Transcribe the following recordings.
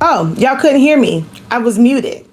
Oh, y'all couldn't hear me. I was muted.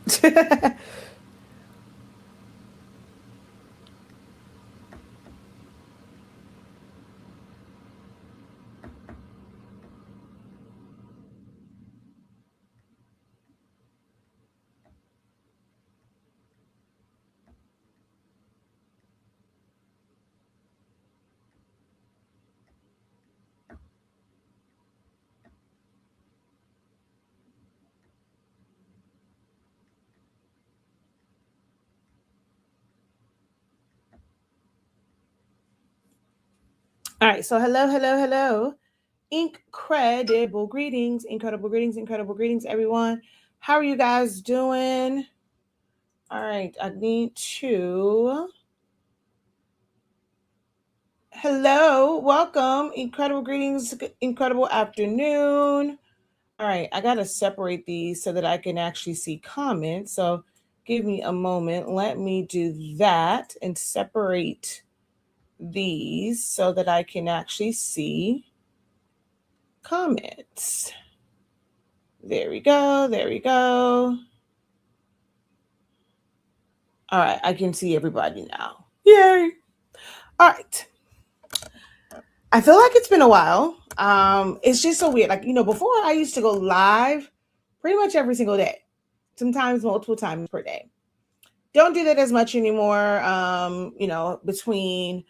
All right. So, hello, hello, hello. Incredible greetings, incredible greetings, everyone. How are you guys doing? All right. I need to. Hello. Welcome. Incredible greetings, incredible afternoon. All right. I got to separate these so that I can actually see comments. So, give me a moment. Let me do that and separate these so that I can actually see comments. There we go. There we go. All right. I can see everybody now. Yay. All right. I feel like it's been a while. It's just so weird. Like, before I used to go live pretty much every single day, sometimes multiple times per day. Don't do that as much anymore. Between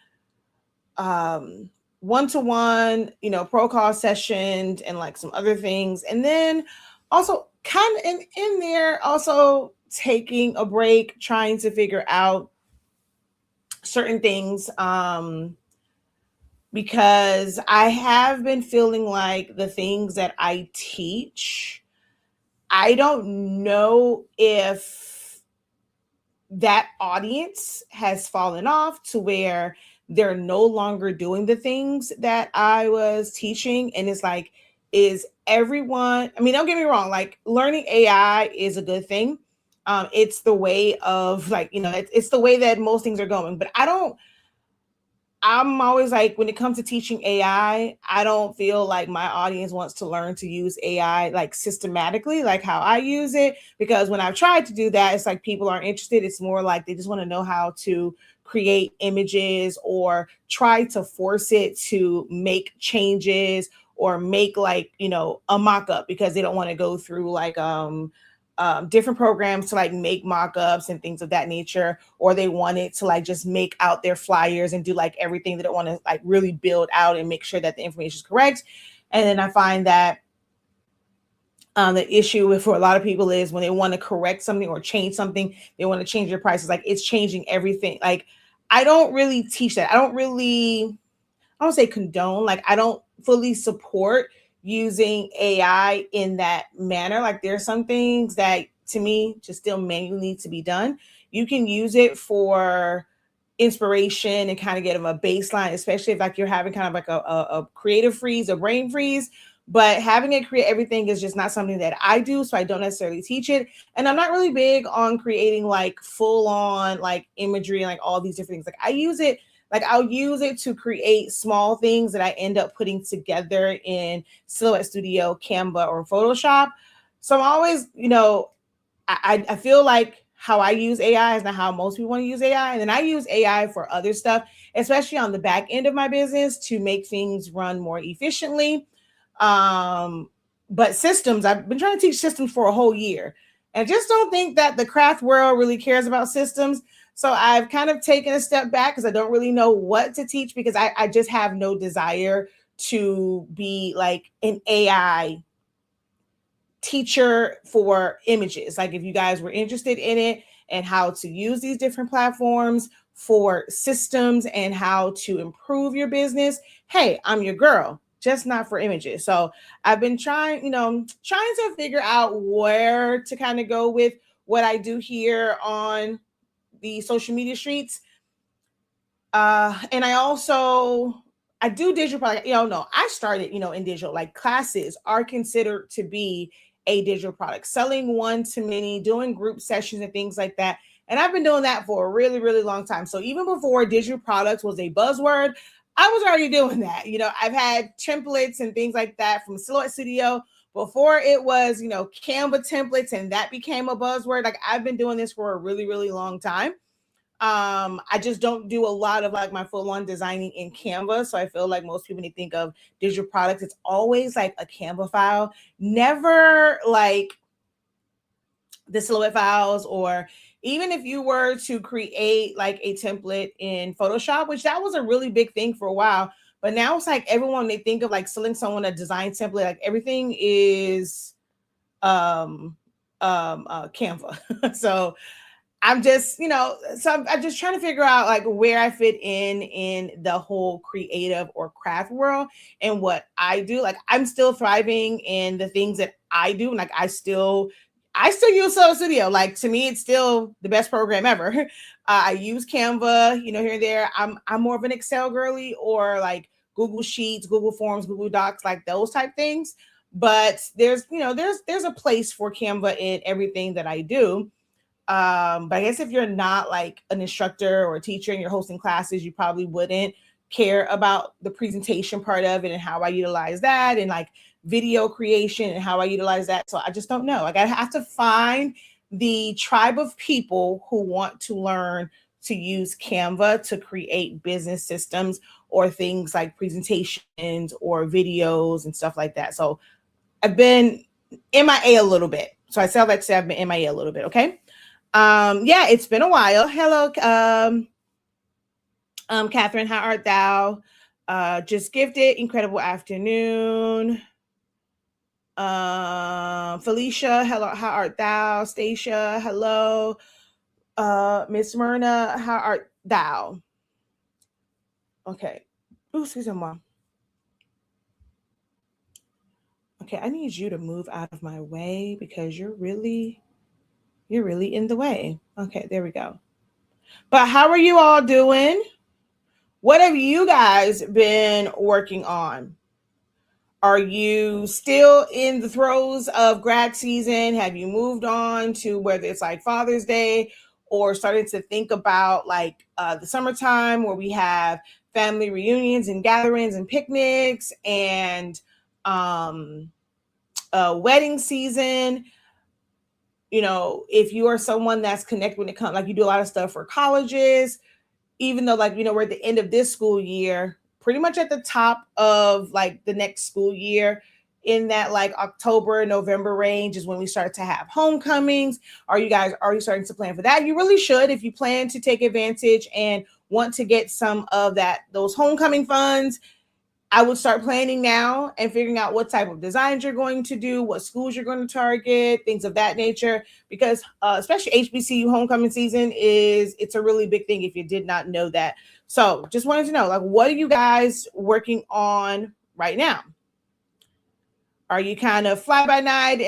um one to one, pro call sessions and like some other things. And then also kind of in there, also taking a break, trying to figure out certain things. Because I have been feeling like the things that I teach, I don't know if that audience has fallen off to where they're no longer doing the things that I was teaching. And it's like, is everyone, I mean, don't get me wrong, like learning AI is a good thing. It's the way of like, it's the way that most things are going. But I'm always like, when it comes to teaching AI, I don't feel like my audience wants to learn to use AI like systematically, like how I use it. Because when I've tried to do that, it's like people aren't interested. It's more like they just want to know how to create images or try to force it to make changes or make like, a mock up because they don't want to go through like, different programs to like make mock-ups and things of that nature, or they wanted to like just make out their flyers and do like everything. They don't want to like really build out and make sure that the information is correct. And then I find that the issue with for a lot of people is when they want to correct something or change something, they want to change their prices. Like it's changing everything. Like I don't really teach that. I don't say condone, like I don't fully support using AI in that manner. Like there are some things that to me just still manually need to be done. You can use it for inspiration and kind of get them a baseline, especially if like you're having kind of like a creative freeze, a brain freeze. But having it create everything is just not something that I do, so I don't necessarily teach it. And I'm not really big on creating like full on like imagery and like all these different things. Like I use it like I'll use it to create small things that I end up putting together in Silhouette Studio, Canva, or Photoshop. So I'm always, I feel like how I use AI is not how most people want to use AI. And then I use AI for other stuff, especially on the back end of my business to make things run more efficiently. Um, but systems, I've been trying to teach systems for a whole year. And I just don't think that the craft world really cares about systems. So I've kind of taken a step back because I don't really know what to teach because I just have no desire to be like an AI teacher for images. Like if you guys were interested in it and how to use these different platforms for systems and how to improve your business, hey, I'm your girl, just not for images. So I've been trying, trying to figure out where to kind of go with what I do here on the social media streets. And I do digital product. No, I started, in digital. Like classes are considered to be a digital product. Selling one to many, doing group sessions and things like that. And I've been doing that for a really, really long time. So even before digital products was a buzzword, I was already doing that. I've had templates and things like that from Silhouette Studio before it was, Canva templates and that became a buzzword. Like I've been doing this for a really, really long time. I just don't do a lot of like my full on designing in Canva. So I feel like most people, when they think of digital products, it's always like a Canva file, never like the silhouette files, or even if you were to create like a template in Photoshop, which that was a really big thing for a while. But now it's like everyone, they think of like selling someone a design template, like everything is Canva. So I'm just, I'm just trying to figure out like where I fit in the whole creative or craft world and what I do. Like I'm still thriving in the things that I do. Like I still use Soul Studio. Like to me, it's still the best program ever. I use Canva, here and there. I'm more of an Excel girly, or like Google Sheets, Google Forms, Google Docs, like those type things. But there's a place for Canva in everything that I do. But I guess if you're not like an instructor or a teacher and you're hosting classes, you probably wouldn't care about the presentation part of it and how I utilize that, and like video creation and how I utilize that. So I just don't know. Like I have to find the tribe of people who want to learn to use Canva to create business systems or things like presentations or videos and stuff like that. So I've been MIA a little bit. So I say that to say I've been MIA a little bit. Okay. Yeah, it's been a while. Hello, Catherine, how art thou? Just gifted, incredible afternoon. Felicia, hello, how art thou? Stacia, hello. Miss Myrna, how art thou? Okay. Ooh, excuse me, mom. Okay, I need you to move out of my way because you're really in the way. Okay, there we go. But how are you all doing? What have you guys been working on? Are you still in the throes of grad season? Have you moved on to whether it's like Father's Day, or started to think about like the summertime where we have family reunions and gatherings and picnics and wedding season? If you are someone that's connected when it comes, like you do a lot of stuff for colleges, even though like we're at the end of this school year, pretty much at the top of like the next school year, in that like October, November range is when we start to have homecomings. Are you guys already starting to plan for that? You really should, if you plan to take advantage and want to get some of those homecoming funds. I would start planning now and figuring out what type of designs you're going to do, what schools you're going to target, things of that nature. Because especially HBCU homecoming season it's a really big thing if you did not know that. So just wanted to know, like, what are you guys working on right now? Are you kind of fly by night?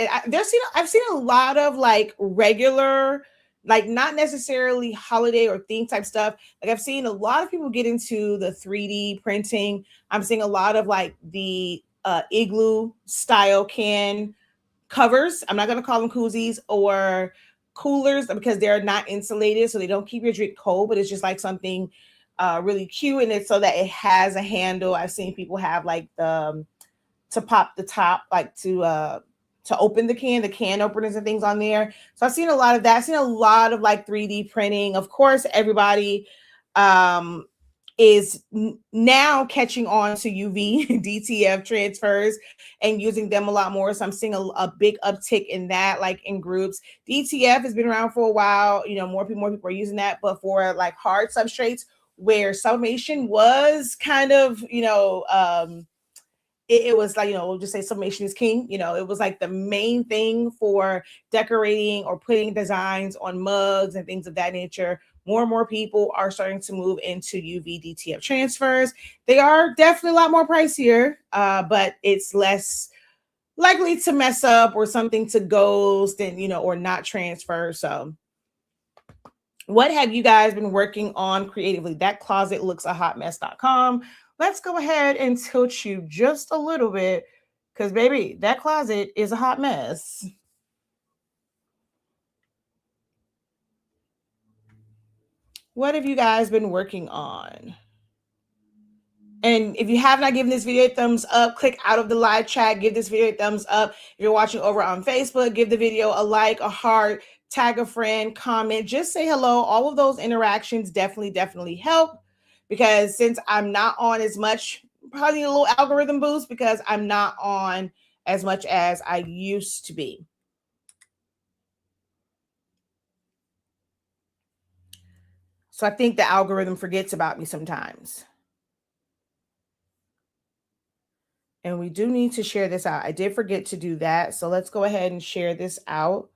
I've seen a lot of like regular, like not necessarily holiday or theme type stuff. Like I've seen a lot of people get into the 3D printing. I'm seeing a lot of like the igloo style can covers. I'm not going to call them koozies or coolers because they're not insulated, so they don't keep your drink cold. But it's just like something really cute, and it's so that it has a handle. I've seen people have like the to pop the top, like to open the can openers and things on there. So I've seen a lot of that. I've seen a lot of like 3D printing. Of course, everybody is now catching on to UV DTF transfers and using them a lot more. So I'm seeing a big uptick in that, like in groups. DTF has been around for a while. More people are using that, but for like hard substrates where sublimation was kind of, it was like, we'll just say sublimation is king. It was like the main thing for decorating or putting designs on mugs and things of that nature. More and more people are starting to move into UV DTF transfers. They are definitely a lot more pricier, but it's less likely to mess up or something to ghost and, or not transfer. So what have you guys been working on creatively? That closet looks a hot mess.com. Let's go ahead and tilt you just a little bit because, baby, that closet is a hot mess. What have you guys been working on? And if you have not given this video a thumbs up, click out of the live chat, give this video a thumbs up. If you're watching over on Facebook, give the video a like, a heart, tag a friend, comment, just say hello. All of those interactions definitely help, because since I'm not on as much, probably a little algorithm boost because I'm not on as much as I used to be. So I think the algorithm forgets about me sometimes. And we do need to share this out. I did forget to do that. So let's go ahead and share this out.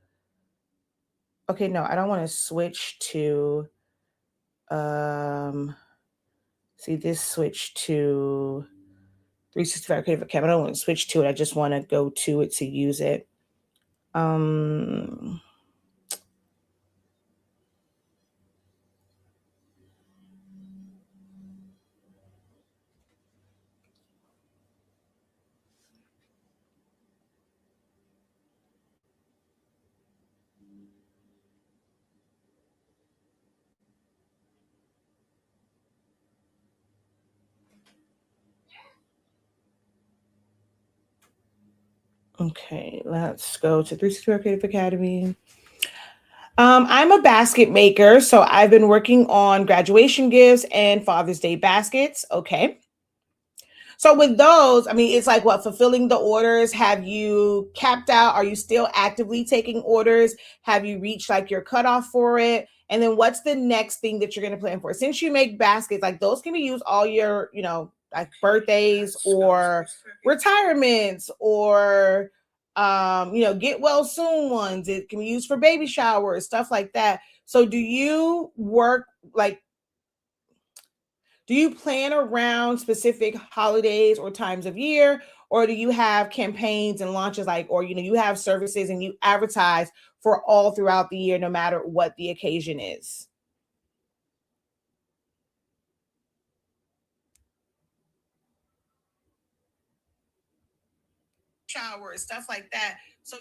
Okay, no, I don't want to switch to, see this switch to 365 Creative Cam. I don't want to switch to it. I just want to go to it to use it. Okay, let's go to 365 Creative Academy. I'm a basket maker, so I've been working on graduation gifts and Father's Day baskets. Okay. So with those, I mean, it's like what, fulfilling the orders? Have you capped out? Are you still actively taking orders? Have you reached like your cutoff for it? And then what's the next thing that you're going to plan for? Since you make baskets, like those can be used all your, like birthdays or retirements or get well soon ones. It can be used for baby showers, stuff like that. So do you work like, do you plan around specific holidays or times of year, or do you have campaigns and launches like, or you have services and you advertise for all throughout the year, no matter what the occasion is? Showers, stuff like that. So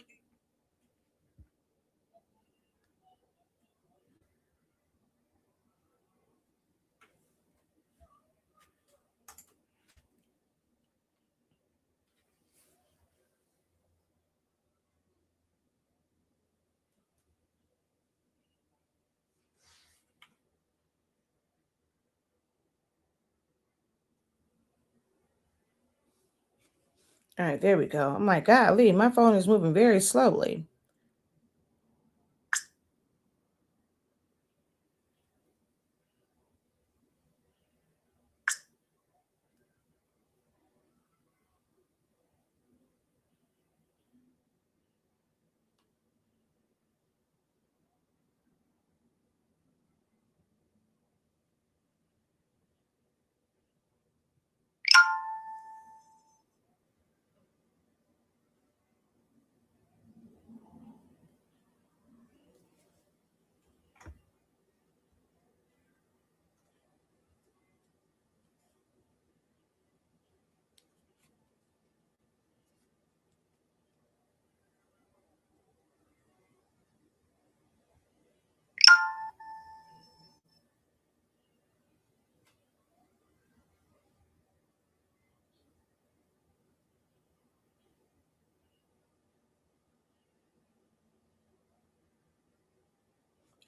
all right, there we go. I'm like, golly, my phone is moving very slowly.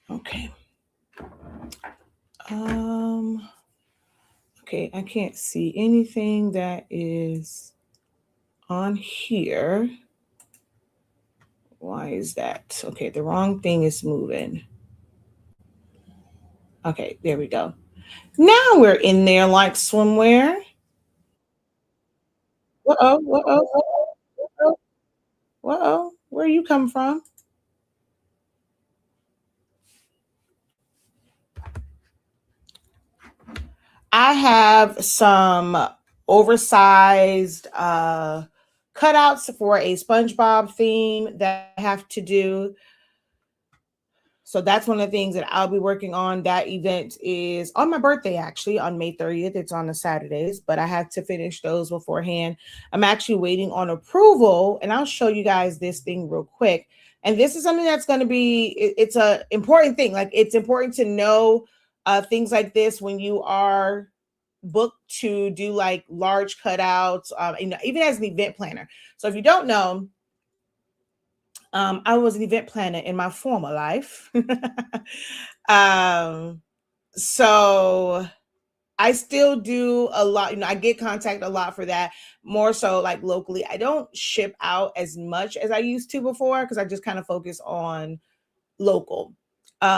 Okay. Okay, I can't see anything that is on here. Why is that? Okay, the wrong thing is moving. Okay, there we go. Now we're in there like swimwear. Uh-oh, uh-oh, uh-oh, uh-oh. Where you come from? I have some oversized cutouts for a SpongeBob theme that I have to do. So that's one of the things that I'll be working on. That event is on my birthday, actually, on May 30th. It's on the Saturdays, but I have to finish those beforehand. I'm actually waiting on approval, and I'll show you guys this thing real quick. And this is something that's going to be, it's a important thing. Like, it's important to know things like this when you are booked to do like large cutouts, even as an event planner. So if you don't know, I was an event planner in my former life. um, so I still do a lot, I get contacted a lot for that, more so like locally. I don't ship out as much as I used to before because I just kind of focus on local.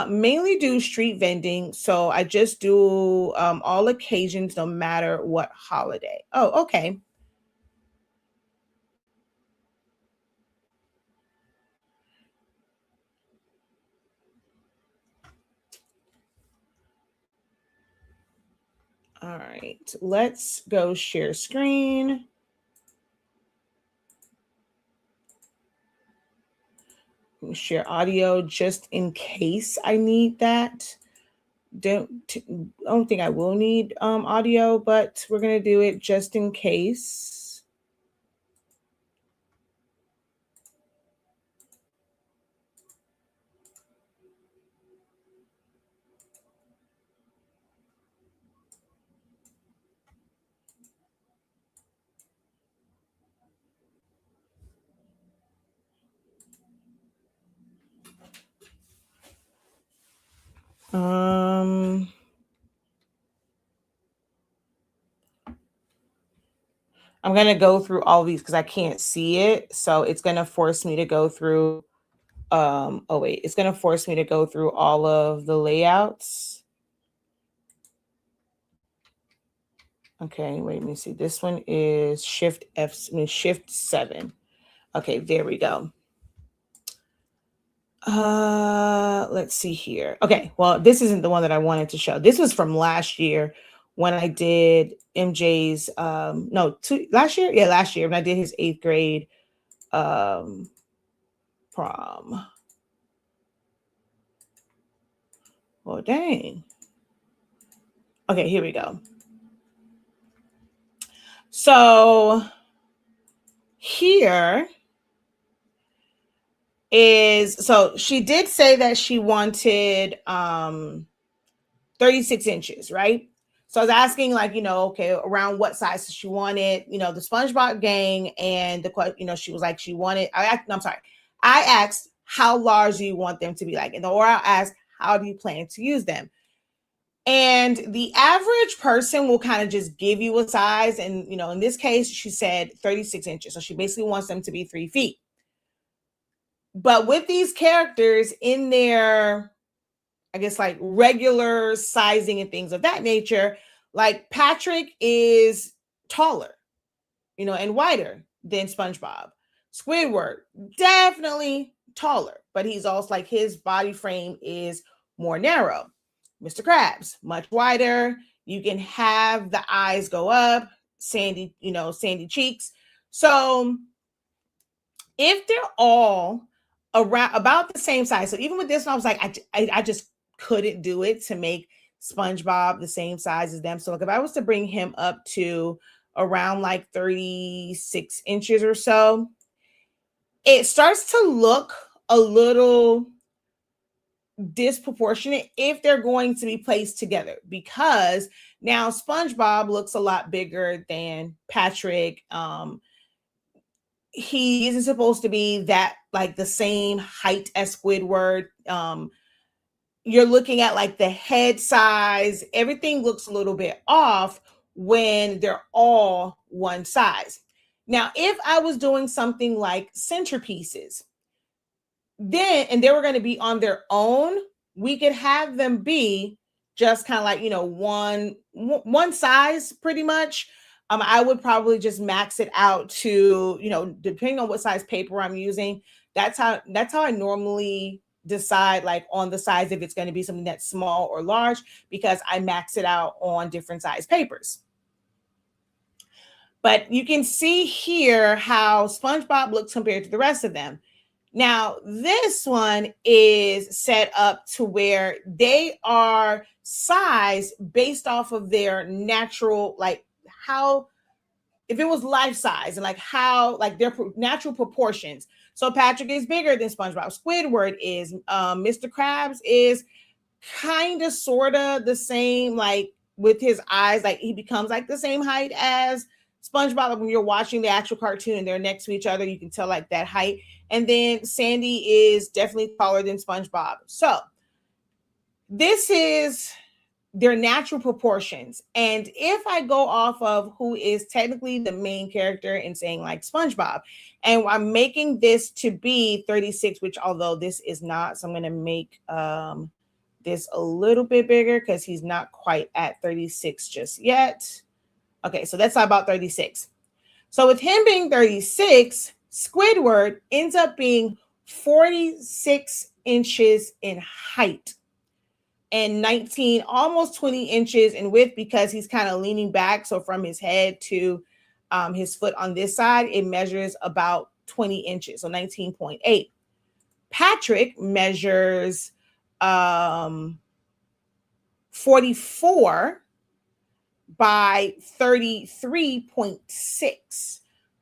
Mainly do street vending. So I just do all occasions, no matter what holiday. Oh, okay. All right, let's go share screen. Share audio just in case I need that. I don't think I will need audio, but we're gonna do it just in case. Um, I'm gonna go through all these because I can't see it, so it's gonna force me to go through. Oh wait, it's gonna force me to go through all of the layouts. Okay, wait, let me see. This one is Shift 7. Okay, there we go. Let's see here. Okay, well, this isn't the one that I wanted to show. This was from last year when I did MJ's last year? Yeah, last year when I did his 8th grade prom. Oh, dang. Okay, here we go. So here is, so she did say that she wanted 36 inches, right? So I was asking, like, okay, around what size she wanted, the SpongeBob gang, and she was like, she wanted, I asked, how large do you want them to be like? Or I asked, how do you plan to use them? And the average person will kind of just give you a size. And, in this case, she said 36 inches. So she basically wants them to be 3 feet. But with these characters in their, I guess, like regular sizing and things of that nature, like Patrick is taller, and wider than SpongeBob. Squidward, definitely taller, but he's also like, his body frame is more narrow. Mr. Krabs, much wider. You can have the eyes go up, sandy cheeks. So if they're all around about the same size, so even with this one, I was like, I just couldn't do it to make SpongeBob the same size as them. So like if I was to bring him up to around like 36 inches or so, it starts to look a little disproportionate if they're going to be placed together, because now SpongeBob looks a lot bigger than Patrick. He isn't supposed to be that like the same height as Squidward. You're looking at like the head size, everything looks a little bit off when they're all one size. Now, if I was doing something like centerpieces, then, and they were going to be on their own, we could have them be just kind of like, one size pretty much. I would probably just max it out to, depending on what size paper I'm using. That's how I normally decide, like, on the size, if it's going to be something that's small or large, because I max it out on different size papers. But you can see here how SpongeBob looks compared to the rest of them. Now, this one is set up to where they are sized based off of their natural, like how, if it was life size, and like how, like their natural proportions. So Patrick is bigger than SpongeBob. Squidward is, Mr. Krabs is kind of sort of the same, like with his eyes, like he becomes like the same height as SpongeBob. When you're watching the actual cartoon and they're next to each other, you can tell like that height. And then Sandy is definitely taller than SpongeBob. So this is their natural proportions. And if I go off of who is technically the main character and saying like SpongeBob, and I'm making this to be 36, which although this is not, so I'm going to make this a little bit bigger because he's not quite at 36 just yet. Okay, so that's about 36. So with him being 36, Squidward ends up being 46 inches in height and 19, almost 20 inches in width because he's kind of leaning back. So from his head to his foot on this side, it measures about 20 inches, so 19.8. Patrick measures 44 by 33.6.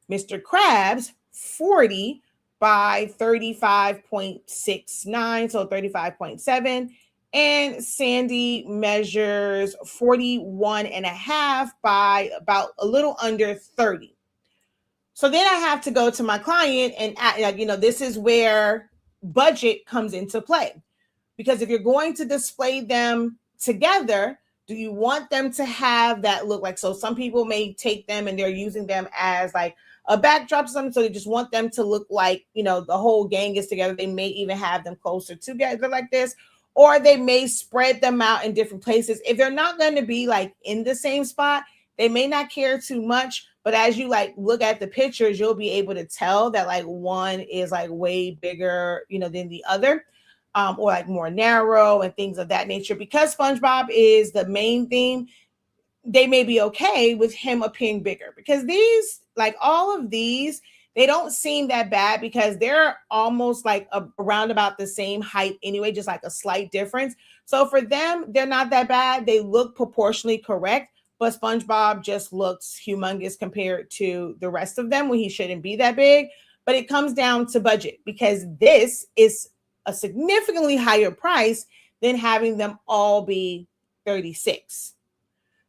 Mr. Krabs, 40 by 35.69, so 35.7. And Sandy measures 41 and a half by about a little under 30. So then I have to go to my client and, this is where budget comes into play. Because if you're going to display them together, do you want them to have that look like, so some people may take them and they're using them as like a backdrop or something. So they just want them to look like, the whole gang is together. They may even have them closer together like this, or they may spread them out in different places. If they're not going to be like in the same spot, they may not care too much. But as you like look at the pictures, you'll be able to tell that like one is like way bigger, than the other. Or like more narrow and things of that nature. Because SpongeBob is the main theme, they may be okay with him appearing bigger, because these, like all of these, they don't seem that bad because they're almost like around about the same height anyway, just like a slight difference. So for them, they're not that bad. They look proportionally correct, but SpongeBob just looks humongous compared to the rest of them when he shouldn't be that big. But it comes down to budget, because this is a significantly higher price than having them all be 36.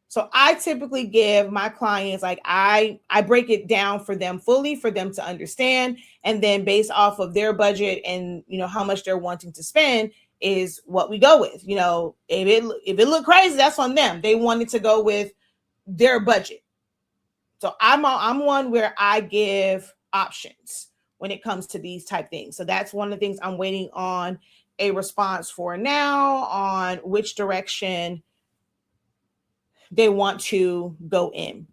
So I typically give my clients, like I break it down for them fully for them to understand. And then based off of their budget and, how much they're wanting to spend is what we go with. If it look crazy, that's on them. They wanted to go with their budget. So I'm one where I give options when it comes to these type things. So that's one of the things I'm waiting on a response for now, on which direction they want to go in.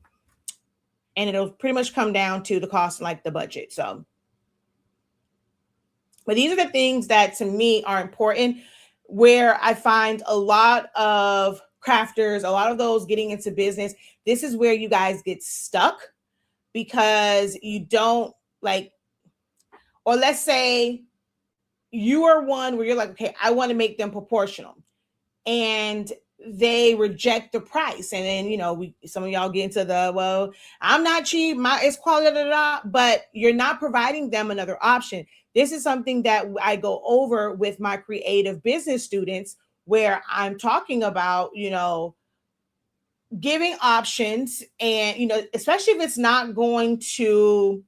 And it'll pretty much come down to the cost and like the budget. So, but these are the things that to me are important, where I find a lot of crafters, a lot of those getting into business, this is where you guys get stuck, because you don't like, or let's say you are one where you're like, okay, I want to make them proportional, and they reject the price. And then, some of y'all get into the, well, I'm not cheap, it's quality, but you're not providing them another option. This is something that I go over with my creative business students, where I'm talking about, giving options, and, especially if it's not going to,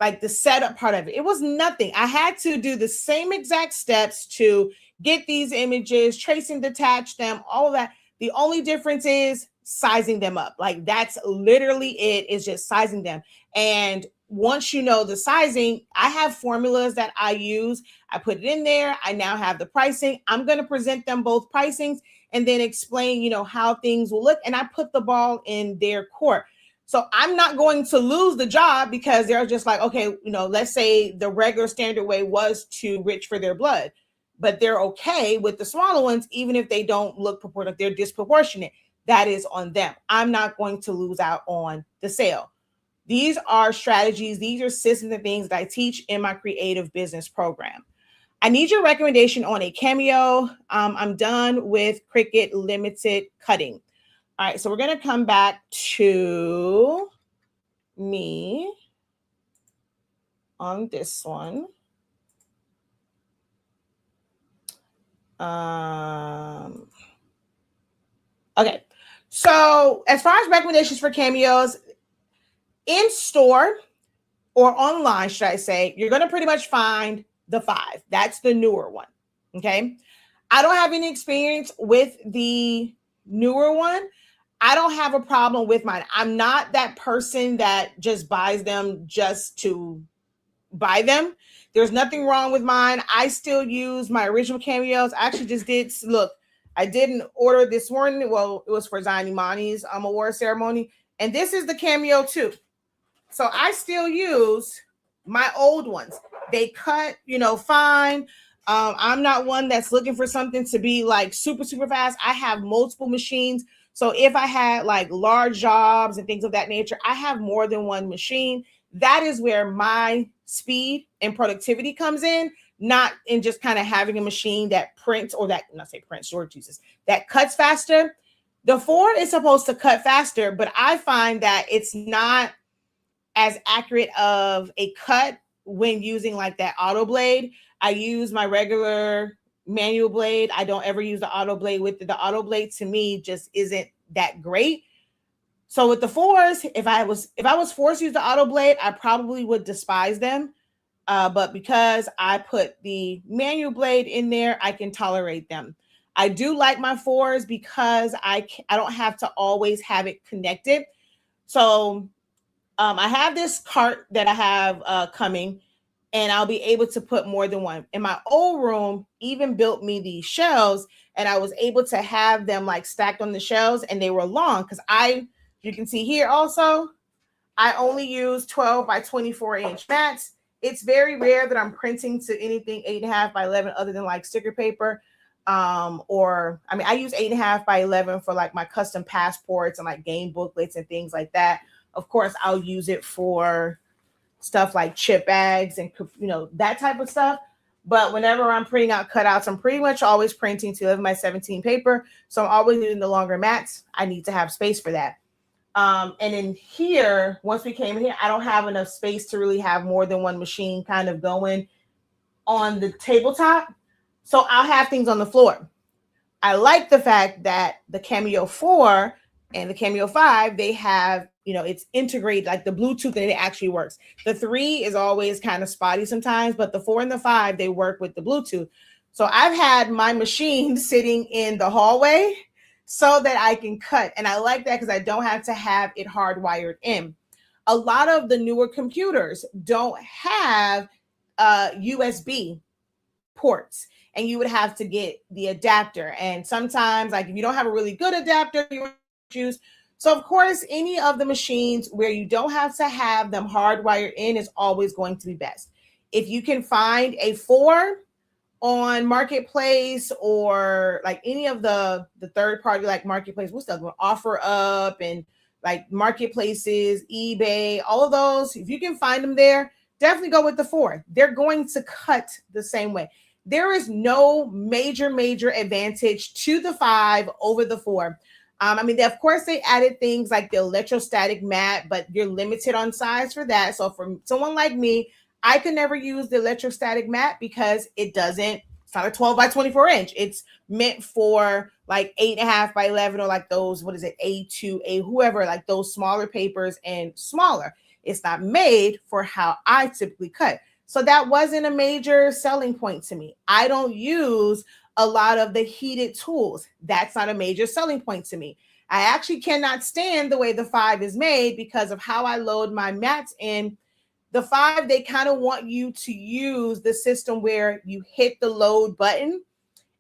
like the setup part of it. It was nothing. I had to do the same exact steps to get these images, tracing, detach them, all of that. The only difference is sizing them up. Like that's literally it, is just sizing them. And once you know the sizing, I have formulas that I use. I put it in there. I now have the pricing. I'm going to present them both pricings and then explain, how things will look. And I put the ball in their court. So I'm not going to lose the job because they're just like, okay, let's say the regular standard way was too rich for their blood, but they're okay with the smaller ones, even if they don't look proportionate, they're disproportionate. That is on them. I'm not going to lose out on the sale. These are strategies. These are systems and things that I teach in my creative business program. I need your recommendation on a Cameo. I'm done with Cricut Limited Cutting. All right, so we're going to come back to me on this one. Okay, So as far as recommendations for cameos, in store or online, should I say, you're going to pretty much find the 5. That's the newer one. Okay. I don't have any experience with the newer one. I don't have a problem with mine. I'm not that person that just buys them just to buy them. There's nothing wrong with mine. I still use my original cameos. I actually just did look. I did an order this morning. Well, it was for Zion Imani's award ceremony, and this is the cameo too. So I still use my old ones. They cut, fine. I'm not one that's looking for something to be like super, super fast. I have multiple machines. So if I had like large jobs and things of that nature, I have more than one machine. That is where my speed and productivity comes in, not in just kind of having a machine that prints or that, not say prints, Lord Jesus, that cuts faster. The 4 is supposed to cut faster, but I find that it's not as accurate of a cut when using like that auto blade. I use my regular manual blade. I don't ever use the auto blade with the auto blade. To me, just isn't that great. So with the 4s, if I was forced to use the auto blade, I probably would despise them. But because I put the manual blade in there, I can tolerate them. I do like my 4s because I don't have to always have it connected. So I have this cart that I have coming, and I'll be able to put more than one. In my old room, even built me these shelves, and I was able to have them like stacked on the shelves, and they were long because you can see here also, I only use 12 by 24 inch mats. It's very rare that I'm printing to anything 8.5 by 11 other than like sticker paper. I use 8.5 by 11 for like my custom passports and like game booklets and things like that. Of course, I'll use it for stuff like chip bags and that type of stuff. But whenever I'm printing out cutouts, I'm pretty much always printing to 11 by 17 paper. So I'm always using the longer mats. I need to have space for that. And in here, once we came in here, I don't have enough space to really have more than one machine kind of going on the tabletop. So I'll have things on the floor. I like the fact that the Cameo 4 and the Cameo 5, they have, it's integrated, like the Bluetooth, and it actually works. The 3 is always kind of spotty sometimes, but the 4 and the 5, they work with the Bluetooth. So I've had my machine sitting in the hallway so that I can cut. And I like that because I don't have to have it hardwired in. A lot of the newer computers don't have USB ports, and you would have to get the adapter. And sometimes, like if you don't have a really good adapter, you choose. So of course, any of the machines where you don't have to have them hardwired in is always going to be best. If you can find a 4 on Marketplace or like any of the third party like Marketplace, what's the OfferUp and like marketplaces, eBay, all of those, if you can find them there, definitely go with the 4. They're going to cut the same way. There is no major advantage to the 5 over the 4. Of course, they added things like the electrostatic mat, but you're limited on size for that. So for someone like me, I could never use the electrostatic mat because it's not a 12 by 24 inch. It's meant for like 8.5 by 11 or like those, A2, whoever, like those smaller papers and smaller. It's not made for how I typically cut. So that wasn't a major selling point to me. I don't use a lot of the heated tools. That's not a major selling point to me. I actually cannot stand the way the 5 is made because of how I load my mats in. The 5, they kind of want you to use the system where you hit the load button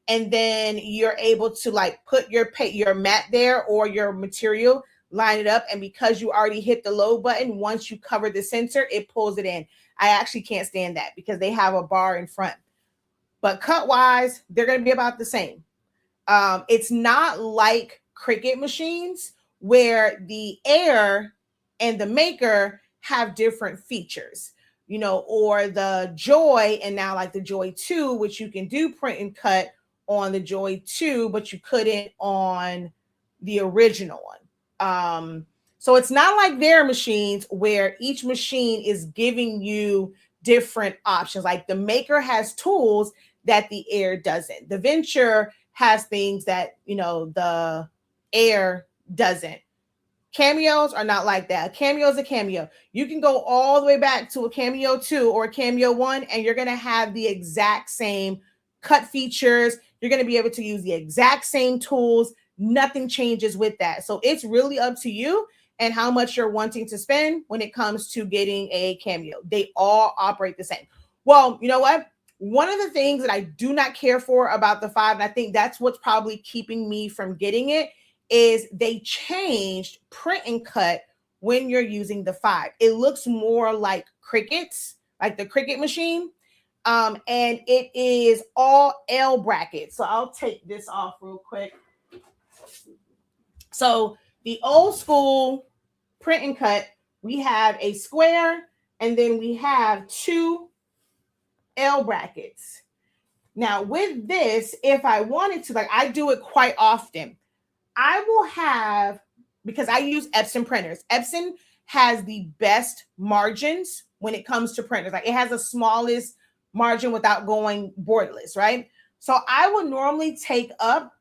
and then you're able to like put your mat there or your material, line it up. And because you already hit the load button, once you cover the sensor, it pulls it in. I actually can't stand that because they have a bar in front. But cut wise, they're going to be about the same. It's not like Cricut machines where the Air and the Maker have different features, or the Joy and now like the Joy 2, which you can do print and cut on the Joy 2, but you couldn't on the original one. So it's not like their machines where each machine is giving you different options. Like the Maker has tools that the Air doesn't. The Venture has things that, the Air doesn't. Cameos are not like that. A cameo is a cameo. You can go all the way back to a Cameo 2 or a Cameo 1, and you're going to have the exact same cut features. You're going to be able to use the exact same tools. Nothing changes with that. So it's really up to you and how much you're wanting to spend when it comes to getting a Cameo. They all operate the same. Well, you know what? One of the things that I do not care for about the 5, and I think that's what's probably keeping me from getting it, is they changed print and cut when you're using the 5. It looks more like Cricuts, like the Cricut machine. And it is all L brackets. So I'll take this off real quick. So the old school print and cut, we have a square and then we have 2 L brackets. Now with this, if I wanted to, like I do it quite often, I will have, because I use Epson printers. Epson has the best margins when it comes to printers. Like it has the smallest margin without going borderless, right? So I would normally take up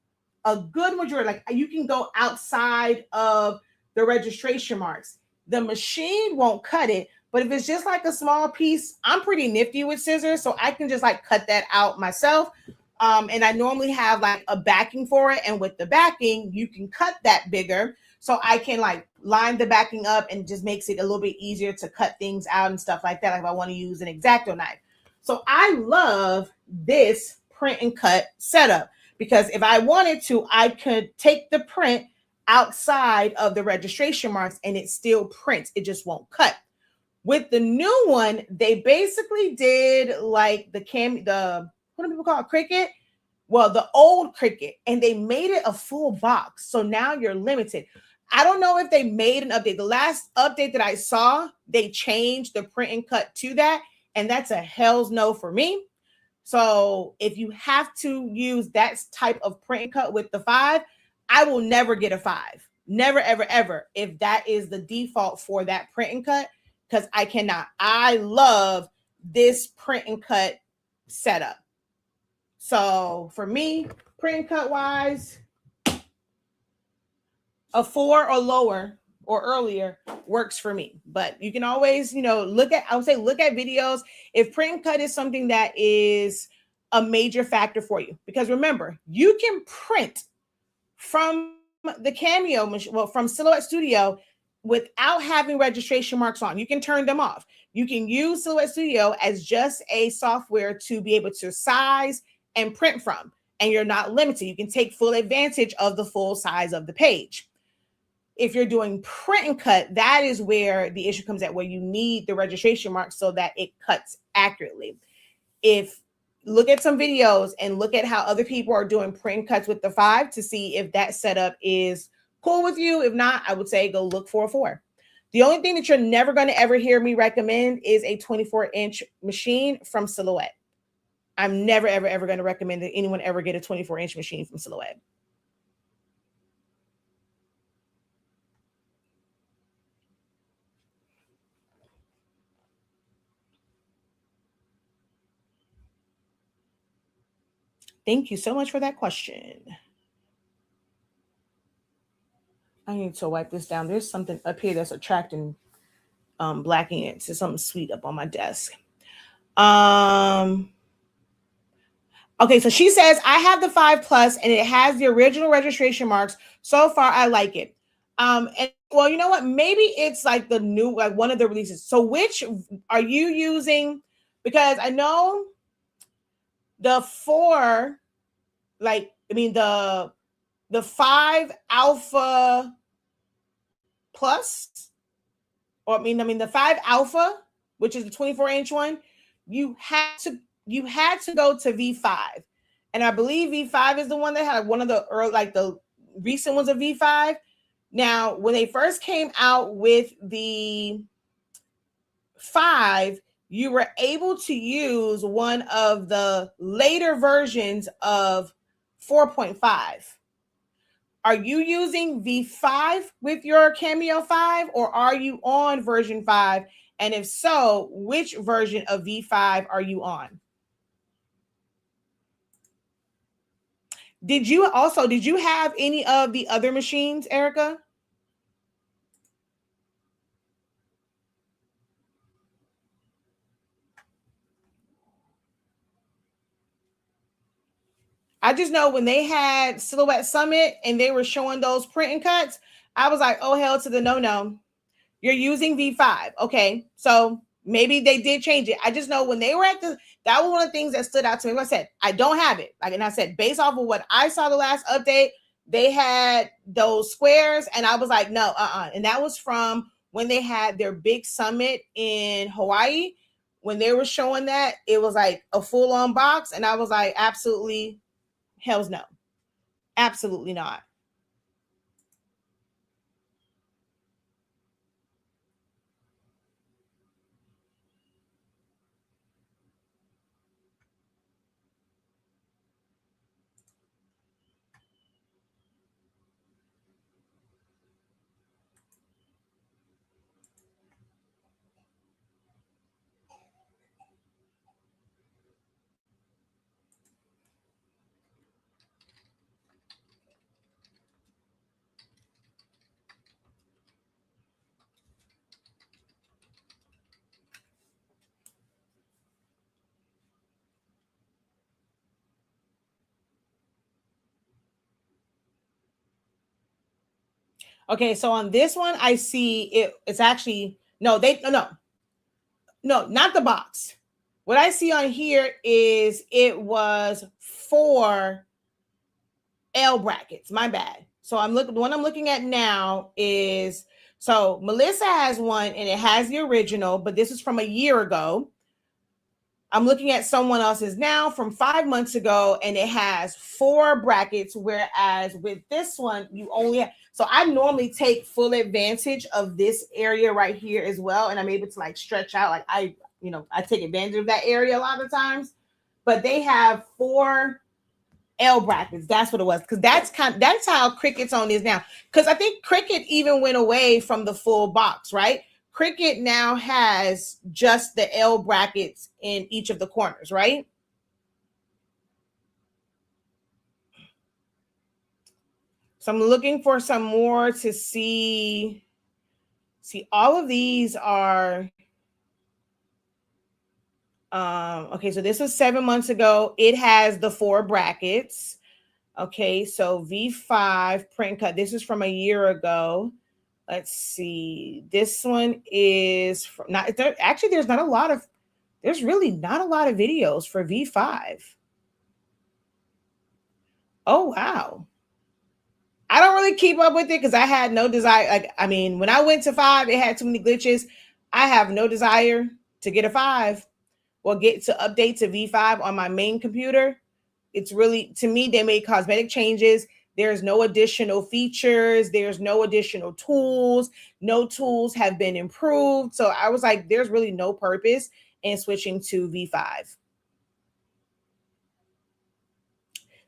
a good majority. Like you can go outside of the registration marks. The machine won't cut it, but if it's just like a small piece, I'm pretty nifty with scissors, so I can just like cut that out myself. And I normally have like a backing for it. And with the backing, you can cut that bigger. So I can like line the backing up and just makes it a little bit easier to cut things out and stuff like that. Like if I want to use an X-Acto knife. So I love this print and cut setup because if I wanted to, I could take the print outside of the registration marks and it still prints. It just won't cut. With the new one, they basically did like the what do people call it? Cricut? Well, the old Cricut, and they made it a full box. So now you're limited. I don't know if they made an update. The last update that I saw, they changed the print and cut to that, and that's a hell's no for me. So if you have to use that type of print and cut with the 5, I will never get a 5. Never, ever, ever. If that is the default for that print and cut, because I cannot. I love this print and cut setup. So for me, print and cut wise, a 4 or lower or earlier works for me. But you can always, look at videos. If print and cut is something that is a major factor for you, because remember, you can print from the Cameo machine, from Silhouette Studio without having registration marks on. You can turn them off. You can use Silhouette Studio as just a software to be able to size and print from, and you're not limited. You can take full advantage of the full size of the page. If you're doing print and cut, that is where the issue comes at, where you need the registration mark so that it cuts accurately. Look at some videos and look at how other people are doing print cuts with the 5 to see if that setup is cool with you. If not, I would say go look for a 4. The only thing that you're never going to ever hear me recommend is a 24-inch machine from Silhouette. I'm never, ever, ever going to recommend that anyone ever get a 24-inch machine from Silhouette. Thank you so much for that question. I need to wipe this down. There's something up here that's attracting blacking it to something sweet up on my desk. Okay, so she says, I have the 5 Plus and it has the original registration marks. So far, I like it. And well, you know what? Maybe it's like the new, like one of the releases. So which are you using? Because I know the 4, the 5 Alpha Plus, or the 5 Alpha, which is the 24-inch one, you had to go to V5. And I believe V5 is the one that had one of the early, like the recent ones of V5. Now, when they first came out with the 5, you were able to use one of the later versions of 4.5. Are you using V5 with your Cameo 5, or are you on version 5? And if so, which version of V5 are you on? Did you have any of the other machines, Erica? I just know when they had Silhouette Summit and they were showing those print and cuts, I was like, oh, hell to the no. You're using V5. Okay. So maybe they did change it. I just know when they were that was one of the things that stood out to me. Like I said, I don't have it. Like, and I said, based off of what I saw the last update, they had those squares, and I was like, no, And that was from when they had their big summit in Hawaii. When they were showing that, it was like a full-on box, and I was like, absolutely, hell's no. Absolutely not. Okay, so on this one, I see it's actually no, not the box. What I see on here is it was 4 L brackets. My bad. So the one I'm looking at now is, so Melissa has one and it has the original, but this is from a year ago. I'm looking at someone else's now from 5 months ago, and it has 4 brackets, whereas with this one, you only have, so I normally take full advantage of this area right here as well, and I'm able to like stretch out. Like I take advantage of that area a lot of times, but they have 4 L brackets. That's what it was, because that's how Cricut's on is now. Because I think Cricut even went away from the full box, right? Cricut now has just the L brackets in each of the corners, right? So I'm looking for some more to see. See, all of these are okay, so this was 7 months ago. It has the 4 brackets. Okay, so V5 print cut. This is from a year ago. Let's see. This one is not there, actually. There's really not a lot of videos for V5. Oh wow. I don't really keep up with it because I had no desire. Like, I mean, when I went to 5, it had too many glitches. I have no desire to get a 5 or get to update to V5 on my main computer. It's really, to me, they made cosmetic changes. There's no additional features. There's no additional tools. No tools have been improved. So I was like, there's really no purpose in switching to V5.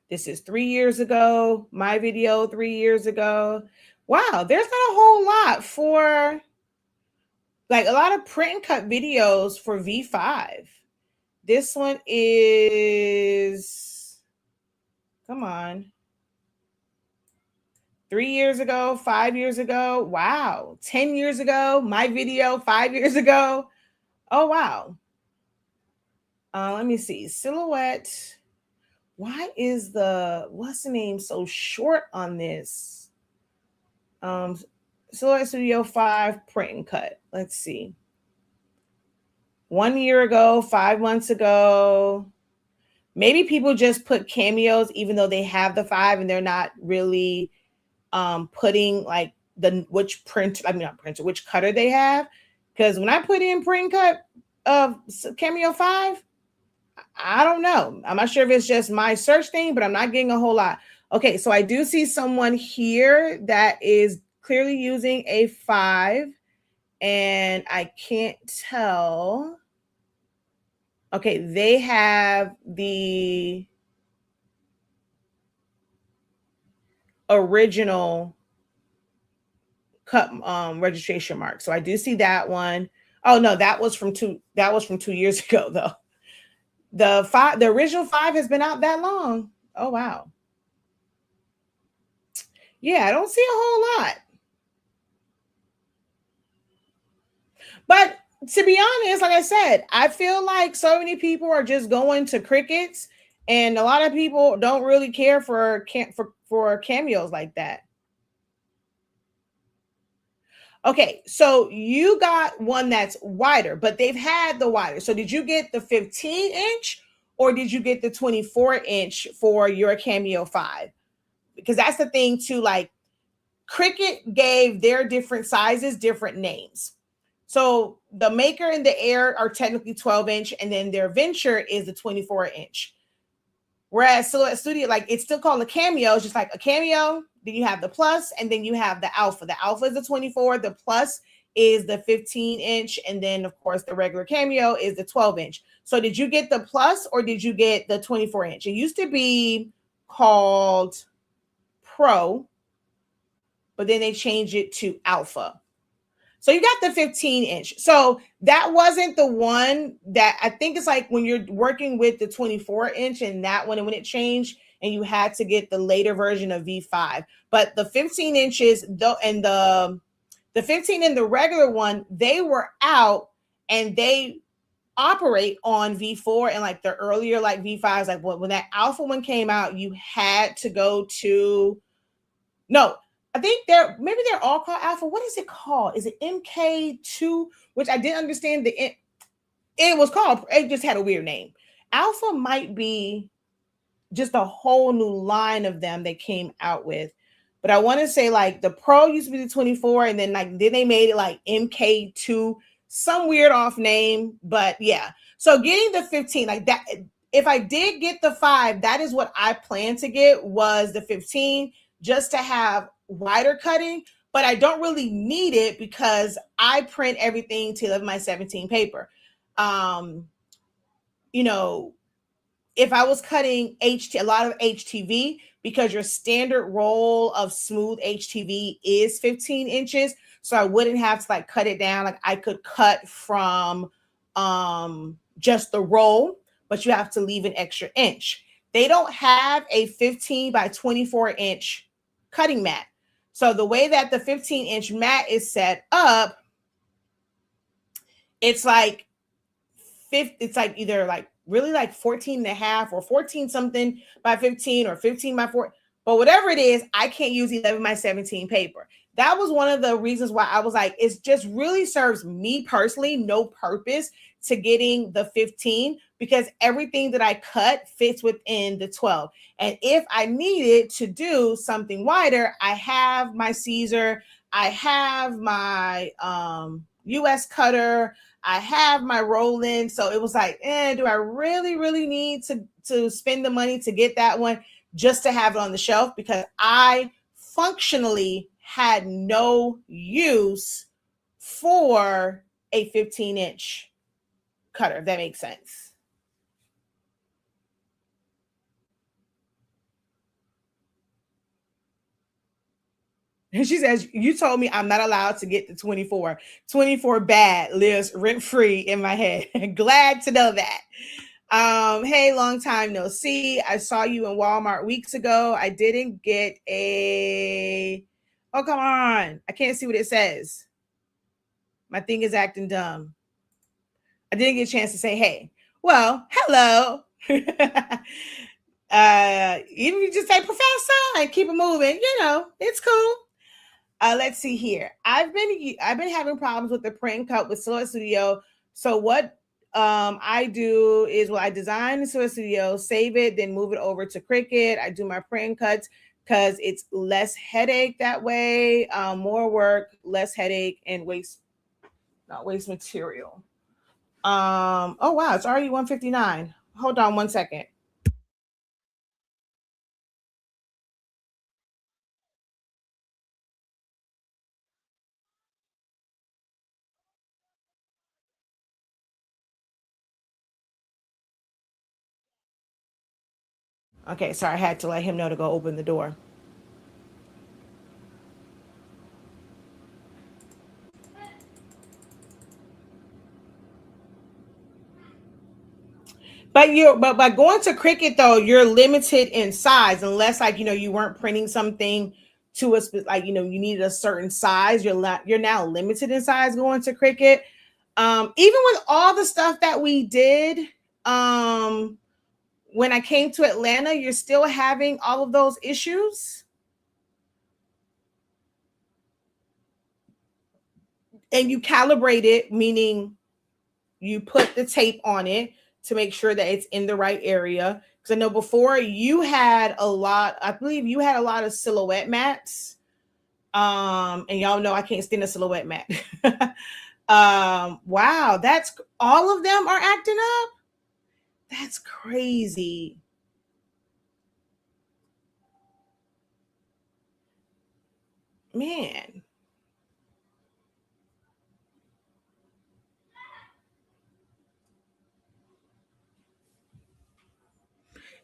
This is 3 years ago. My video 3 years ago. Wow, there's not a whole lot for, like, a lot of print and cut videos for V5. This one is, come on, 3 years ago, 5 years ago. Wow. 10 years ago, my video 5 years ago. Oh, wow. Let me see. Silhouette. Why is what's the name so short on this? Silhouette Studio 5 print and cut. Let's see. 1 year ago, 5 months ago. Maybe people just put cameos even though they have the 5 and they're not really putting like which cutter they have. Because when I put in print cut of Cameo 5, I don't know. I'm not sure if it's just my search thing, but I'm not getting a whole lot. Okay, so I do see someone here that is clearly using a 5, and I can't tell. Okay, they have the original cut registration mark. So I do see that one. Oh no, that was from 2 years ago though. The original 5 has been out that long. Oh wow. Yeah, I don't see a whole lot. But to be honest, like I said, I feel like so many people are just going to Crickets, and a lot of people don't really care for cameos like that. Okay, so you got one that's wider, but they've had the wider. So did you get the 15-inch or did you get the 24-inch for your Cameo 5? Because that's the thing too, like Cricket gave their different sizes different names. So the Maker and the Air are technically 12-inch, and then their Venture is the 24-inch. Whereas Silhouette Studio, like it's still called a Cameo, it's just like a Cameo. Then you have the Plus, and then you have the Alpha. The Alpha is the 24, the Plus is the 15-inch, and then of course the regular Cameo is the 12-inch. So did you get the Plus or did you get the 24-inch? It used to be called Pro, but then they changed it to Alpha. So you got the 15-inch. So that wasn't the one that I think it's like when you're working with the 24-inch and that one, and when it changed and you had to get the later version of V5. But the 15 inches though, and the 15 and the regular one, they were out and they operate on V4 and like the earlier like V5s, like when that Alpha one came out, you had to go to no, I think maybe they're all called Alpha. What is it called? Is it MK2? Which I didn't understand it was called, it just had a weird name. Alpha might be just a whole new line of them they came out with. But I want to say like the Pro used to be the 24, and then they made it like MK2, some weird off name. But yeah. So getting the 15, like that, if I did get the 5, that is what I planned to get, was the 15, just to have wider cutting. But I don't really need it because I print everything to 11 by 17 paper. You know, if I was cutting a lot of HTV, because your standard roll of smooth HTV is 15 inches, so I wouldn't have to like cut it down. Like I could cut from just the roll, but you have to leave an extra inch. They don't have a 15 by 24-inch cutting mat. So the way that the 15-inch mat is set up, it's like it's like either like really like 14 and a half or 14 something by 15 or 15 by 4, but whatever it is, I can't use 11 by 17 paper. That was one of the reasons why I was like, it just really serves me personally no purpose to getting the 15, because everything that I cut fits within the 12. And if I needed to do something wider, I have my Caesar, I have my US cutter, I have my Roland. So it was like, do I really need to spend the money to get that one just to have it on the shelf? Because I functionally had no use for a 15-inch cutter, if that makes sense. And she says, you told me I'm not allowed to get the 24. 24 bad lives rent free in my head. Glad to know that. Hey, long time no see. I saw you in Walmart weeks ago. I didn't get a. Oh, come on. I can't see what it says. My thing is acting dumb. I didn't get a chance to say hey. Well, hello. Even if you just say professor and keep it moving, it's cool. Let's see here. I've been having problems with the print cut with Silhouette Studio. So what I do is, I design the Silhouette Studio, save it, then move it over to Cricut. I do my print cuts because it's less headache that way, more work, less headache, and not waste material. Oh wow, it's already 1:59. Hold on one second. Okay, sorry, I had to let him know to go open the door. But by going to Cricut though, you're limited in size unless like you weren't printing something to a like, you needed a certain size. You're now limited in size going to Cricut. Even with all the stuff that we did, when I came to Atlanta, you're still having all of those issues. And you calibrate it, meaning you put the tape on it to make sure that it's in the right area. Because I know before you had I believe you had a lot of silhouette mats. And y'all know I can't stand a silhouette mat. Wow, that's all of them are acting up. That's crazy. Man.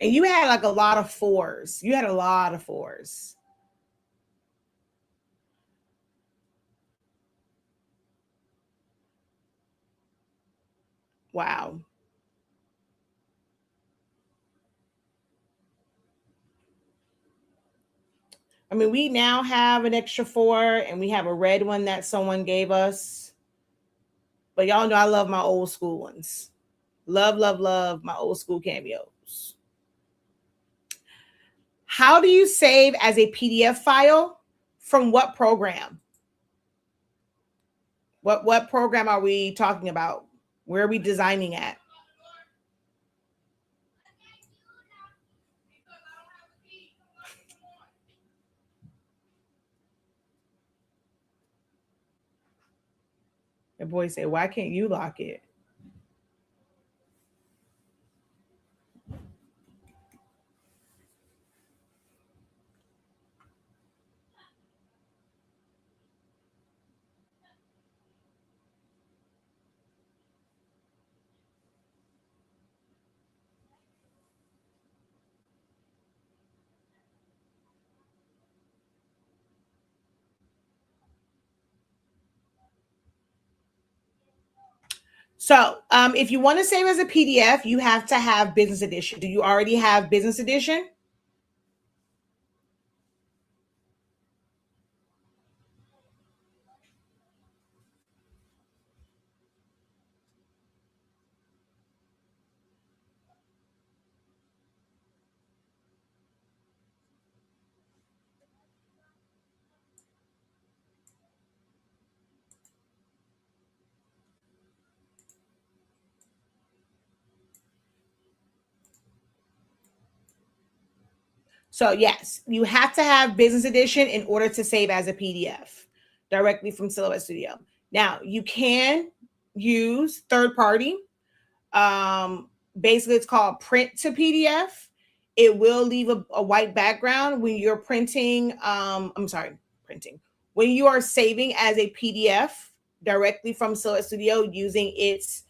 And you had like a lot of fours. You had a lot of fours. Wow. I mean, we now have an extra 4 and we have a red one that someone gave us. But y'all know I love my old school ones. Love, love, love my old school cameos. How do you save as a PDF file? From what program? What program are we talking about? Where are we designing at? The boy said, why can't you lock it? So if you want to save as a PDF, you have to have business edition. Do you already have business edition? So yes, you have to have business edition in order to save as a PDF directly from Silhouette Studio. Now you can use third party. Basically, it's called print to PDF. It will leave a white background when you're printing. Printing. When you are saving as a PDF directly from Silhouette Studio using its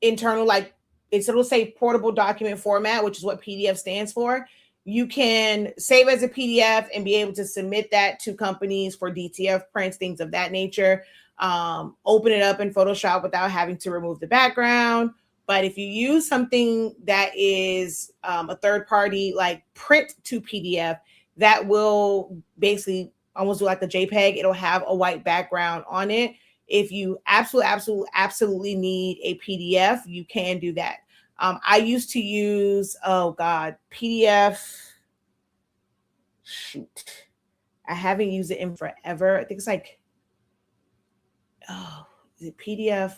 internal, like it'll say portable document format, which is what PDF stands for. You can save as a PDF and be able to submit that to companies for DTF prints, things of that nature. Open it up in Photoshop without having to remove the background. But if you use something that is a third party, like print to PDF, that will basically almost do like a JPEG. It'll have a white background on it. If you absolutely need a PDF, you can do that. I used to use, PDF. Shoot. I haven't used it in forever. I think it's like, is it PDF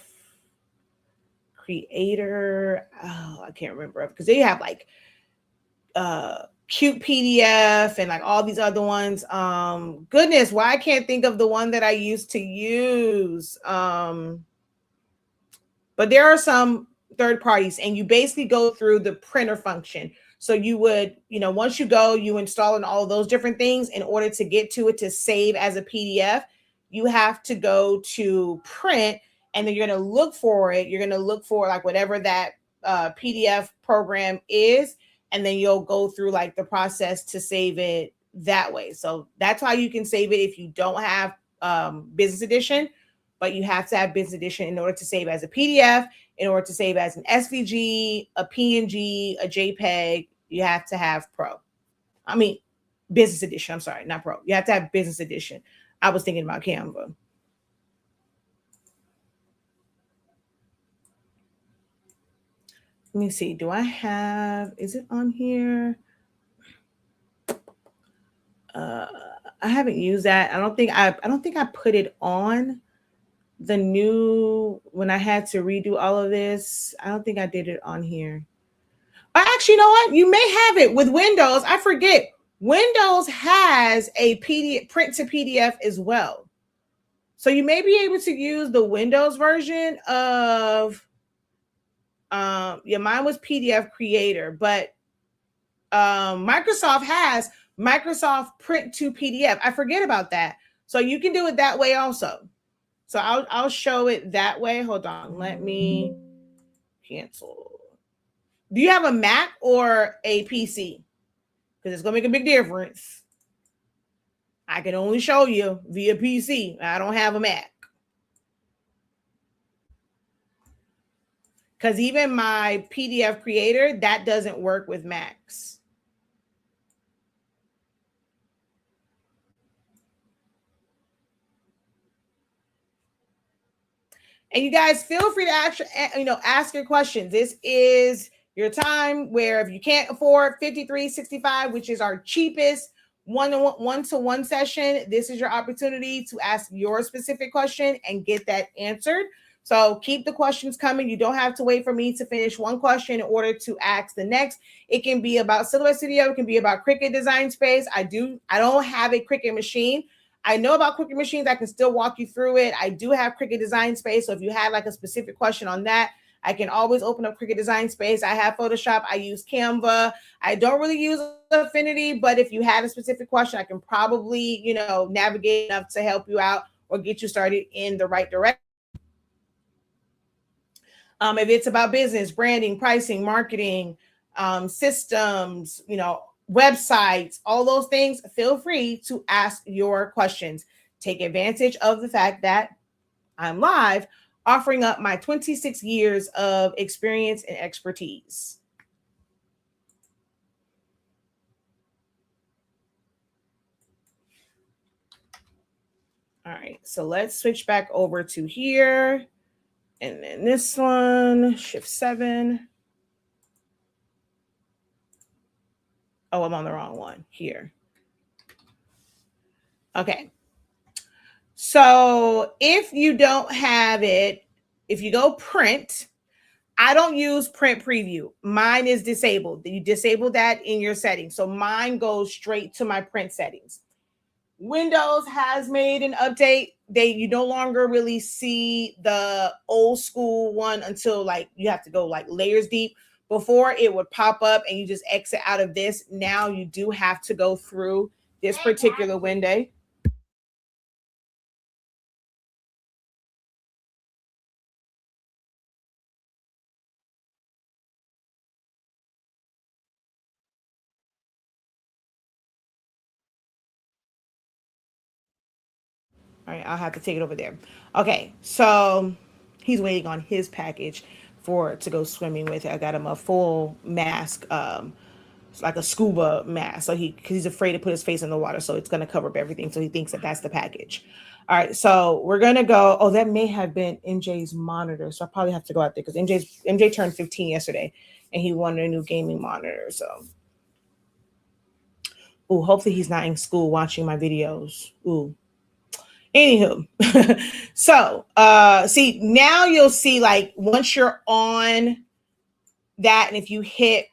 Creator? Oh, I can't remember, because they have like Cute PDF and like all these other ones. Goodness, why I can't think of the one that I used to use. But there are some third parties, and you basically go through the printer function. So you would, once you go, you install in all of those different things. In order to get to it to save as a PDF, you have to go to print, and then you're going to look for it. You're going to look for like whatever that PDF program is, and then you'll go through like the process to save it that way. So that's how you can save it if you don't have business edition, but you have to have business edition in order to save as a PDF. In order to save as an SVG, a PNG, a JPEG, you have to have Pro. Business edition. I'm sorry, not pro. You have to have business edition. I was thinking about Canva. Let me see. Do I have, is it on here? I haven't used that. I don't think I put it on the new, when I had to redo all of this. I don't think I did it on here. Actually, you know what? You may have it with Windows. I forget. Windows has a PDF, print to PDF as well. So you may be able to use the Windows version of, yeah, mine was PDF Creator, but Microsoft has Microsoft Print to PDF. I forget about that. So you can do it that way also. So I'll show it that way. Hold on. Let me cancel. Do you have a Mac or a PC? Because it's going to make a big difference. I can only show you via PC. I don't have a Mac. Because even my PDF Creator, that doesn't work with Macs. And you guys feel free to ask your questions. This is your time where if you can't afford 5365, which is our cheapest one-to-one session, this is your opportunity to ask your specific question and get that answered. So keep the questions coming. You don't have to wait for me to finish one question in order to ask the next. It can be about Silhouette Studio. It can be about Cricut Design Space. I don't have a Cricut machine. I know about Cricut machines. I can still walk you through it. I do have Cricut Design Space. So if you have like a specific question on that, I can always open up Cricut Design Space. I have Photoshop. I use Canva. I don't really use Affinity, but if you have a specific question, I can probably, navigate enough to help you out or get you started in the right direction. If it's about business, branding, pricing, marketing, systems, websites, all those things, feel free to ask your questions. Take advantage of the fact that I'm live, offering up my 26 years of experience and expertise. All right, so let's switch back over to here. And then this one, Shift 7. Oh, I'm on the wrong one here. Okay. So if you don't have it, if you go print, I don't use print preview. Mine is disabled. You disable that in your settings. So mine goes straight to my print settings. Windows has made an update. You no longer really see the old school one until like you have to go like layers deep. Before it would pop up and you just exit out of this. Now you do have to go through this particular window. All right, I'll have to take it over there. Okay, so he's waiting on his package to go swimming with. I got him a full mask, it's like a scuba mask. So because he's afraid to put his face in the water, so it's gonna cover up everything. So he thinks that that's the package. All right, so we're gonna go. Oh, that may have been MJ's monitor, so I probably have to go out there because MJ turned 15 yesterday, and he wanted a new gaming monitor. So, ooh, hopefully he's not in school watching my videos. Ooh. Anywho, so see, now you'll see like once you're on that, and if you hit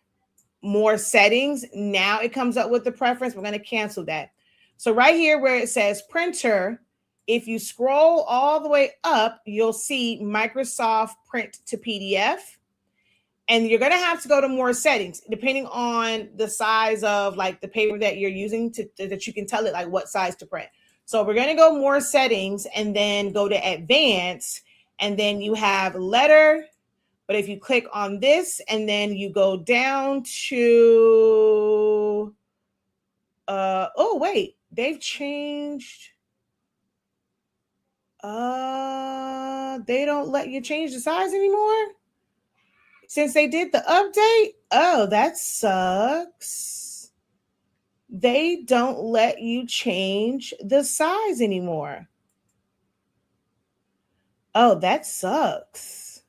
more settings, now it comes up with the preference. We're going to cancel that. So right here where it says printer, if you scroll all the way up, you'll see Microsoft Print to PDF. And you're going to have to go to more settings depending on the size of like the paper that you're using that you can tell it like what size to print. So we're going to go more settings and then go to advanced, and then you have letter. But if you click on this and then you go down to, oh wait, they've changed. They don't let you change the size anymore since they did the update. Oh, that sucks. they don't let you change the size anymore. Oh, that sucks.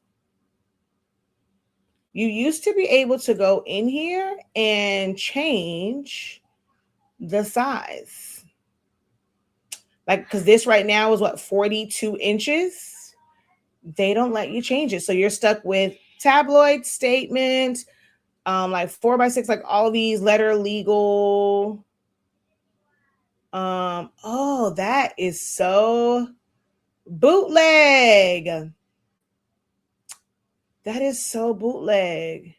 You used to be able to go in here and change the size. Like, because this right now is what, 42 inches? They don't let you change it. So you're stuck with tabloid statement, like 4x6, like all these letter legal. Oh, that is so bootleg. That is so bootleg.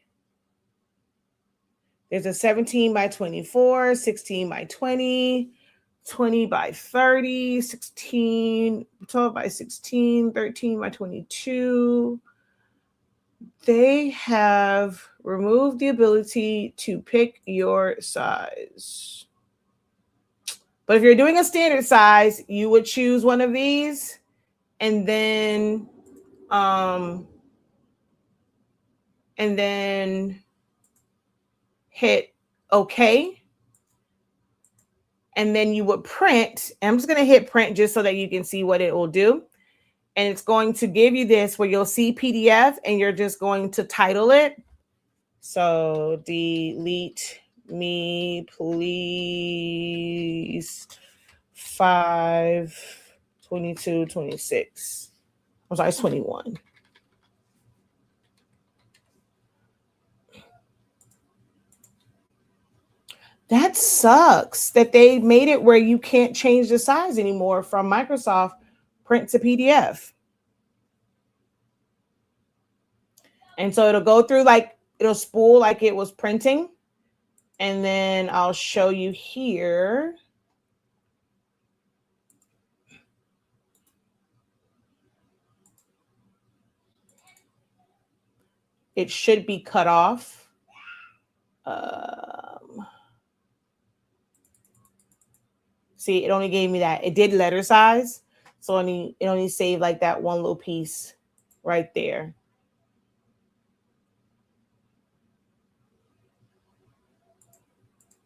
There's a 17 by 24, 16 by 20, 20 by 30, 16, 12 by 16, 13 by 22. They have removed the ability to pick your size. But if you're doing a standard size, you would choose one of these and then hit OK. And then you would print. And I'm just going to hit print just so that you can see what it will do. And it's going to give you this where you'll see PDF and you're just going to title it. So delete me, please. 5, 22, 26. I'm sorry, it's 21. That sucks that they made it where you can't change the size anymore from Microsoft Print to PDF. And so it'll go through like, it'll spool like it was printing. And then I'll show you here. It should be cut off. See, it only gave me that. It did letter size. So it only saved like that one little piece right there.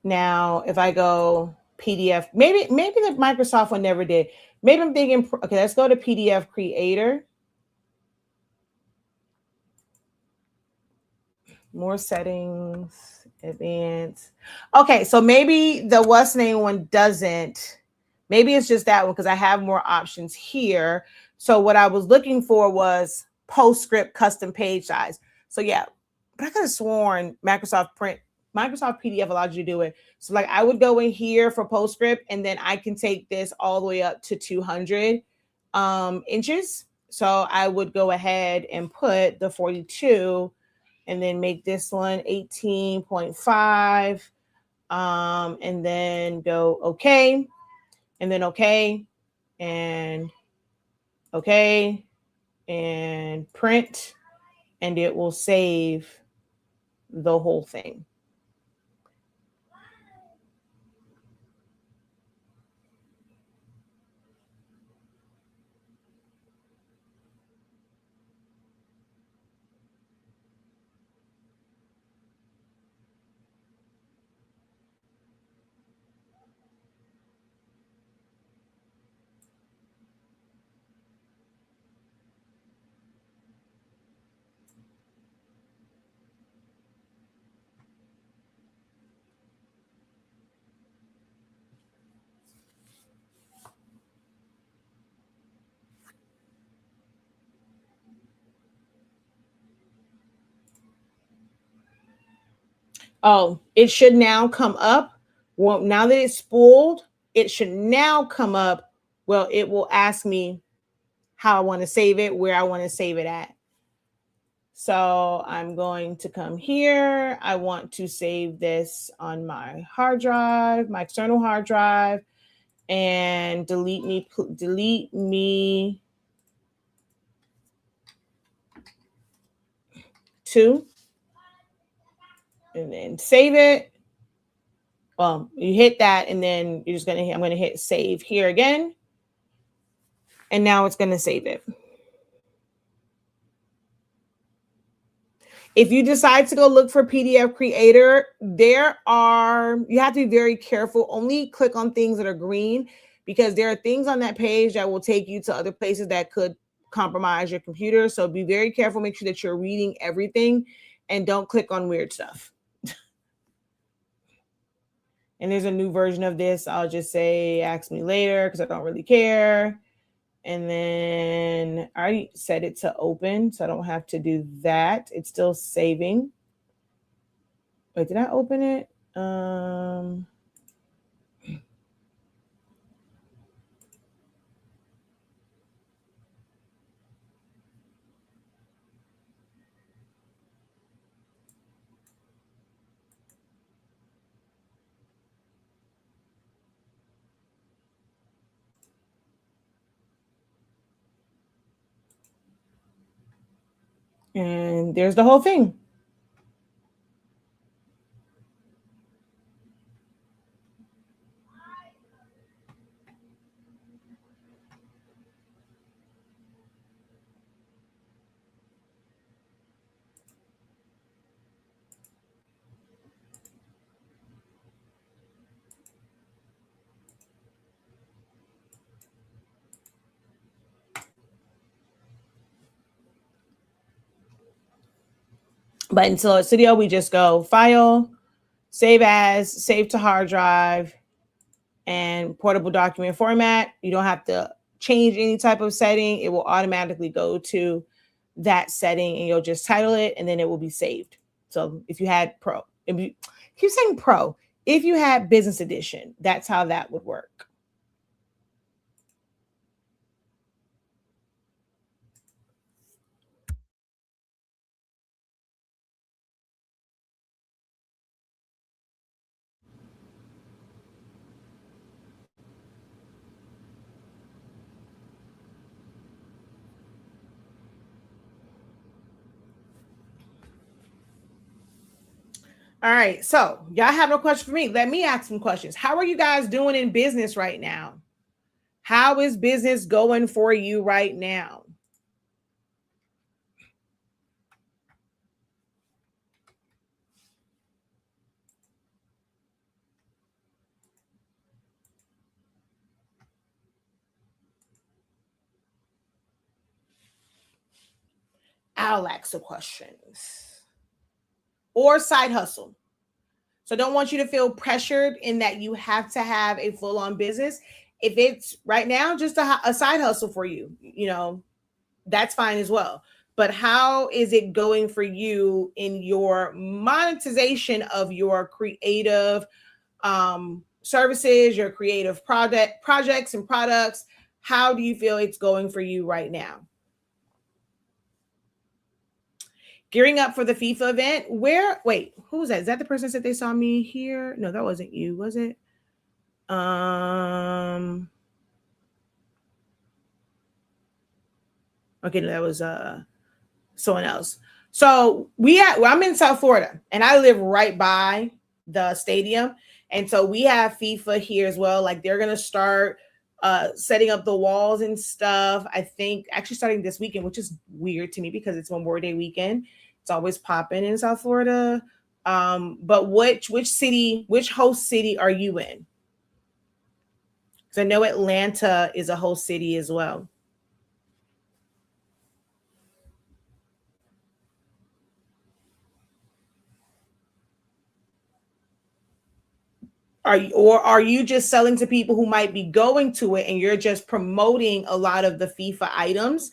Now, if I go PDF, maybe the Microsoft one never did. Maybe I'm thinking, okay, let's go to PDF Creator. More settings, advanced. Okay, so maybe the what's name one doesn't. Maybe it's just that one because I have more options here. So what I was looking for was PostScript custom page size. So yeah, but I could have sworn Microsoft PDF allowed you to do it. So like I would go in here for PostScript and then I can take this all the way up to 200 inches. So I would go ahead and put the 42 and then make this one 18.5 and then go okay, and then okay, and okay, and print, and it will save the whole thing. Oh, it should now come up. Well, now that it's spooled, it should now come up. Well, it will ask me how I want to save it, where I want to save it at. So I'm going to come here. I want to save this on my hard drive, my external hard drive, and delete me 2. And then save it. Well, you hit that, and then I'm going to hit save here again. And now it's going to save it. If you decide to go look for PDF Creator, you have to be very careful. Only click on things that are green, because there are things on that page that will take you to other places that could compromise your computer. So be very careful. Make sure that you're reading everything and don't click on weird stuff. And there's a new version of this. I'll just say, ask me later, because I don't really care. And then I already set it to open, so I don't have to do that. It's still saving. Wait, did I open it? And there's the whole thing. But in Solar Studio, we just go File, Save As, Save to Hard Drive, and Portable Document Format. You don't have to change any type of setting. It will automatically go to that setting, and you'll just title it, and then it will be saved. So if you had Pro, if you keep saying Pro, if you had Business Edition, that's how that would work. All right. So y'all have no question for me. Let me ask some questions. How are you guys doing in business right now? How is business going for you right now? I'll ask some questions. Or side hustle. So don't want you to feel pressured in that you have to have a full-on business. If it's right now just a side hustle for you, that's fine as well. But how is it going for you in your monetization of your creative services, your creative projects and products? How do you feel it's going for you right now? Gearing up for the FIFA event. Wait, who was that? Is that the person that said they saw me here? No, that wasn't you, was it? Okay, that was someone else. So I'm in South Florida, and I live right by the stadium, and so we have FIFA here as well. Like, they're gonna start setting up the walls and stuff. I think actually starting this weekend, which is weird to me because it's Memorial Day weekend. It's always popping in South Florida. But which host city are you in? Because I know Atlanta is a host city as well. Are you just selling to people who might be going to it, and you're just promoting a lot of the FIFA items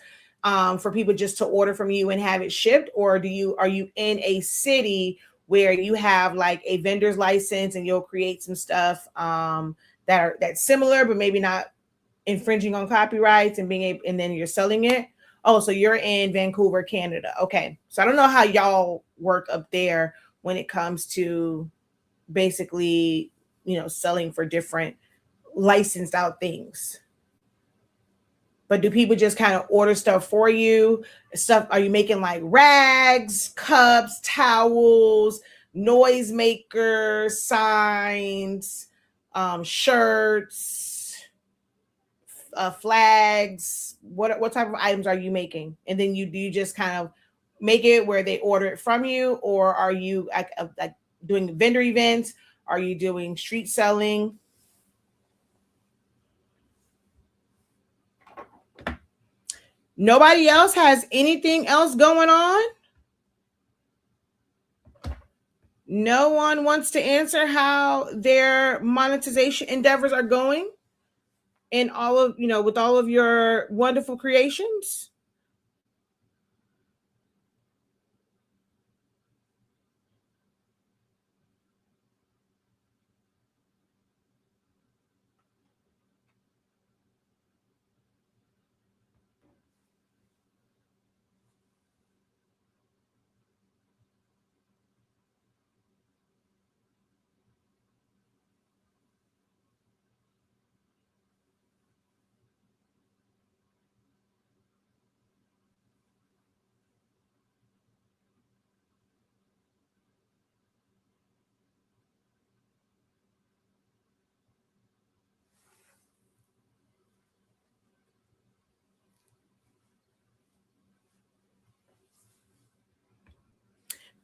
for people just to order from you and have it shipped? Or are you in a city where you have like a vendor's license and you'll create some stuff that's similar but maybe not infringing on copyrights and and then you're selling it? Oh, so you're in Vancouver, Canada. Okay. So I don't know how y'all work up there when it comes to basically selling for different licensed out things. But do people just kind of order stuff for you? Are you making like rags, cups, towels, noisemakers, signs, shirts, flags? What type of items are you making? And then you just kind of make it where they order it from you, or are you like doing vendor events? Are you doing street selling? Nobody else has anything else going on? No one wants to answer how their monetization endeavors are going in all of, with all of your wonderful creations?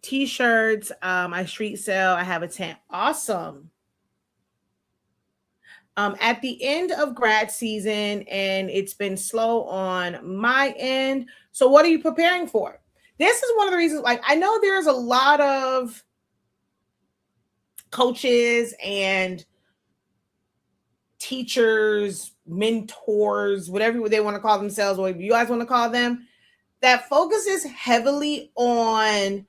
T-shirts, I street sell, I have a tent. Awesome. At the end of grad season, and it's been slow on my end. So what are you preparing for? This is one of the reasons, like, I know there's a lot of coaches and teachers, mentors, whatever they want to call themselves, or you guys want to call them, that focuses heavily on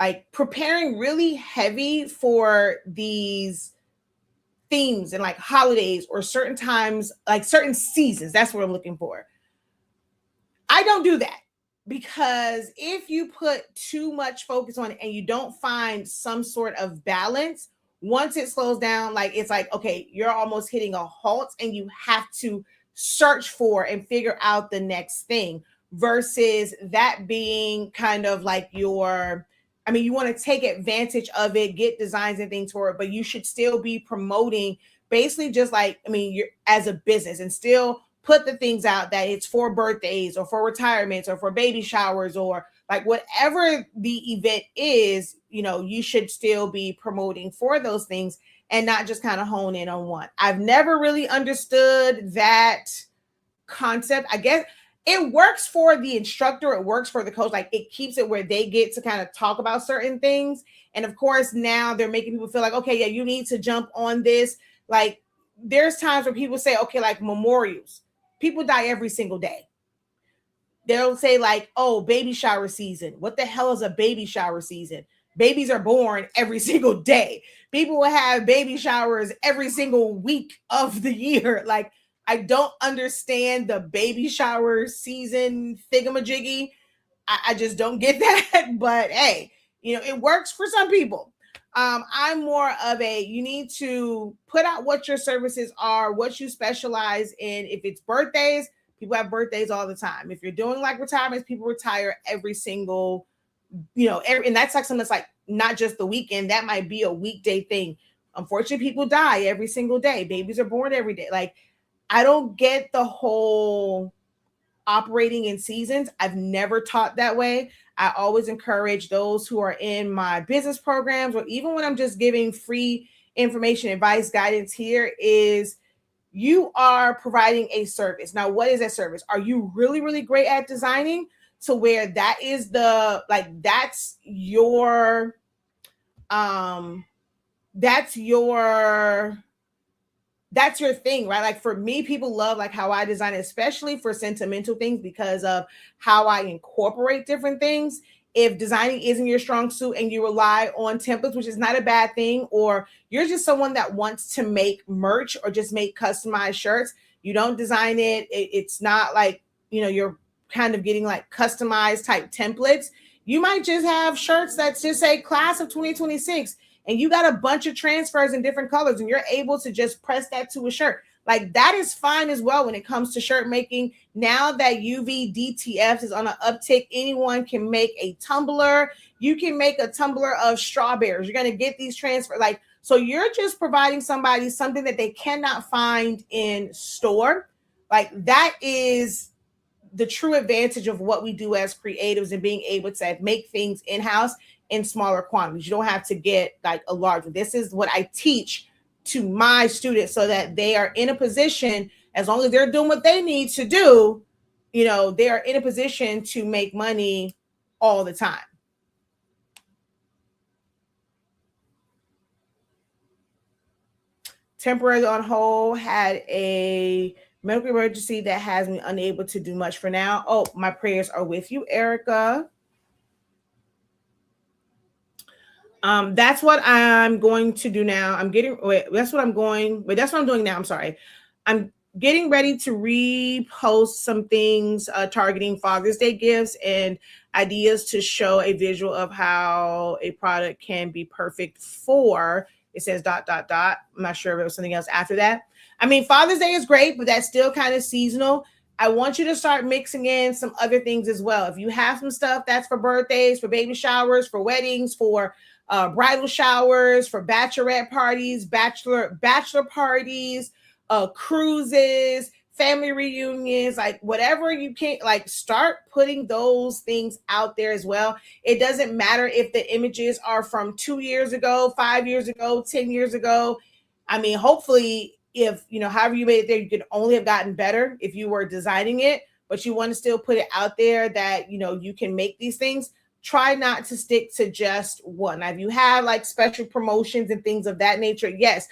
like preparing really heavy for these themes and like holidays or certain times, like certain seasons. That's what I'm looking for. I don't do that, because if you put too much focus on it and you don't find some sort of balance, once it slows down, like it's like, okay, you're almost hitting a halt and you have to search for and figure out the next thing, versus that being kind of like your, I mean, you want to take advantage of it, get designs and things for it, but you should still be promoting basically just like, I mean, you're as a business, and still put the things out that it's for birthdays or for retirements or for baby showers or like whatever the event is, you should still be promoting for those things and not just kind of hone in on one. I've never really understood that concept. I guess it works for the instructor, it works for the coach. Like it keeps it where they get to kind of talk about certain things. And of course, now they're making people feel like, okay, yeah, you need to jump on this. Like there's times where people say, okay, like memorials, people die every single day. They'll say like, oh, baby shower season. What the hell is a baby shower season? Babies are born every single day. People will have baby showers every single week of the year. Like, I don't understand the baby shower season thingamajiggy. I just don't get that. But hey, it works for some people. I'm more of a, you need to put out what your services are, what you specialize in. If it's birthdays, people have birthdays all the time. If you're doing like retirements, people retire every single, and that's like something that's like not just the weekend. That might be a weekday thing. Unfortunately, people die every single day. Babies are born every day. Like, I don't get the whole operating in seasons. I've never taught that way. I always encourage those who are in my business programs, or even when I'm just giving free information, advice, guidance here, is you are providing a service. Now, what is that service? Are you really, really great at designing to where that is the, like, that's your thing, right? Like for me, people love like how I design, especially for sentimental things, because of how I incorporate different things. If designing isn't your strong suit and you rely on templates, which is not a bad thing, or you're just someone that wants to make merch or just make customized shirts, you don't design it. It's not like, you're kind of getting like customized type templates. You might just have shirts that just say class of 2026, and you got a bunch of transfers in different colors, and you're able to just press that to a shirt. Like that is fine as well when it comes to shirt making. Now that UV DTF is on an uptick, anyone can make a tumbler. You can make a tumbler of strawberries. You're going to get these transfer. Like, so you're just providing somebody something that they cannot find in store. Like that is the true advantage of what we do as creatives and being able to make things in-house in smaller quantities. You don't have to get like a large one. This is what I teach to my students so that they are in a position, as long as they're doing what they need to do, you know, they are in a position to make money all the time. Temporarily on hold, had a medical emergency that has me unable to do much for now. Oh, my prayers are with you, Erica. That's what I'm going to do now. That's what I'm doing now. I'm sorry. I'm getting ready to repost some things targeting Father's Day gifts and ideas to show a visual of how a product can be perfect for. It says ... I'm not sure if it was something else after that. I mean, Father's Day is great, but that's still kind of seasonal. I want you to start mixing in some other things as well. If you have some stuff that's for birthdays, for baby showers, for weddings, for bridal showers, for bachelorette parties, bachelor parties, cruises, family reunions, like whatever you can, like start putting those things out there as well. It doesn't matter if the images are from 2 years ago, 5 years ago, 10 years ago. I mean, hopefully, if you know, however you made it there, you could only have gotten better if you were designing it, but you want to still put it out there that, you know, you can make these things. Try not to stick to just one. Now, if you have like special promotions and things of that nature, yes.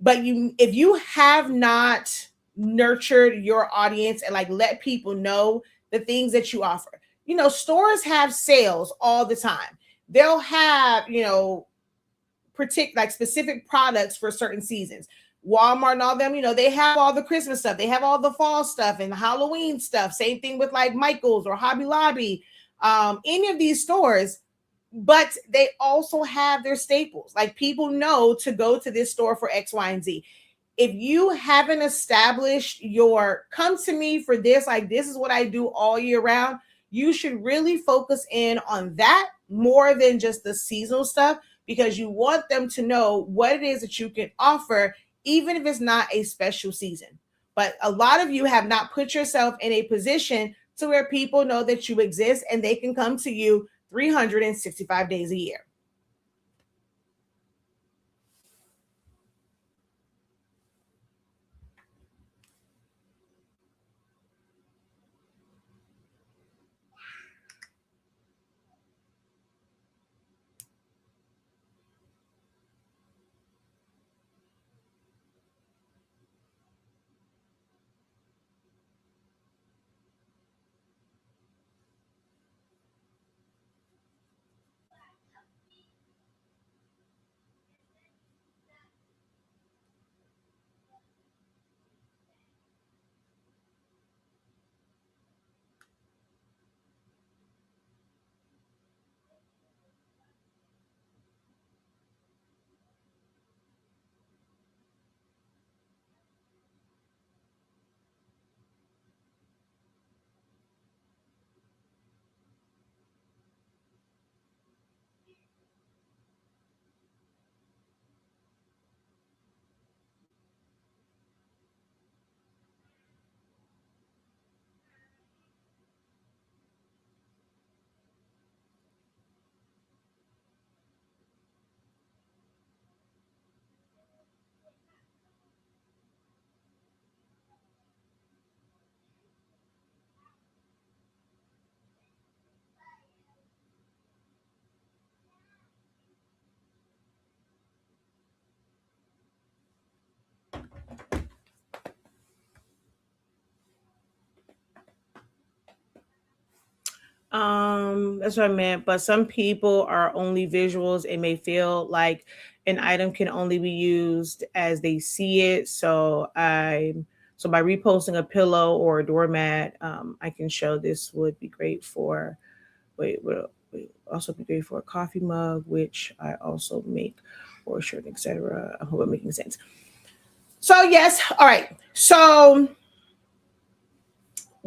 But if you have not nurtured your audience and like let people know the things that you offer, you know, stores have sales all the time. They'll have, you know, like specific products for certain seasons. Walmart and all them, you know, they have all the Christmas stuff. They have all the fall stuff and the Halloween stuff. Same thing with like Michael's or Hobby Lobby. Any of these stores, but they also have their staples. Like people know to go to this store for X, Y, and Z. If you haven't established your come to me for this, like this is what I do all year round, you should really focus in on that more than just the seasonal stuff, because you want them to know what it is that you can offer, even if it's not a special season. But a lot of you have not put yourself in a position to where people know that you exist and they can come to you 365 days a year. That's what I meant. But some people are only visuals and may feel like an item can only be used as they see it. So by reposting a pillow or a doormat, I can show this would be great for would also be great for a coffee mug, which I also make, or a shirt, etc. I hope I'm making sense. So yes, all right. So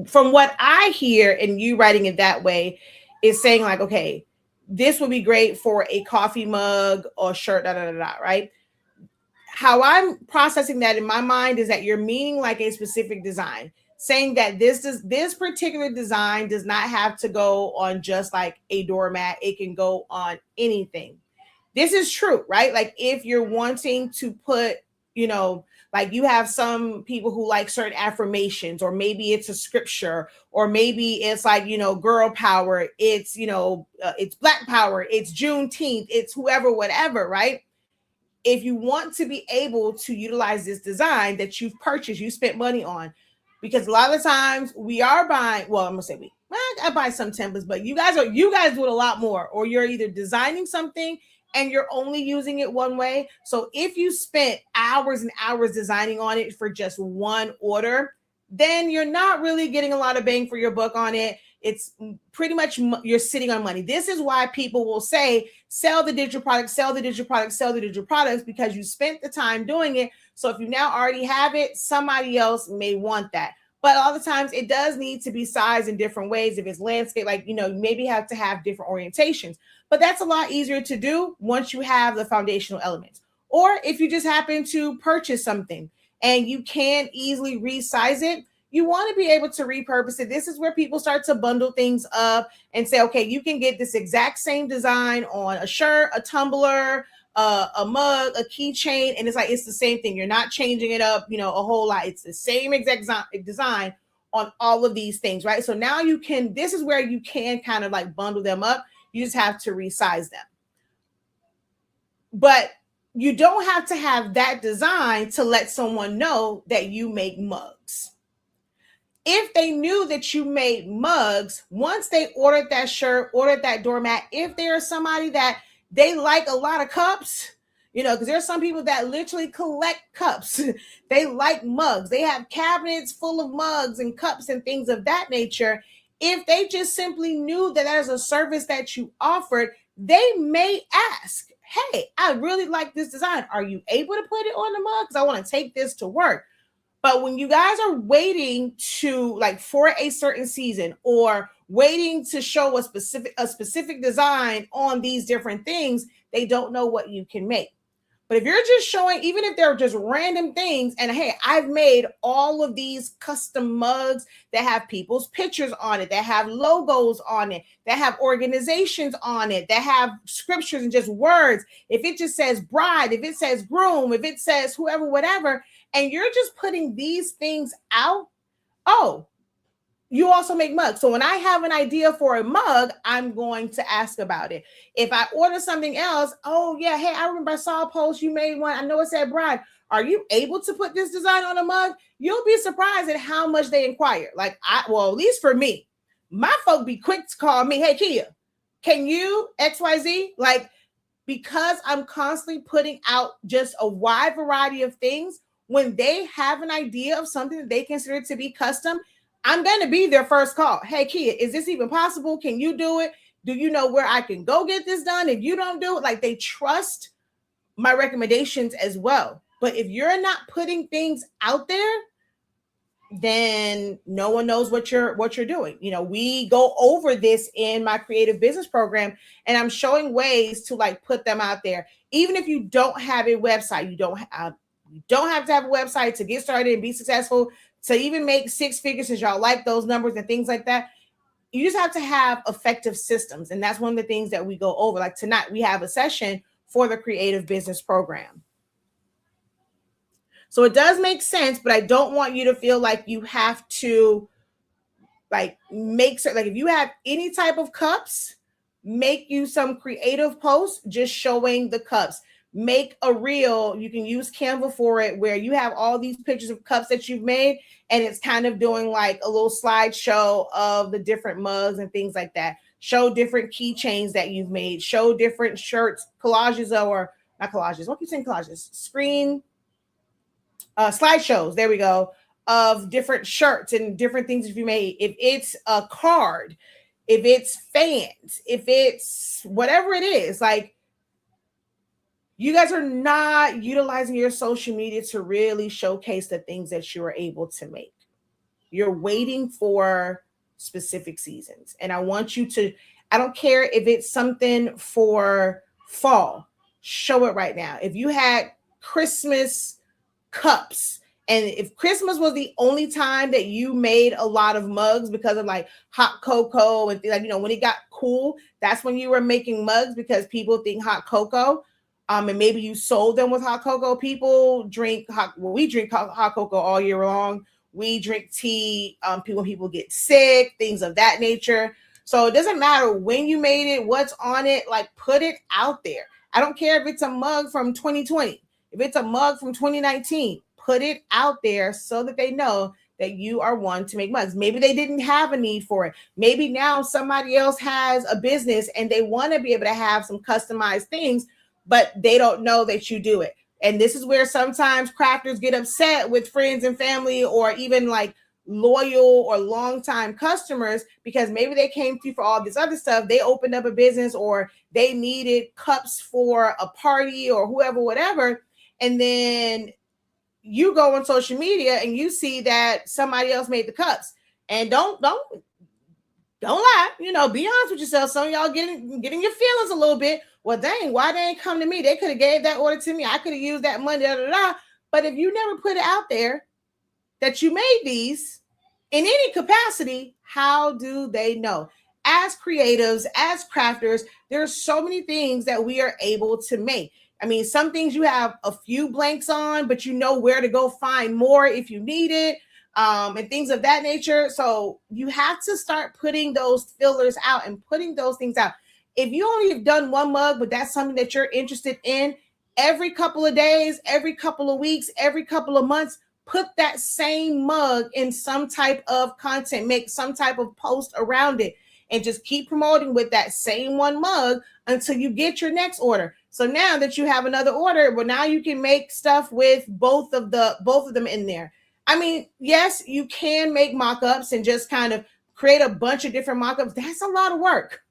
from what I hear and you writing it that way is saying like, okay, this would be great for a coffee mug or shirt, right? How I'm processing that in my mind is that you're meaning like a specific design. saying that this particular design does not have to go on just like a doormat. It can go on anything. This is true, right? Like if you're wanting to put, like you have some people who like certain affirmations, or maybe it's a scripture, or maybe it's like, girl power, it's black power, it's Juneteenth, it's whoever, whatever, right? If you want to be able to utilize this design that you've purchased, you spent money on, because a lot of times we are buying, well, I'm gonna say I buy some templates, but you guys do it a lot more, or you're either designing something and you're only using it one way. So if you spent hours and hours designing on it for just one order, then you're not really getting a lot of bang for your buck on it. It's pretty much you're sitting on money. This is why people will say, sell the digital products, sell the digital products, sell the digital products, because you spent the time doing it. So if you now already have it, somebody else may want that. But a lot of times it does need to be sized in different ways. If it's landscape, like, you maybe have to have different orientations. But that's a lot easier to do once you have the foundational elements. Or if you just happen to purchase something and you can't easily resize it, you want to be able to repurpose it. This is where people start to bundle things up and say, okay, you can get this exact same design on a shirt, a tumbler, a mug, a keychain, and it's the same thing. You're not changing it up, a whole lot. It's the same exact design on all of these things, right? So now this is where you can kind of like bundle them up. You just have to resize them. But you don't have to have that design to let someone know that you make mugs. If they knew that you made mugs, once they ordered that shirt, ordered that doormat, if there's somebody that they like a lot of cups, because there's some people that literally collect cups. They like mugs. They have cabinets full of mugs and cups and things of that nature. If they just simply knew that there's a service that you offered, they may ask, hey, I really like this design. Are you able to put it on the mug? Because I want to take this to work. But when you guys are waiting to like for a certain season, or waiting to show a specific design on these different things, they don't know what you can make. But if you're just showing, even if they're just random things, and hey, I've made all of these custom mugs that have people's pictures on it, that have logos on it, that have organizations on it, that have scriptures and just words. If it just says bride, if it says groom, if it says whoever, whatever, and you're just putting these things out, you also make mugs. So when I have an idea for a mug, I'm going to ask about it. If I order something else, oh yeah, hey, I remember I saw a post, you made one. I know it said bride. Are you able to put this design on a mug? You'll be surprised at how much they inquire. Like at least for me, my folk be quick to call me, hey Kia, can you XYZ? Like, because I'm constantly putting out just a wide variety of things, when they have an idea of something that they consider to be custom, I'm going to be their first call. Hey, Kia, is this even possible? Can you do it? Do you know where I can go get this done? If you don't do it, like, they trust my recommendations as well. But if you're not putting things out there, then no one knows what you're doing. We go over this in my creative business program, and I'm showing ways to like put them out there. Even if you don't have a website, you don't have to have a website to get started and be successful, to even make six figures, since y'all like those numbers and things like that. You just have to have effective systems. And that's one of the things that we go over. Like tonight, we have a session for the creative business program. So it does make sense, but I don't want you to feel like you have to like make certain, like if you have any type of cups, make you some creative posts just showing the cups. Make a reel. You can use Canva for it, where you have all these pictures of cups that you've made, and it's kind of doing like a little slideshow of the different mugs and things like that. Show different keychains that you've made. Show different shirts, collages, or not collages. What keep saying collages? Screen slideshows. There we go, of different shirts and different things you made. If it's a card, if it's fans, if it's whatever it is, like, you guys are not utilizing your social media to really showcase the things that you are able to make. You're waiting for specific seasons. And I want you to, I don't care if it's something for fall, show it right now. If you had Christmas cups And if Christmas was the only time that you made a lot of mugs because of like hot cocoa and like, when it got cool, that's when you were making mugs because people think hot cocoa. And maybe you sold them with hot cocoa. People drink we drink hot cocoa all year long. We drink tea. People get sick, things of that nature. So it doesn't matter when you made it, what's on it, like put it out there. I don't care if it's a mug from 2020, if it's a mug from 2019, put it out there so that they know that you are one to make mugs. Maybe they didn't have a need for it. Maybe now somebody else has a business and they want to be able to have some customized things, but they don't know that you do it. And this is where sometimes crafters get upset with friends and family or even like loyal or longtime customers because maybe they came through for all this other stuff. They opened up a business or they needed cups for a party or whoever, whatever. And then you go on social media and you see that somebody else made the cups. And don't lie, be honest with yourself. Some of y'all getting your feelings a little bit. Well, dang, why they ain't come to me? They could have gave that order to me. I could have used that money, But if you never put it out there that you made these in any capacity, how do they know? As creatives, as crafters, there's so many things that we are able to make. I mean, some things you have a few blanks on, but you know where to go find more if you need it, and things of that nature. So you have to start putting those fillers out and putting those things out. If you only have done one mug, but that's something that you're interested in, every couple of days, every couple of weeks, every couple of months, put that same mug in some type of content, make some type of post around it, and just keep promoting with that same one mug until you get your next order. So now that you have another order, well, now you can make stuff with both of them in there. I mean, yes, you can make mock-ups and just kind of create a bunch of different mock-ups. That's a lot of work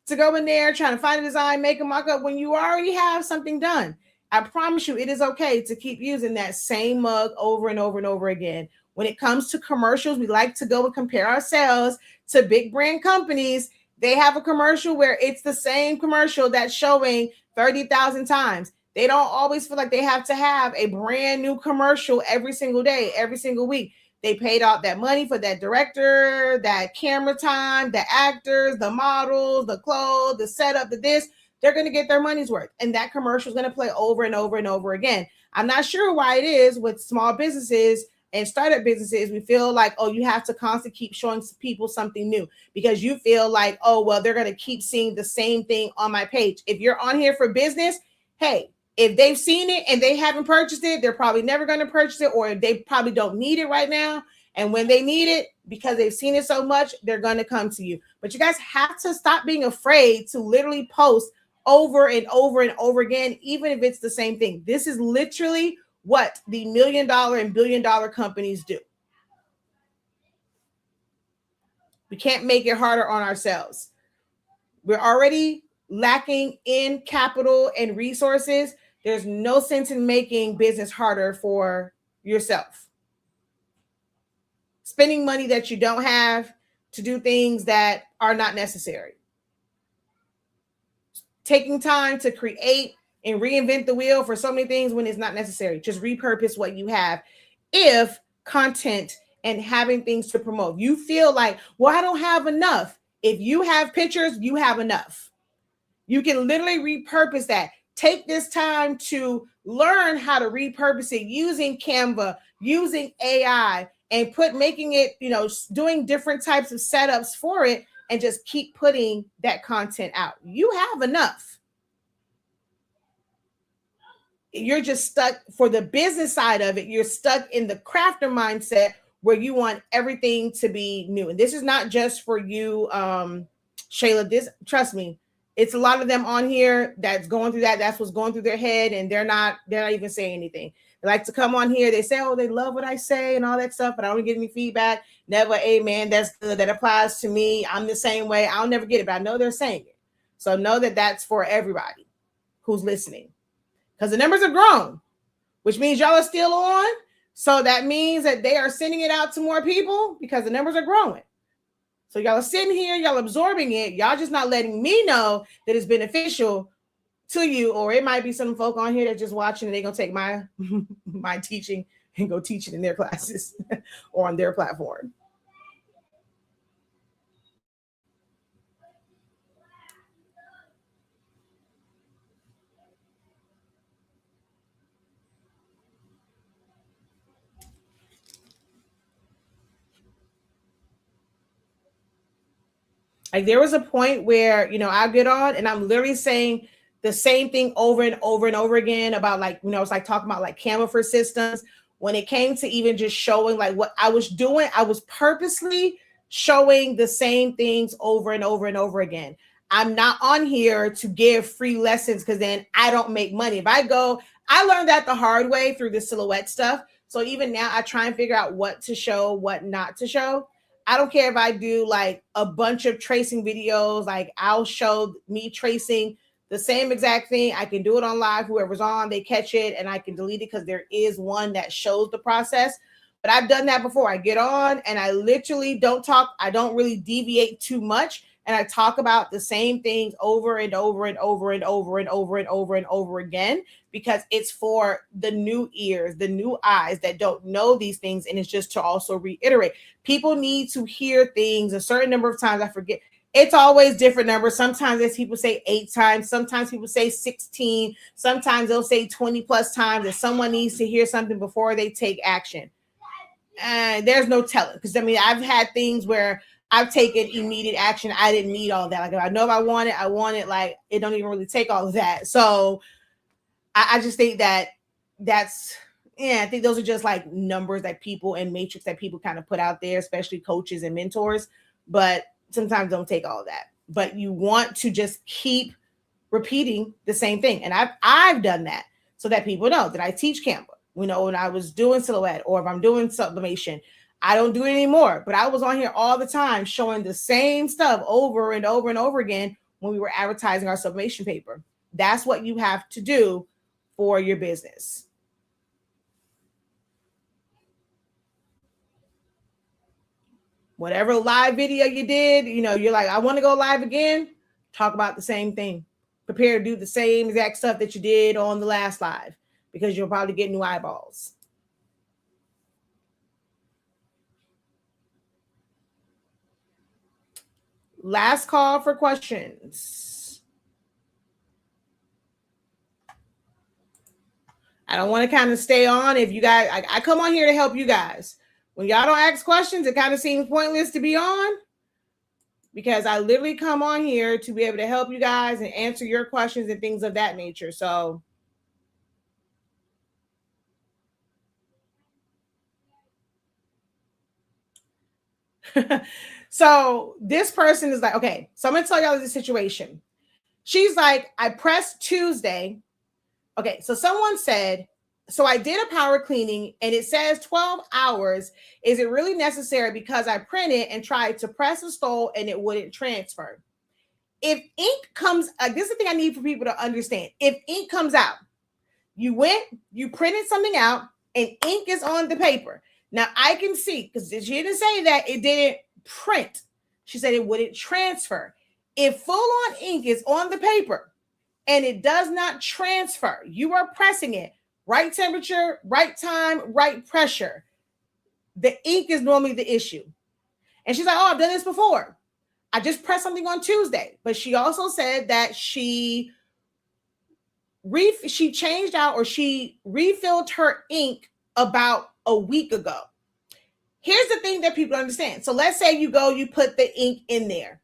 to go in there, trying to find a design, make a mock-up when you already have something done. I promise you, it is okay to keep using that same mug over and over and over again. When it comes to commercials, we like to go and compare ourselves to big brand companies. They have a commercial where it's the same commercial that's showing 30,000 times. They don't always feel like they have to have a brand new commercial every single day, every single week. They paid out that money for that director, that camera time, the actors, the models, the clothes, the setup, the this. They're going to get their money's worth. And that commercial is going to play over and over and over again. I'm not sure why it is with small businesses and startup businesses, we feel like, oh, you have to constantly keep showing people something new because you feel like, oh, well, they're going to keep seeing the same thing on my page. If you're on here for business, hey, if they've seen it and they haven't purchased it, they're probably never going to purchase it, or they probably don't need it right now. And when they need it, because they've seen it so much, they're going to come to you. But you guys have to stop being afraid to literally post over and over and over again, even if it's the same thing. This is literally what the $1 million and $1 billion companies do. We can't make it harder on ourselves. We're already lacking in capital and resources. There's no sense in making business harder for yourself. Spending money that you don't have to do things that are not necessary. Taking time to create and reinvent the wheel for so many things when it's not necessary. Just repurpose what you have. If content and having things to promote, you feel like, well, I don't have enough. If you have pictures, you have enough. You can literally repurpose that. Take this time to learn how to repurpose it using Canva, using AI, and making it, doing different types of setups for it, and just keep putting that content out. You have enough. You're just stuck for the business side of it. You're stuck in the crafter mindset where you want everything to be new. And this is not just for you, Shayla. This, trust me, it's a lot of them on here that's going through that. That's what's going through their head, and they're not even saying anything. They like to come on here. They say, oh, they love what I say and all that stuff, but I don't get any feedback. Never, amen, that's good. That applies to me. I'm the same way. I'll never get it, but I know they're saying it. So know that that's for everybody who's listening, because the numbers are grown, which means y'all are still on. So that means that they are sending it out to more people because the numbers are growing. So y'all are sitting here, y'all absorbing it. Y'all just not letting me know that it's beneficial to you, or it might be some folk on here that just watching and they're going to take my teaching and go teach it in their classes or on their platform. Like there was a point where, I get on and I'm literally saying the same thing over and over and over again about like, it's like talking about like Canva for systems. When it came to even just showing like what I was doing, I was purposely showing the same things over and over and over again. I'm not on here to give free lessons because then I don't make money. If I learned that the hard way through the silhouette stuff. So even now I try and figure out what to show, what not to show. I don't care if I do like a bunch of tracing videos, like I'll show me tracing the same exact thing. I can do it on live. Whoever's on, they catch it and I can delete it because there is one that shows the process. But I've done that before. I get on and I literally don't talk. I don't really deviate too much. And I talk about the same things over and over and over and over and over and over and over again, because it's for the new ears, the new eyes that don't know these things. And it's just to also reiterate, people need to hear things a certain number of times. I forget. It's always different numbers. Sometimes as people say 8 times, sometimes people say 16, sometimes they'll say 20 plus times that someone needs to hear something before they take action. And there's no telling, because I mean, I've had things where I've taken immediate action. I didn't need all that. Like if I know if I want it, like it don't even really take all of that. So I just think I think those are just like numbers that people and matrix that people kind of put out there, especially coaches and mentors, but sometimes don't take all of that. But you want to just keep repeating the same thing. And I've done that so that people know that I teach Canva. When I was doing silhouette or if I'm doing sublimation, I don't do it anymore, but I was on here all the time showing the same stuff over and over and over again when we were advertising our sublimation paper. That's what you have to do for your business. Whatever live video you did, you're like, I want to go live again. Talk about the same thing. Prepare to do the same exact stuff that you did on the last live, because you'll probably get new eyeballs. Last call for questions. I don't want to kind of stay on. If you guys, I come on here to help you guys. When y'all don't ask questions, it kind of seems pointless to be on, because I literally come on here to be able to help you guys and answer your questions and things of that nature. So so this person is like, okay, so I'm going to tell y'all the situation. She's like, I pressed Tuesday. Okay, so someone said, so I did a power cleaning and it says 12 hours. Is it really necessary? Because I printed and tried to press and stole and it wouldn't transfer. If ink comes, this is the thing I need for people to understand. If ink comes out, you printed something out and ink is on the paper. Now I can see, because she didn't say that it didn't print. She said it wouldn't transfer. If full on ink is on the paper and it does not transfer, you are pressing it, right temperature, right time, right pressure. The ink is normally the issue. And she's like, oh, I've done this before. I just pressed something on Tuesday. But she also said that she changed out, or she refilled her ink about a week ago. Here's the thing that people understand. So let's say you put the ink in there.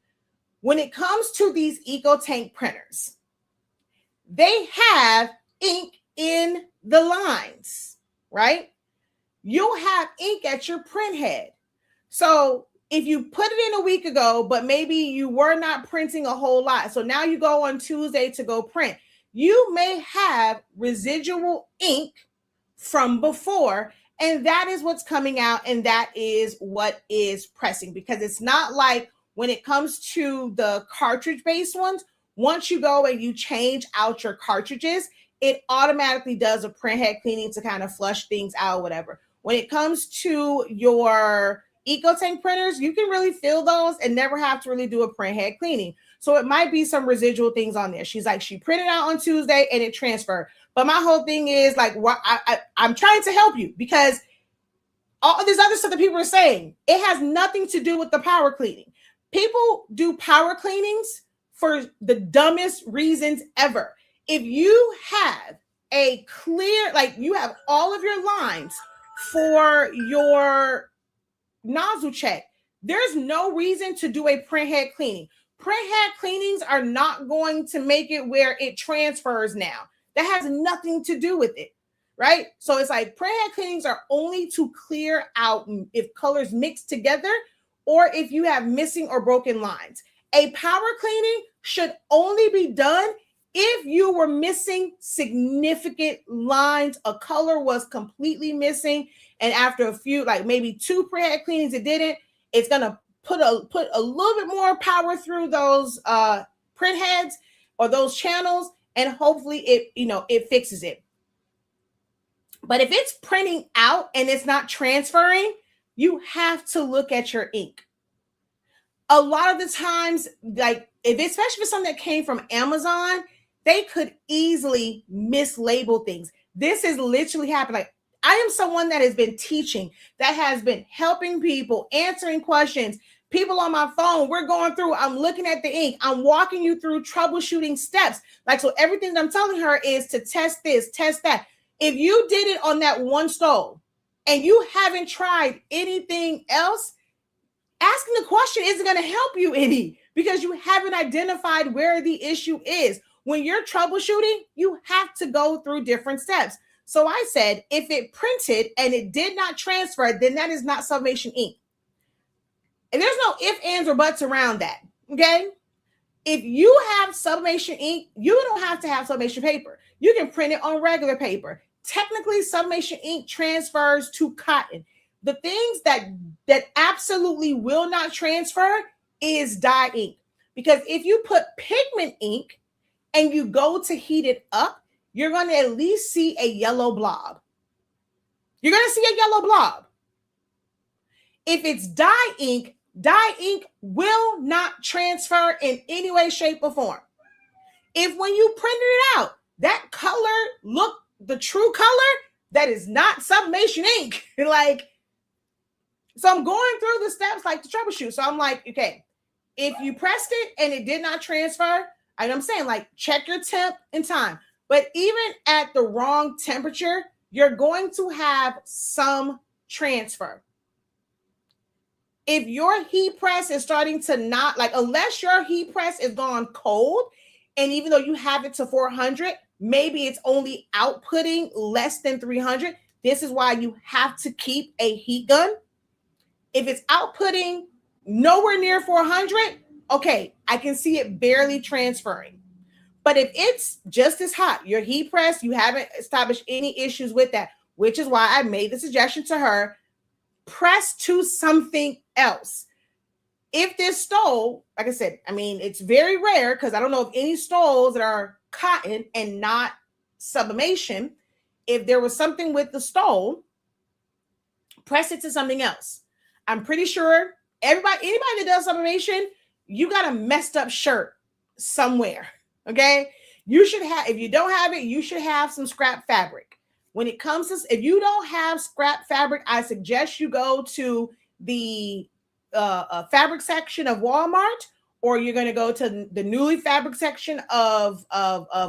When it comes to these EcoTank printers, they have ink in the lines, right? You'll have ink at your print head. So if you put it in a week ago, but maybe you were not printing a whole lot, so now you go on Tuesday to go print, you may have residual ink from before, and that is what's coming out, and that is what is pressing. Because it's not like when it comes to the cartridge-based ones, once you go and you change out your cartridges, it automatically does a print head cleaning to kind of flush things out, whatever. When it comes to your EcoTank printers, you can really fill those and never have to really do a print head cleaning. So it might be some residual things on there. She's like, she printed out on Tuesday and it transferred. But my whole thing is like, I'm trying to help you because all this other stuff that people are saying, it has nothing to do with the power cleaning. People do power cleanings for the dumbest reasons ever. If you have a clear, like you have all of your lines for your nozzle check, there's no reason to do a print head cleaning. Print head cleanings are not going to make it where it transfers now. That has nothing to do with it, right? So it's like print head cleanings are only to clear out if colors mix together or if you have missing or broken lines. A power cleaning should only be done if you were missing significant lines, a color was completely missing, and after a few, like maybe 2 print head cleanings, it didn't. It's gonna put a little bit more power through those print heads or those channels, and hopefully it fixes it. But if it's printing out and it's not transferring, you have to look at your ink. A lot of the times, like especially for something that came from Amazon, they could easily mislabel things. This is literally happened. Like I am someone that has been teaching, that has been helping people, answering questions, people on my phone. We're going through, I'm looking at the ink. I'm walking you through troubleshooting steps. Like, so everything that I'm telling her is to test this, test that. If you did it on that one stove and you haven't tried anything else, asking the question isn't going to help you any because you haven't identified where the issue is. When you're troubleshooting, you have to go through different steps. So I said, if it printed and it did not transfer, then that is not sublimation ink. And there's no ifs, ands, or buts around that, okay? If you have sublimation ink, you don't have to have sublimation paper. You can print it on regular paper. Technically, sublimation ink transfers to cotton. The things that absolutely will not transfer is dye ink. Because if you put pigment ink and you go to heat it up, you're going to at least see a yellow blob. You're going to see a yellow blob. If it's dye ink will not transfer in any way, shape, or form. If when you printed it out, that color looked the true color, that is not sublimation ink. Like, so I'm going through the steps like to troubleshoot. So I'm like, okay, if you pressed it and it did not transfer, I'm saying like check your temp and time. But even at the wrong temperature, you're going to have some transfer. If your heat press is starting to not, like, unless your heat press is gone cold, and even though you have it to 400, maybe it's only outputting less than 300. This is why you have to keep a heat gun. If it's outputting nowhere near 400, okay, I can see it barely transferring. But if it's just as hot, your heat press, you haven't established any issues with that, which is why I made the suggestion to her, press to something else. If this stole, like I said, I mean, it's very rare because I don't know of any stoles that are cotton and not sublimation. If there was something with the stole, press it to something else. I'm pretty sure anybody that does sublimation, you got a messed up shirt somewhere. Okay. You should have, if you don't have it, you should have some scrap fabric. When it comes to, if you don't have scrap fabric, I suggest you go to the fabric section of Walmart, or you're going to go to the newly fabric section of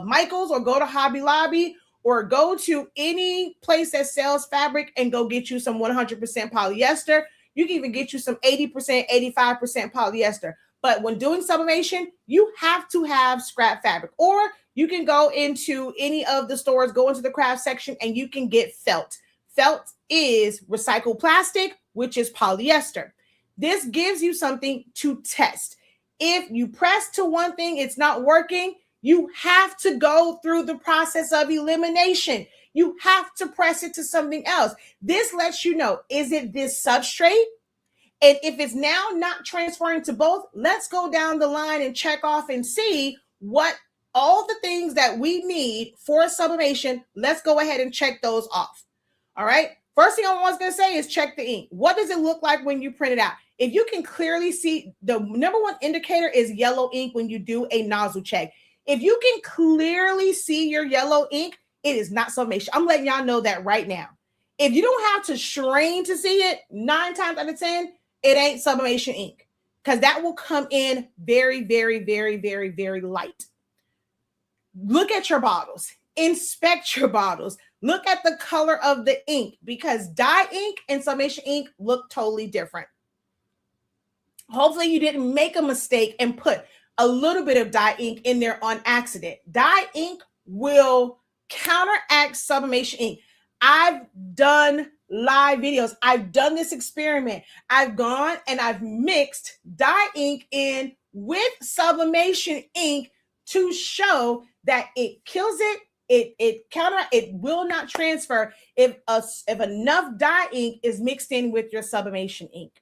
Michael's, or go to Hobby Lobby, or go to any place that sells fabric and go get you some 100% polyester. You can even get you some 80%, 85% polyester. But when doing sublimation, you have to have scrap fabric, or you can go into any of the stores, go into the craft section, and you can get felt. Felt is recycled plastic, which is polyester. This gives you something to test. If you press to one thing, it's not working, you have to go through the process of elimination. You have to press it to something else. This lets you know, is it this substrate? And if it's now not transferring to both, let's go down the line and check off and see what all the things that we need for sublimation. Let's go ahead and check those off. All right. First thing I was going to say is check the ink. What does it look like when you print it out? If you can clearly see, the number one indicator is yellow ink when you do a nozzle check. If you can clearly see your yellow ink, it is not sublimation. I'm letting y'all know that right now. If you don't have to strain to see it, 9 times out of 10, it ain't sublimation ink, because that will come in very, very, very, very, very light. Look at your bottles. Inspect your bottles. Look at the color of the ink, because dye ink and sublimation ink look totally different. Hopefully you didn't make a mistake and put a little bit of dye ink in there on accident. Dye ink will counteract sublimation ink. I've done live videos. I've done this experiment. I've gone and I've mixed dye ink in with sublimation ink to show that it kills it. It will not transfer if enough dye ink is mixed in with your sublimation ink.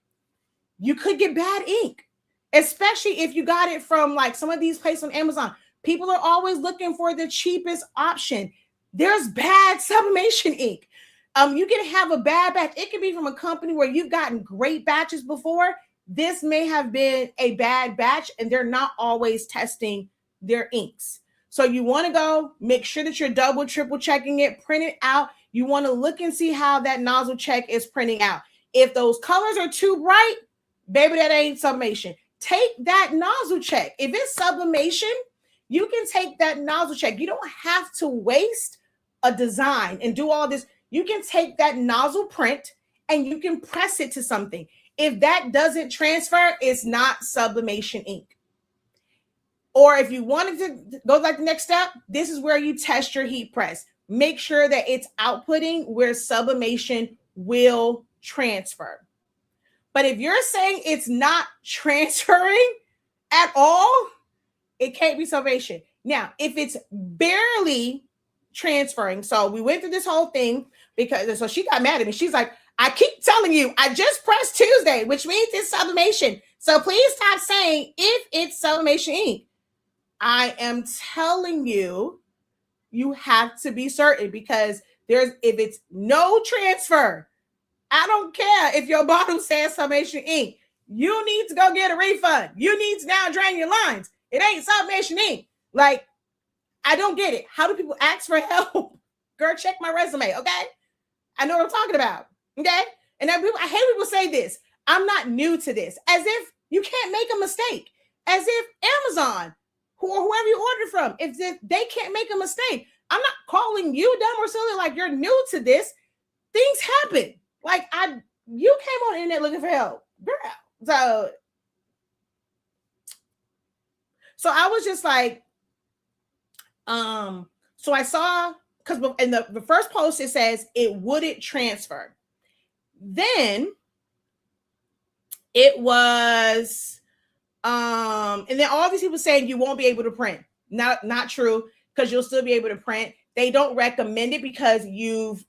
You could get bad ink, especially if you got it from like some of these places on Amazon. People are always looking for the cheapest option. There's bad sublimation ink. You can have a bad batch. It could be from a company where you've gotten great batches before. This may have been a bad batch, and they're not always testing their inks. So you want to go make sure that you're double, triple checking it, print it out. You want to look and see how that nozzle check is printing out. If those colors are too bright, baby, that ain't sublimation. Take that nozzle check. If it's sublimation, you can take that nozzle check. You don't have to waste a design and do all this. You can take that nozzle print and you can press it to something. If that doesn't transfer, it's not sublimation ink. Or if you wanted to go like the next step, this is where you test your heat press. Make sure that it's outputting where sublimation will transfer. But if you're saying it's not transferring at all, it can't be sublimation. Now, if it's barely transferring, so we went through this whole thing because so she got mad at me. She's like, I keep telling you, I just pressed Tuesday, which means it's sublimation. So please stop saying if it's sublimation ink. I am telling you, you have to be certain, because if it's no transfer, I don't care if your bottom says sublimation ink. You need to go get a refund. You need to now drain your lines. It ain't sublimation ink. Like, I don't get it. How do people ask for help? Girl, check my resume, okay? I know what I'm talking about, okay? And then I hate people say this. I'm not new to this. As if you can't make a mistake. As if Amazon, or whoever you ordered from, if they can't make a mistake. I'm not calling you dumb or silly like you're new to this. Things happen. Like you came on the internet looking for help, girl. So I was just like, so I saw, because in the first post it says it wouldn't transfer. Then it was, and then all these people saying you won't be able to print. Not true, because you'll still be able to print. They don't recommend it because you've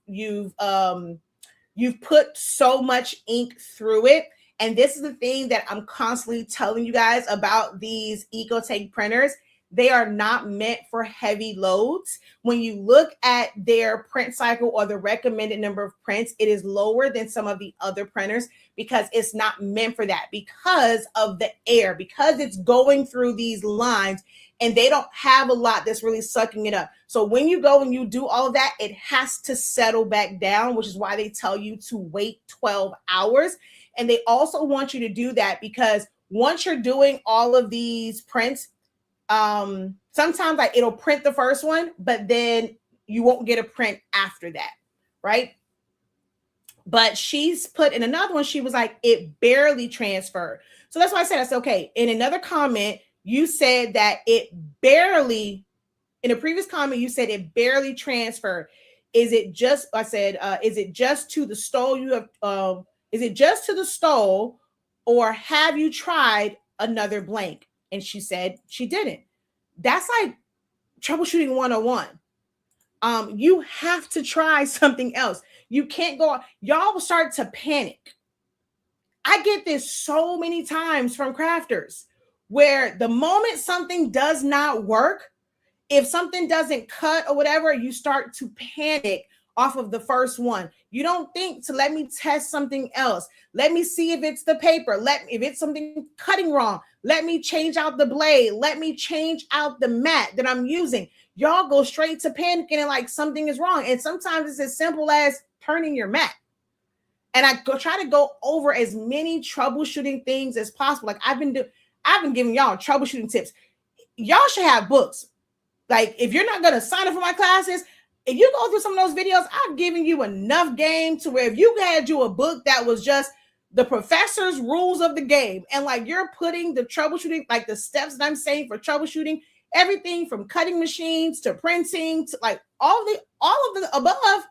put so much ink through it. And this is the thing that I'm constantly telling you guys about these EcoTake printers. They are not meant for heavy loads. When you look at their print cycle or the recommended number of prints, it is lower than some of the other printers because it's not meant for that, because of the air, because it's going through these lines and they don't have a lot that's really sucking it up. So when you go and you do all of that, it has to settle back down, which is why they tell you to wait 12 hours. And they also want you to do that because once you're doing all of these prints, sometimes like it'll print the first one, but then you won't get a print after that, right? But she's put in another one, she was like, it barely transferred. So that's why I said, okay. In another comment, you said that it barely, in a previous comment, you said it barely transferred. Is it just, I said, is it just to the stole you have, is it just to the stole, or have you tried another blank? And she said she didn't. That's like troubleshooting 101. You have to try something else. You can't go, y'all will start to panic. I get this so many times from crafters where the moment something does not work, if something doesn't cut or whatever, you start to panic off of the first one. You don't think to let me test something else. Let me see if it's the paper. If it's something cutting wrong, let me change out the blade. Let me change out the mat that I'm using. Y'all go straight to panicking and like something is wrong. And sometimes it's as simple as turning your mat. And I try to go over as many troubleshooting things as possible. Like I've been giving y'all troubleshooting tips. Y'all should have books. Like if you're not going to sign up for my classes, if you go through some of those videos, I've given you enough game to where if you had you a book that was just the professor's rules of the game, and like you're putting the troubleshooting, like the steps that I'm saying for troubleshooting, everything from cutting machines to printing to like all of the above,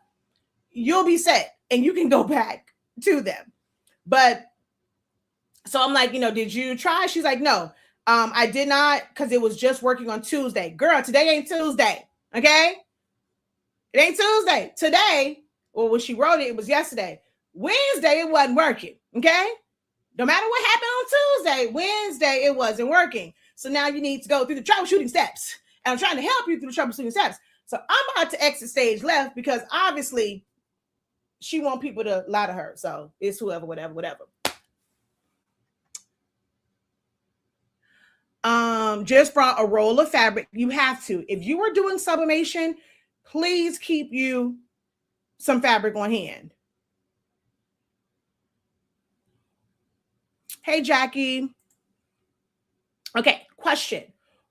you'll be set and you can go back to them. But so I'm like, did you try? She's like, no, I did not, because it was just working on Tuesday. Girl, today ain't Tuesday. Okay. It ain't Tuesday. Today, or when she wrote it, it was yesterday. Wednesday, it wasn't working. Okay. No matter what happened on Tuesday, Wednesday, it wasn't working. So now you need to go through the troubleshooting steps. And I'm trying to help you through the troubleshooting steps. So I'm about to exit stage left because obviously she wants people to lie to her. So it's whoever, whatever. Just brought a roll of fabric. You have to. If you are doing sublimation, please keep you some fabric on hand. Hey, Jackie. Okay, question.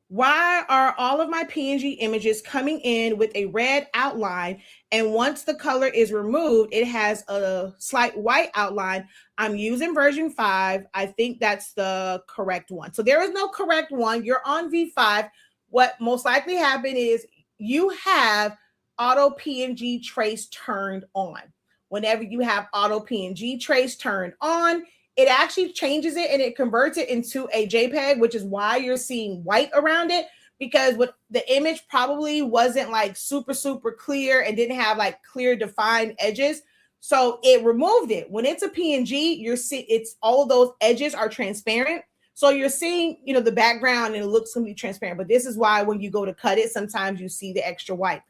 Why are all of my PNG images coming in with a red outline, and once the color is removed, it has a slight white outline? I'm using version 5. I think that's the correct one. So there is no correct one. You're on V5. What most likely happened is you have auto PNG trace turned on. Whenever you have auto PNG trace turned on, it actually changes it and it converts it into a JPEG, which is why you're seeing white around it, because what the image probably wasn't like super clear and didn't have like clear defined edges. So it removed it. When it's a PNG, you're seeing it's all those edges are transparent. So you're seeing, the background and it looks going to be transparent. But this is why when you go to cut it, sometimes you see the extra white.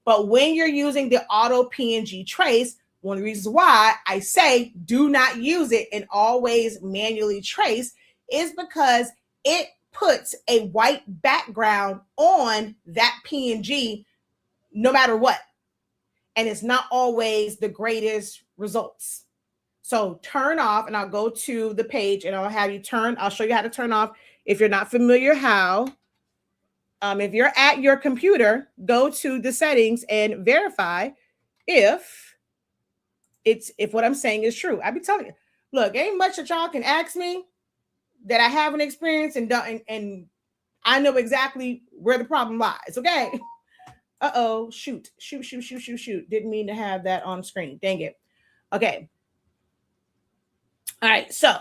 But when you're using the auto PNG trace, one of the reasons why I say do not use it and always manually trace is because it puts a white background on that PNG no matter what. And it's not always the greatest results. So turn off, and I'll go to the page and I'll show you how to turn off. If you're not familiar how, if you're at your computer, go to the settings and verify if what I'm saying is true. I be telling you, look, ain't much that y'all can ask me that I haven't experienced and done, and I know exactly where the problem lies. Okay. Uh-oh, shoot. Didn't mean to have that on screen. Dang it. Okay. All right. So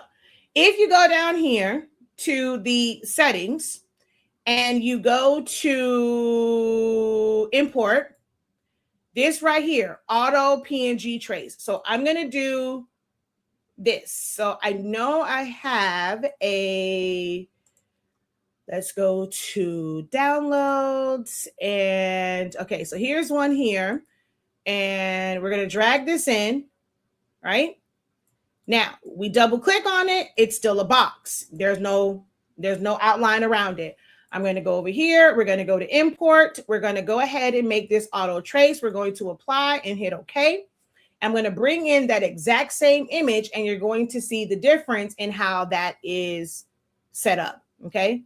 if you go down here to the settings and you go to import, this right here, auto PNG trace. So I'm going to do this. So I know I have let's go to downloads. And okay, so here's one here. And we're going to drag this in, right? Now, we double click on it. It's still a box. There's no outline around it. I'm going to go over here. We're going to go to import. We're going to go ahead and make this auto trace. We're going to apply and hit OK. I'm going to bring in that exact same image, and you're going to see the difference in how that is set up. Okay.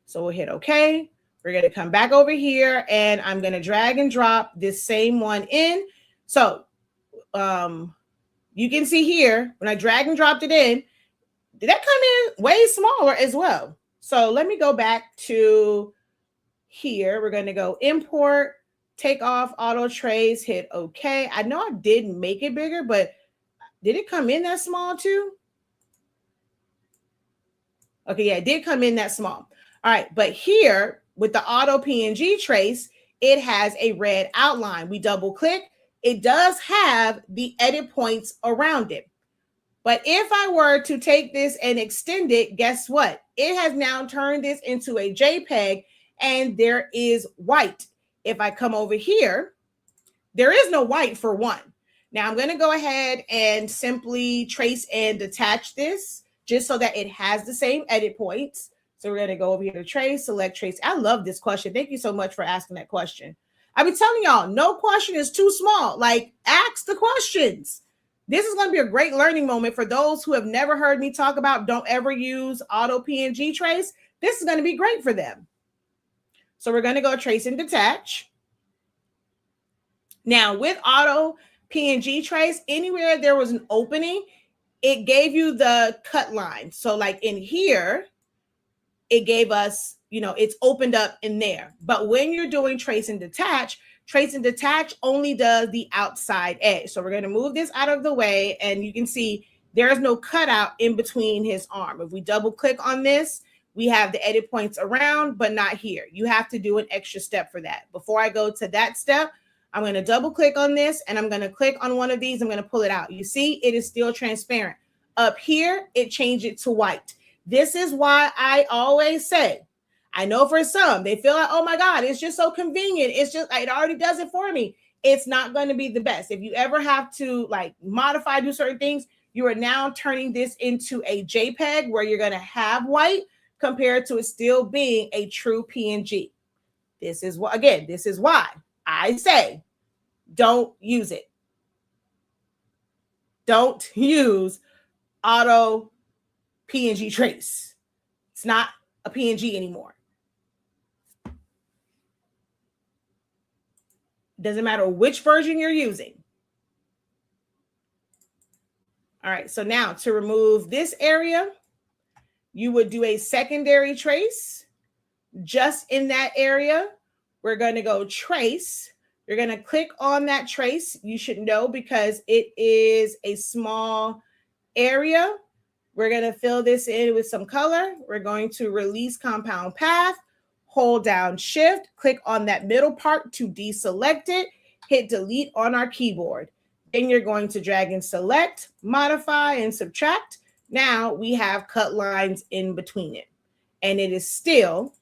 So we'll hit OK. We're going to come back over here, and I'm going to drag and drop this same one in. So you can see here, when I drag and dropped it in, did that come in way smaller as well? So let me go back to here. We're going to go import, take off auto trace, hit OK. I know I did make it bigger, but did it come in that small too? Okay, yeah, it did come in that small. All right, but here with the auto PNG trace, it has a red outline. We double click. It does have the edit points around it. But if I were to take this and extend it, guess what? It has now turned this into a JPEG, and there is white. If I come over here, there is no white for one. Now I'm going to go ahead and simply trace and detach this just so that it has the same edit points. So we're going to go over here to trace, select trace. I love this question. Thank you so much for asking that question. I've been telling y'all, no question is too small. Like, ask the questions. This is going to be a great learning moment for those who have never heard me talk about don't ever use auto PNG trace. This is going to be great for them. So we're going to go trace and detach. Now with auto PNG trace, anywhere there was an opening, it gave you the cut line. So like in here, it gave us, it's opened up in there. But when you're doing trace and detach only does the outside edge. So we're going to move this out of the way, and you can see there's no cutout in between his arm. If we double click on this, we have the edit points around, but not here. You have to do an extra step for that. Before I go to that step, I'm going to double click on this, and I'm going to click on one of these. I'm going to pull it out. You see, it is still transparent. Up here, it changed it to white. This is why I always say, I know for some, they feel like, oh my God, it's just so convenient. It's just, it already does it for me. It's not going to be the best. If you ever have to like modify, do certain things, you are now turning this into a JPEG where you're going to have white compared to it still being a true PNG. This is what, again, this is why I say, don't use it. Don't use auto PNG trace. It's not a PNG anymore. Doesn't matter which version you're using. All right, so now to remove this area, you would do a secondary trace. Just in that area, we're going to go trace. You're going to click on that trace. You should know because it is a small area. We're going to fill this in with some color. We're going to release compound path, hold down shift, click on that middle part to deselect it, hit delete on our keyboard. Then you're going to drag and select, modify and subtract. Now we have cut lines in between it, and it is still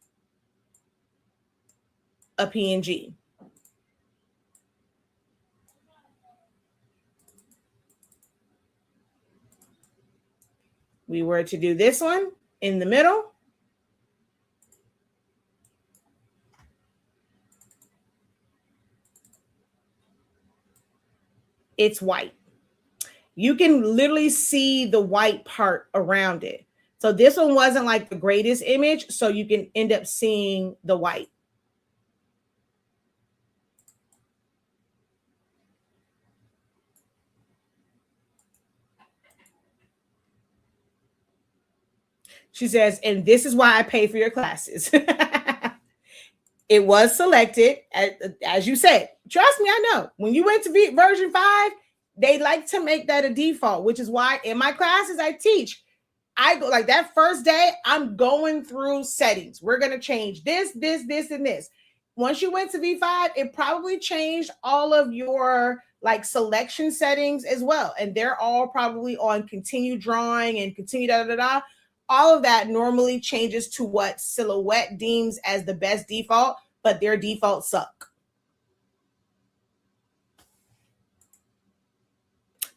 a PNG. We were to do this one in the middle. It's white. You can literally see the white part around it. So this one wasn't like the greatest image, so you can end up seeing the white. She says, and this is why I pay for your classes. It was selected, as you said. Trust me, I know. When you went to version 5, they like to make that a default, which is why in my classes I teach, I go like that first day, I'm going through settings. We're going to change this, this, this, and this. Once you went to V5, it probably changed all of your like selection settings as well. And they're all probably on continue drawing and continue da-da-da-da. All of that normally changes to what Silhouette deems as the best default, but their defaults suck.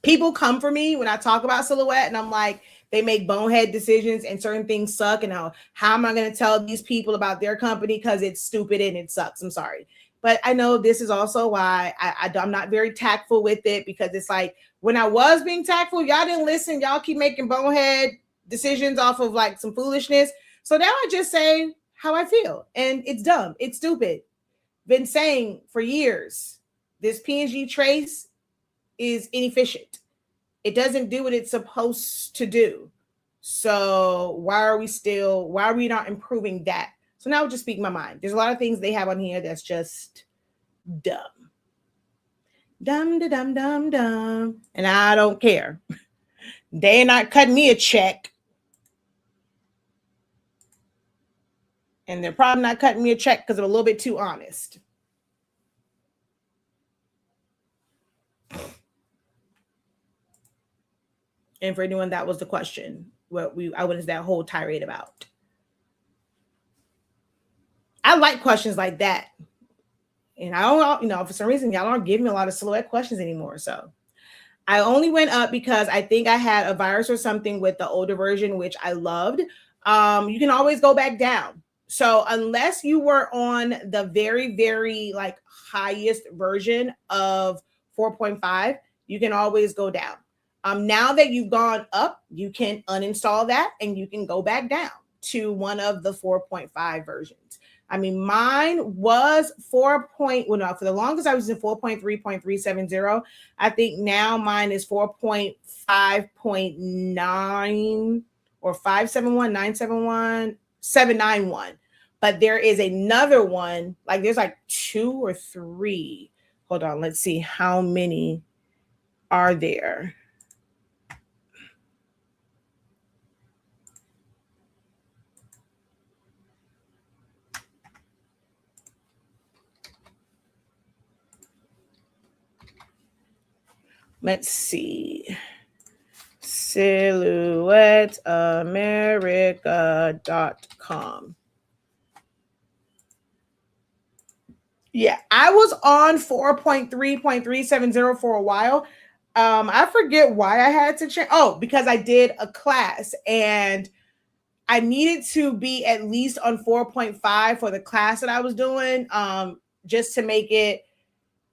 People come for me when I talk about Silhouette, and I'm like, they make bonehead decisions and certain things suck. And how am I going to tell these people about their company because it's stupid and it sucks? I'm sorry. But I know this is also why I'm not very tactful with it, because it's like when I was being tactful, y'all didn't listen. Y'all keep making bonehead decisions off of like some foolishness. So now I just say how I feel, and it's dumb. It's stupid. Been saying for years, this PNG trace is inefficient. It doesn't do what it's supposed to do. So why are we not improving that? So now I'll just speak my mind. There's a lot of things they have on here that's just dumb. Dumb, dumb, dumb, dumb. And I don't care. They're not cutting me a check. And they're probably not cutting me a check because I'm a little bit too honest. And for anyone, that was the question. What is that whole tirade about? I like questions like that. And I don't, for some reason, y'all aren't giving me a lot of Silhouette questions anymore. So I only went up because I think I had a virus or something with the older version, which I loved. You can always go back down. So unless you were on the very, very like highest version of 4.5, you can always go down. Now that you've gone up, you can uninstall that and you can go back down to one of the 4.5 versions. I mean, mine was 4. For the longest I was in 4.3.370. I think now mine is 4.5.9 or 571.971.791. But there is another one, like there's like 2 or 3. Hold on, let's see how many are there. Let's see. SilhouetteAmerica.com. Yeah, I was on 4.3.370 for a while. I forget why I had to change. Oh, because I did a class and I needed to be at least on 4.5 for the class that I was doing, just to make it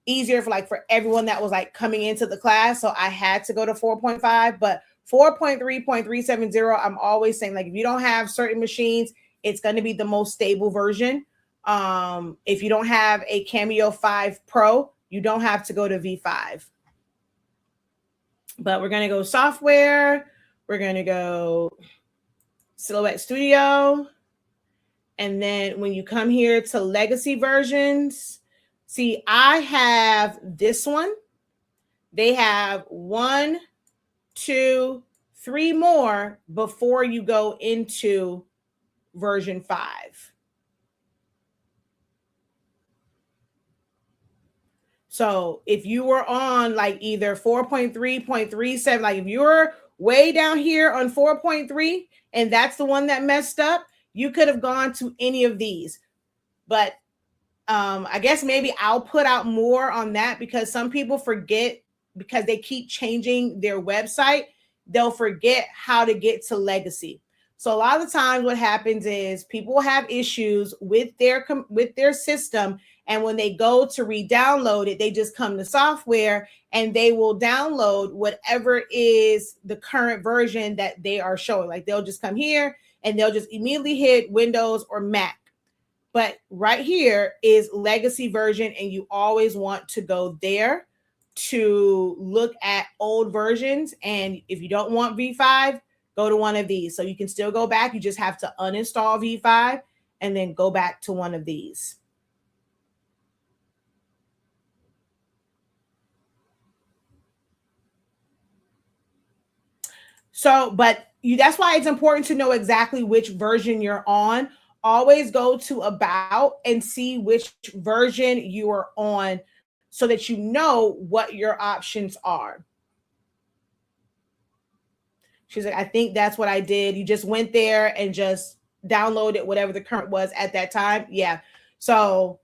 easier for everyone that was like coming into the class. So I had to go to 4.5, but 4.3.370, I'm always saying, like, if you don't have certain machines, it's going to be the most stable version. If you don't have a Cameo 5 Pro, you don't have to go to V5. But we're going to go software. We're going to go Silhouette Studio. And then when you come here to legacy versions, see, I have this one. They have 1, 2, 3 more before you go into version 5. So if you were on like either 4.3.37, like if you're way down here on 4.3 and that's the one that messed up, you could have gone to any of these. But I guess maybe I'll put out more on that because some people forget, because they keep changing their website, they'll forget how to get to legacy. So a lot of the times what happens is people have issues with their system, and when they go to re-download it, they just come to software and they will download whatever is the current version that they are showing. Like they'll just come here and they'll just immediately hit Windows or Mac. But right here is legacy version, and you always want to go there to look at old versions. And if you don't want V5, go to one of these. So you can still go back. You just have to uninstall V5 and then go back to one of these. So, but that's why it's important to know exactly which version you're on. Always go to about and see which version you are on so that you know what your options are. She's like, I think that's what I did. You just went there and just downloaded whatever the current was at that time. Yeah. So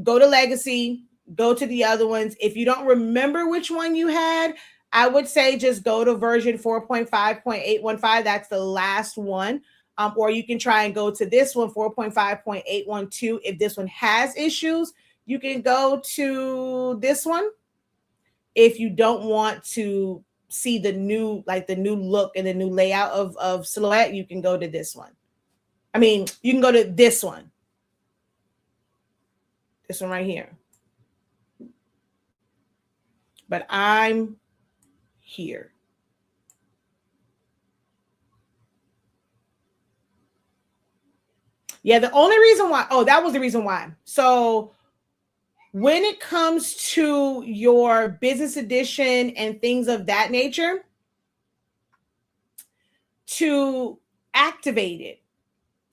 go to legacy, go to the other ones. If you don't remember which one you had, I would say just go to version 4.5.815. That's the last one. Or you can try and go to this one, 4.5.812. If this one has issues, you can go to this one. If you don't want to see the new look and the new layout of Silhouette, you can go to this one. I mean, you can go to this one. This one right here. But I'm here. Yeah, the only reason why, that was the reason why. So when it comes to your business edition and things of that nature, to activate it,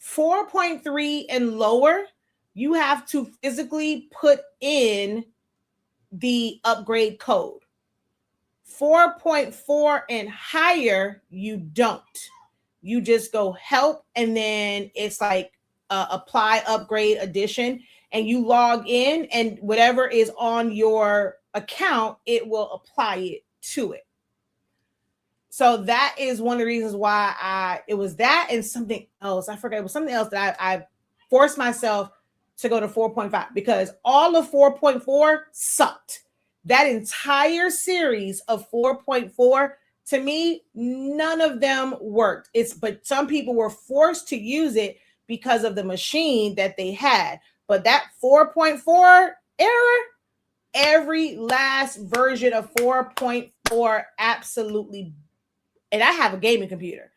4.3 and lower, you have to physically put in the upgrade code. 4.4 and higher, you don't. You just go help, and then it's like apply upgrade edition, and you log in, and whatever is on your account, it will apply it to it. So that is one of the reasons why it was that and something else. I forgot, it was something else that I forced myself to go to 4.5 because all of 4.4 sucked. That entire series of 4.4, to me, none of them worked. But some people were forced to use it because of the machine that they had. But that 4.4 error, every last version of 4.4 absolutely. And I have a gaming computer,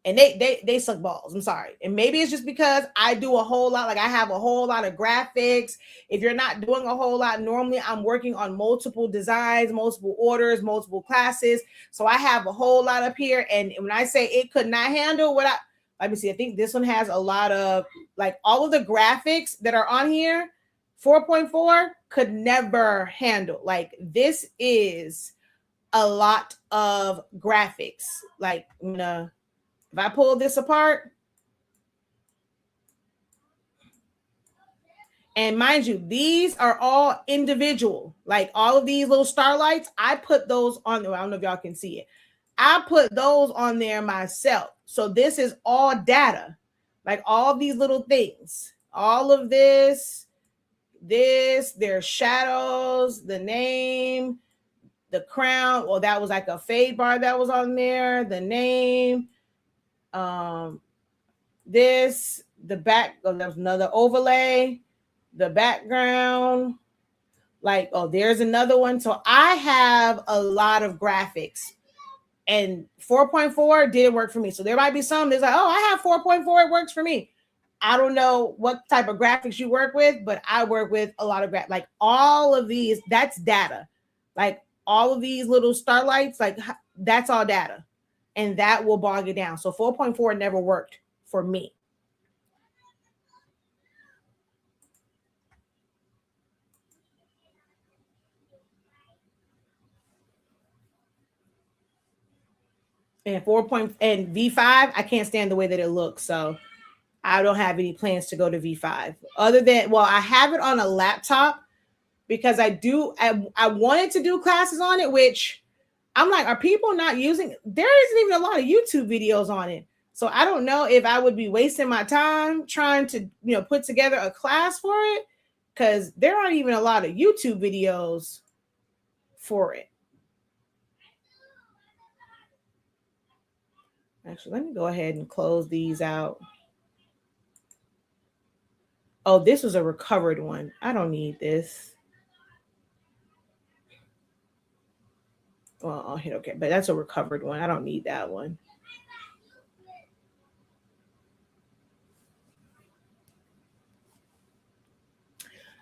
and they suck balls. I'm sorry. And maybe it's just because I do a whole lot. Like I have a whole lot of graphics. If you're not doing a whole lot, normally I'm working on multiple designs, multiple orders, multiple classes. So I have a whole lot up here. And when I say it could not handle what let me see. I think this one has a lot of, like, all of the graphics that are on here. 4.4 could never handle. Like, this is a lot of graphics. Like, if I pull this apart, and mind you, these are all individual. Like all of these little starlights, I put those on there. I don't know if y'all can see it. I put those on there myself. So this is all data. Like all these little things, all of this, their shadows, the name, the crown. Well, that was like a fade bar that was on there. The name, this, the back. Oh, there was another overlay. The background. Like, oh, there's another one. So I have a lot of graphics, and 4.4 didn't work for me. So there might be some that's like, oh, I have 4.4. It works for me. I don't know what type of graphics you work with, but I work with a lot of like all of these. That's data. Like all of these little starlights, like that's all data, and that will bog it down. So 4.4 never worked for me. And and V5, I can't stand the way that it looks. So I don't have any plans to go to V5 other than, well, I have it on a laptop because I wanted to do classes on it, which I'm like, are people not using? There isn't even a lot of YouTube videos on it. So I don't know if I would be wasting my time trying to, put together a class for it, because there aren't even a lot of YouTube videos for it. Actually, let me go ahead and close these out. Oh, this was a recovered one. I don't need this. Well, I'll hit okay, but that's a recovered one. I don't need that one.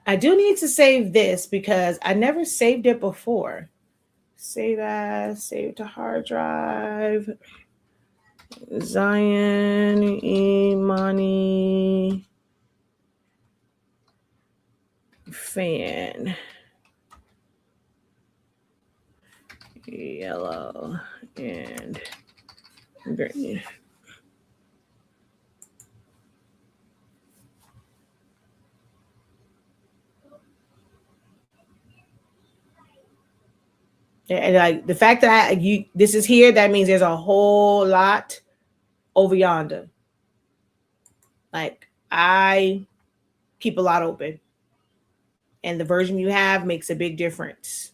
I do need to save this because I never saved it before. Save as, save to hard drive. Zion Imani fan. Yellow and green. And like the fact that this is here, that means there's a whole lot over yonder. Like I keep a lot open, and the version you have makes a big difference.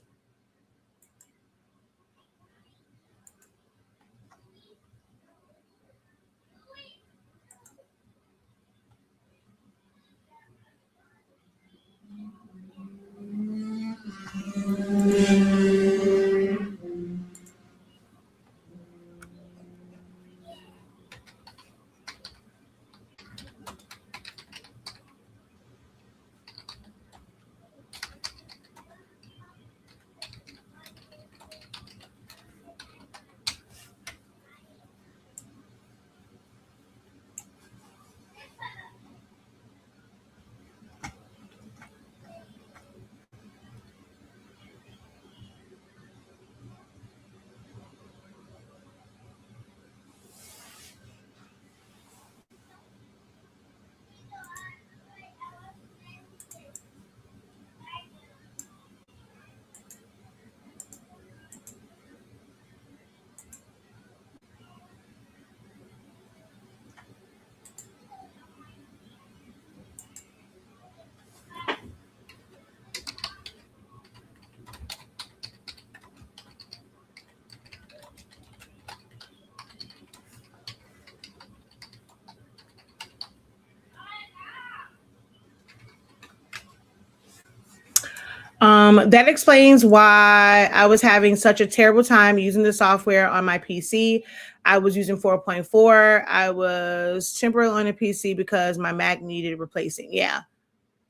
That explains why I was having such a terrible time using the software on my PC. I was using 4.4. I was temporarily on a PC because my Mac needed replacing. Yeah.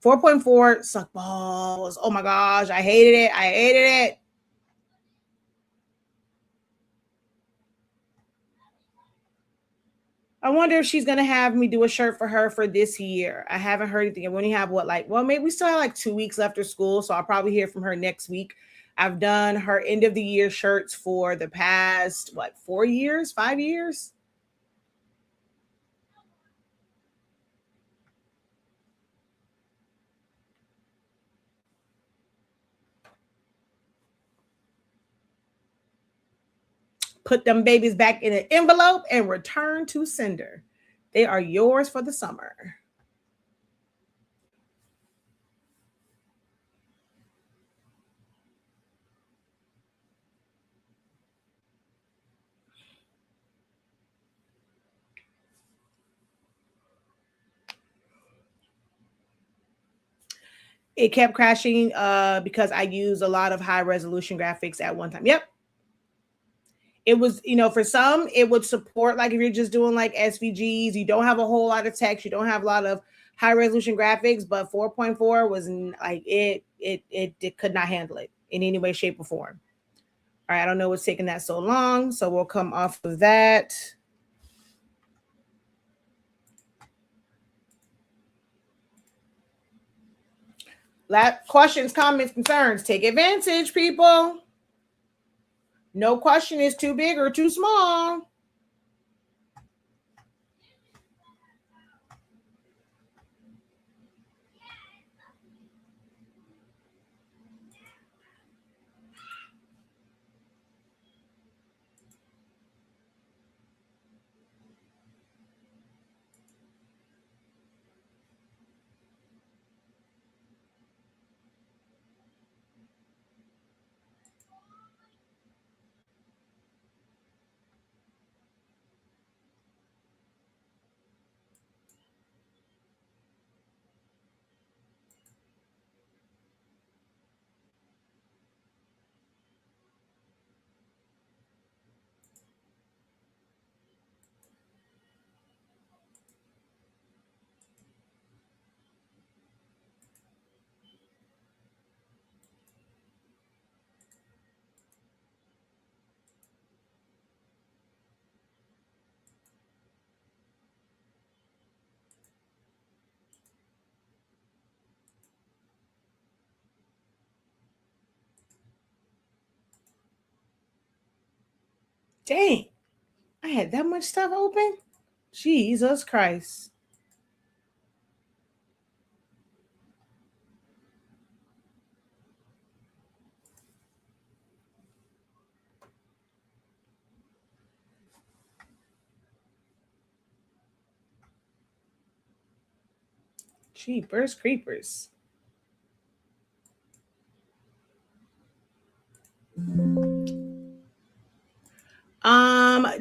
4.4 suck balls. Oh my gosh. I hated it. I hated it. I wonder if she's gonna have me do a shirt for her for this year. I haven't heard anything. We only have maybe we still have like 2 weeks left of school, so I'll probably hear from her next week. I've done her end of the year shirts for the past 4 years, 5 years. Put them babies back in an envelope and return to sender. They are yours for the summer. It kept crashing because I used a lot of high resolution graphics at one time. Yep. It was, for some, it would support, like if you're just doing like SVGs, you don't have a whole lot of text, you don't have a lot of high resolution graphics, but 4.4 was like, it could not handle it in any way, shape, or form. All right, I don't know what's taking that so long, so we'll come off of that. Questions, comments, concerns. Take advantage, people. No question is too big or too small. Dang, I had that much stuff open? Jesus Christ. Jeepers creepers.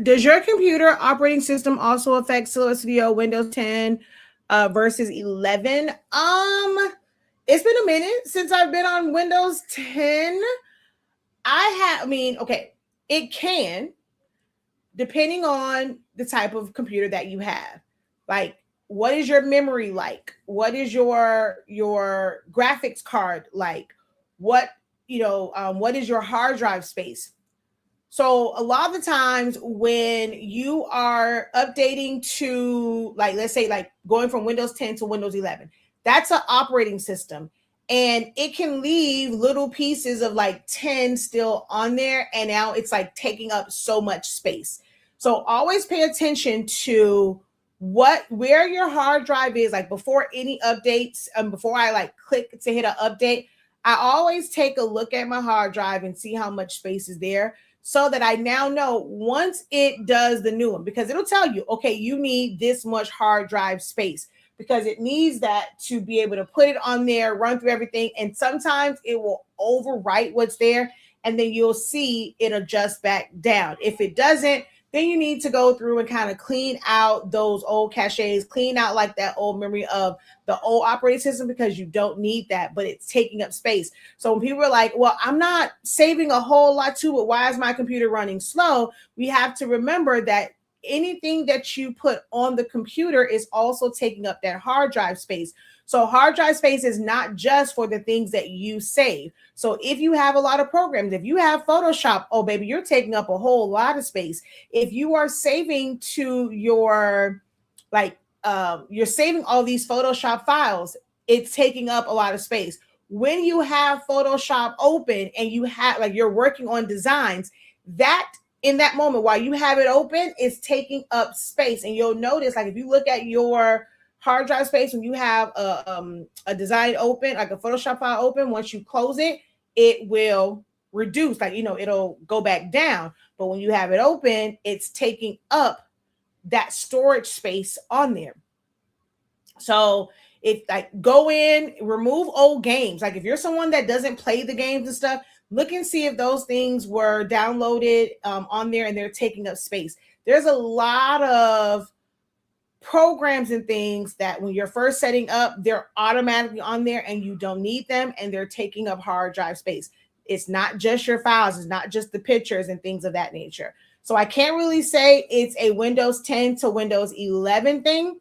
Does your computer operating system also affect Silhouette Studio Windows 10 versus 11? It's been a minute since I've been on Windows 10. Okay, it can, depending on the type of computer that you have. Like, what is your memory like? What is your graphics card like? What is your hard drive space? So a lot of the times when you are updating to, like, let's say like going from Windows 10 to Windows 11, that's an operating system. And it can leave little pieces of like 10 still on there. And now it's like taking up so much space. So always pay attention to where your hard drive is. Like before any updates, before I like click to hit an update, I always take a look at my hard drive and see how much space is there, so that I now know once it does the new one, because it'll tell you, okay, you need this much hard drive space, because it needs that to be able to put it on there, run through everything. And sometimes it will overwrite what's there, and then you'll see it adjust back down. If it doesn't, then you need to go through and kind of clean out those old caches, clean out like that old memory of the old operating system, because you don't need that, but it's taking up space. So when people are like, well, I'm not saving a whole lot to it, why is my computer running slow? We have to remember that anything that you put on the computer is also taking up that hard drive space. So hard drive space is not just for the things that you save. So if you have a lot of programs, if you have Photoshop, oh baby, you're taking up a whole lot of space. If you are saving to your, like, you're saving all these Photoshop files, it's taking up a lot of space. When you have Photoshop open and you have, like, you're working on designs, that in that moment while you have it open, it's taking up space. And you'll notice, like, if you look at your hard drive space when you have a design open, like a Photoshop file open, once you close it, it will reduce, like, it'll go back down. But when you have it open, it's taking up that storage space on there. So if, like, go in, remove old games. Like, if you're someone that doesn't play the games and stuff, look and see if those things were downloaded on there and they're taking up space. There's a lot of programs and things that when you're first setting up, they're automatically on there and you don't need them, and they're taking up hard drive space. It's not just your files, it's not just the pictures and things of that nature. So I can't really say it's a Windows 10 to Windows 11 thing.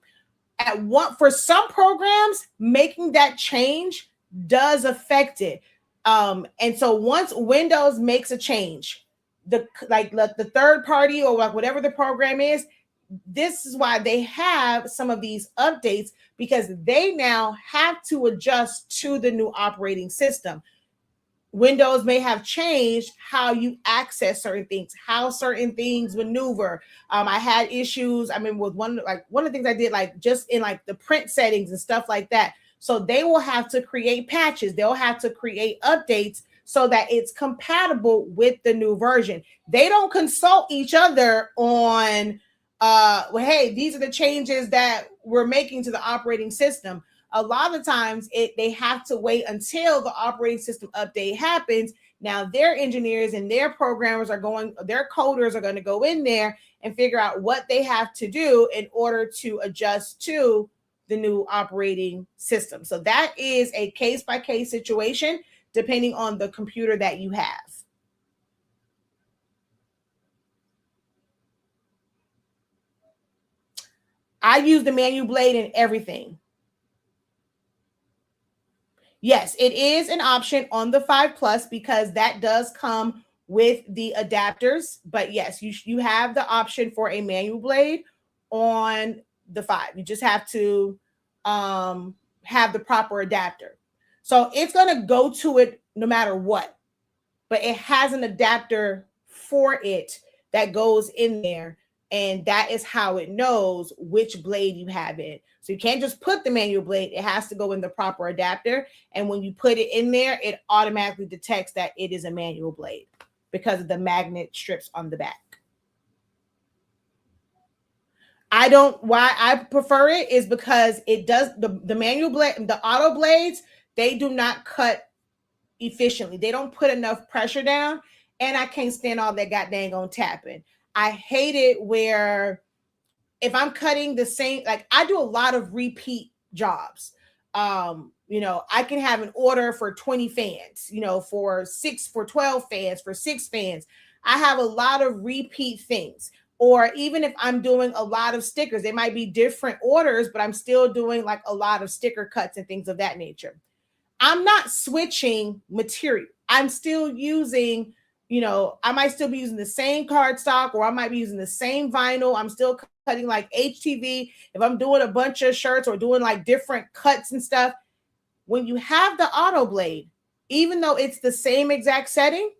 For some programs, making that change does affect it. And so once Windows makes a change, the third party or like whatever the program is, this is why they have some of these updates, because they now have to adjust to the new operating system. Windows may have changed how you access certain things, how certain things maneuver. I had issues, with one of the things I did, like just in like the print settings and stuff like that. So they will have to create patches. They'll have to create updates so that it's compatible with the new version. They don't consult each other on, well, hey, these are the changes that we're making to the operating system. A lot of times they have to wait until the operating system update happens. Now their engineers and their programmers their coders are going to go in there and figure out what they have to do in order to adjust to the new operating system. So that is a case-by-case situation depending on the computer that you have. I use the manual blade in everything. Yes, it is an option on the 5 Plus because that does come with the adapters. But yes, you have the option for a manual blade on the 5. You just have to have the proper adapter. So it's going to go to it no matter what. But it has an adapter for it that goes in there. And that is how it knows which blade you have in. So you can't just put the manual blade. It has to go in the proper adapter. And when you put it in there, it automatically detects that it is a manual blade because of the magnet strips on the back. Why I prefer it is because it does the manual blade, the auto blades, they do not cut efficiently. They don't put enough pressure down. And I can't stand all that goddamn on tapping. I hate it where if I'm cutting the same, like I do a lot of repeat jobs. I can have an order for 20 fans, for 12 fans, for 6 fans. I have a lot of repeat things. Or even if I'm doing a lot of stickers, they might be different orders, but I'm still doing like a lot of sticker cuts and things of that nature. I'm not switching material. I'm still using, I might still be using the same cardstock, or I might be using the same vinyl. I'm still cutting like HTV. If I'm doing a bunch of shirts or doing like different cuts and stuff, when you have the auto blade, even though it's the same exact setting,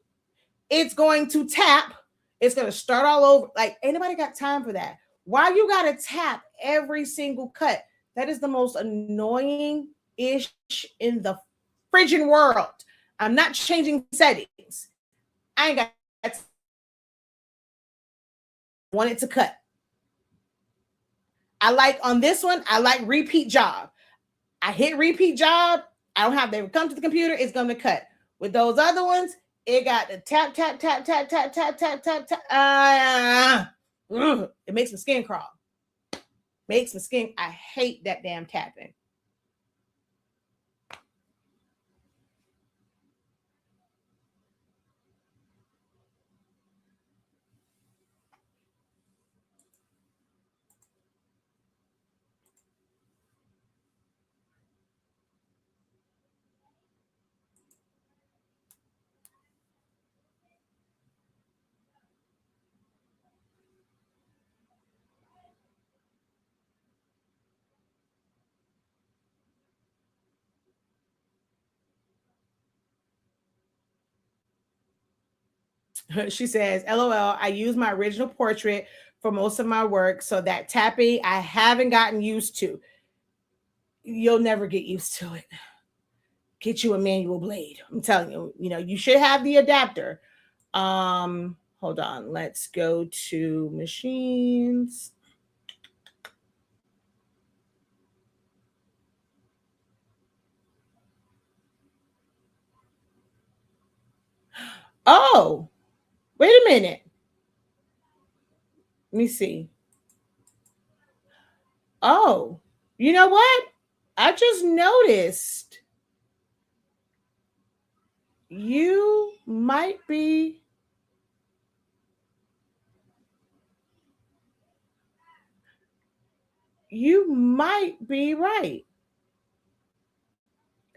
it's going to tap. It's going to start all over. Like, ain't nobody got time for that. Why you got to tap every single cut? That is the most annoying ish in the friggin' world. I'm not changing settings. I ain't got want it to cut. I like on this one, I like repeat job. I hit repeat job. I don't have to come to the computer. It's going to cut. With those other ones, it got the tap, tap, tap, tap, tap, tap, tap, tap, tap. Ugh, it makes my skin crawl. Makes my skin. I hate that damn tapping. She says, LOL, I use my original portrait for most of my work, so that tapping I haven't gotten used to. You'll never get used to it. Get you a manual blade. I'm telling you, you should have the adapter. Hold on. Let's go to machines. Oh, wait a minute. Let me see. Oh, you know what? I just noticed you might be right.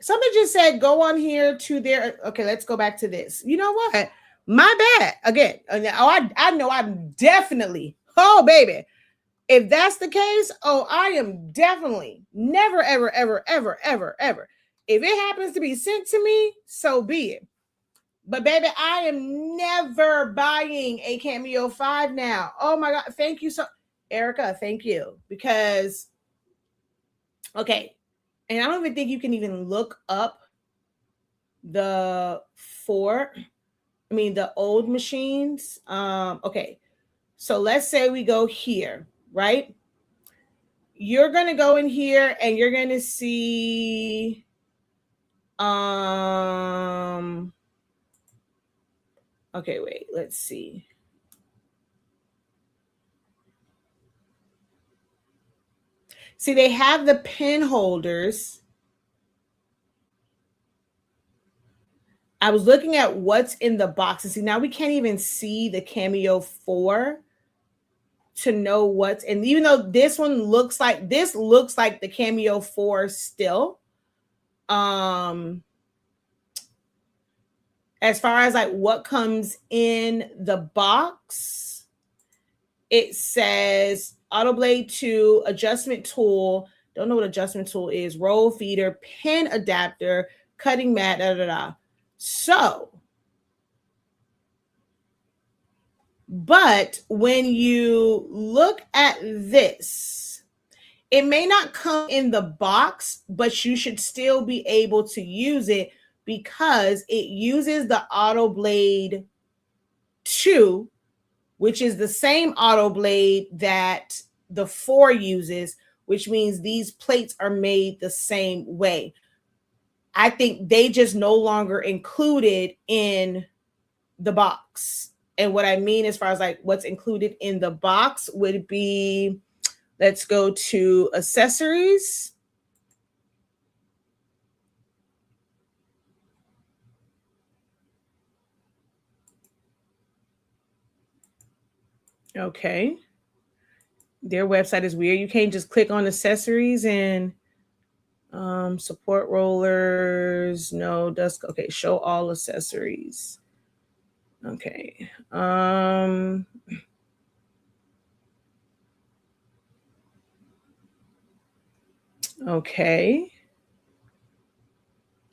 Somebody just said go on here to their. Okay, let's go back to this. You know what? My bad. Again, I know I'm definitely. Oh, baby. If that's the case, I am definitely never, ever, ever, ever, ever, ever. If it happens to be sent to me, so be it. But baby, I am never buying a Cameo 5 now. Oh my God. Thank you so Erica, thank you. Because okay, and I don't even think you can even look up the the old machines. Okay. So let's say we go here, right? You're gonna go in here and you're gonna see okay, wait, let's see. See, they have the pen holders. I was looking at what's in the box. And see, now we can't even see the Cameo 4 to know what's in. Even though this looks like the Cameo 4 still. As far as like what comes in the box, it says AutoBlade 2 adjustment tool. Don't know what adjustment tool is. Roll feeder, pen adapter, cutting mat, da da da. So, but when you look at this, it may not come in the box, but you should still be able to use it because it uses the AutoBlade 2, which is the same AutoBlade that the 4 uses, which means these plates are made the same way. I think they just no longer included in the box. And what I mean as far as like what's included in the box would be, let's go to accessories. Okay. Their website is weird. You can't just click on accessories and support rollers. No, dust. Okay, show all accessories. Okay. Okay.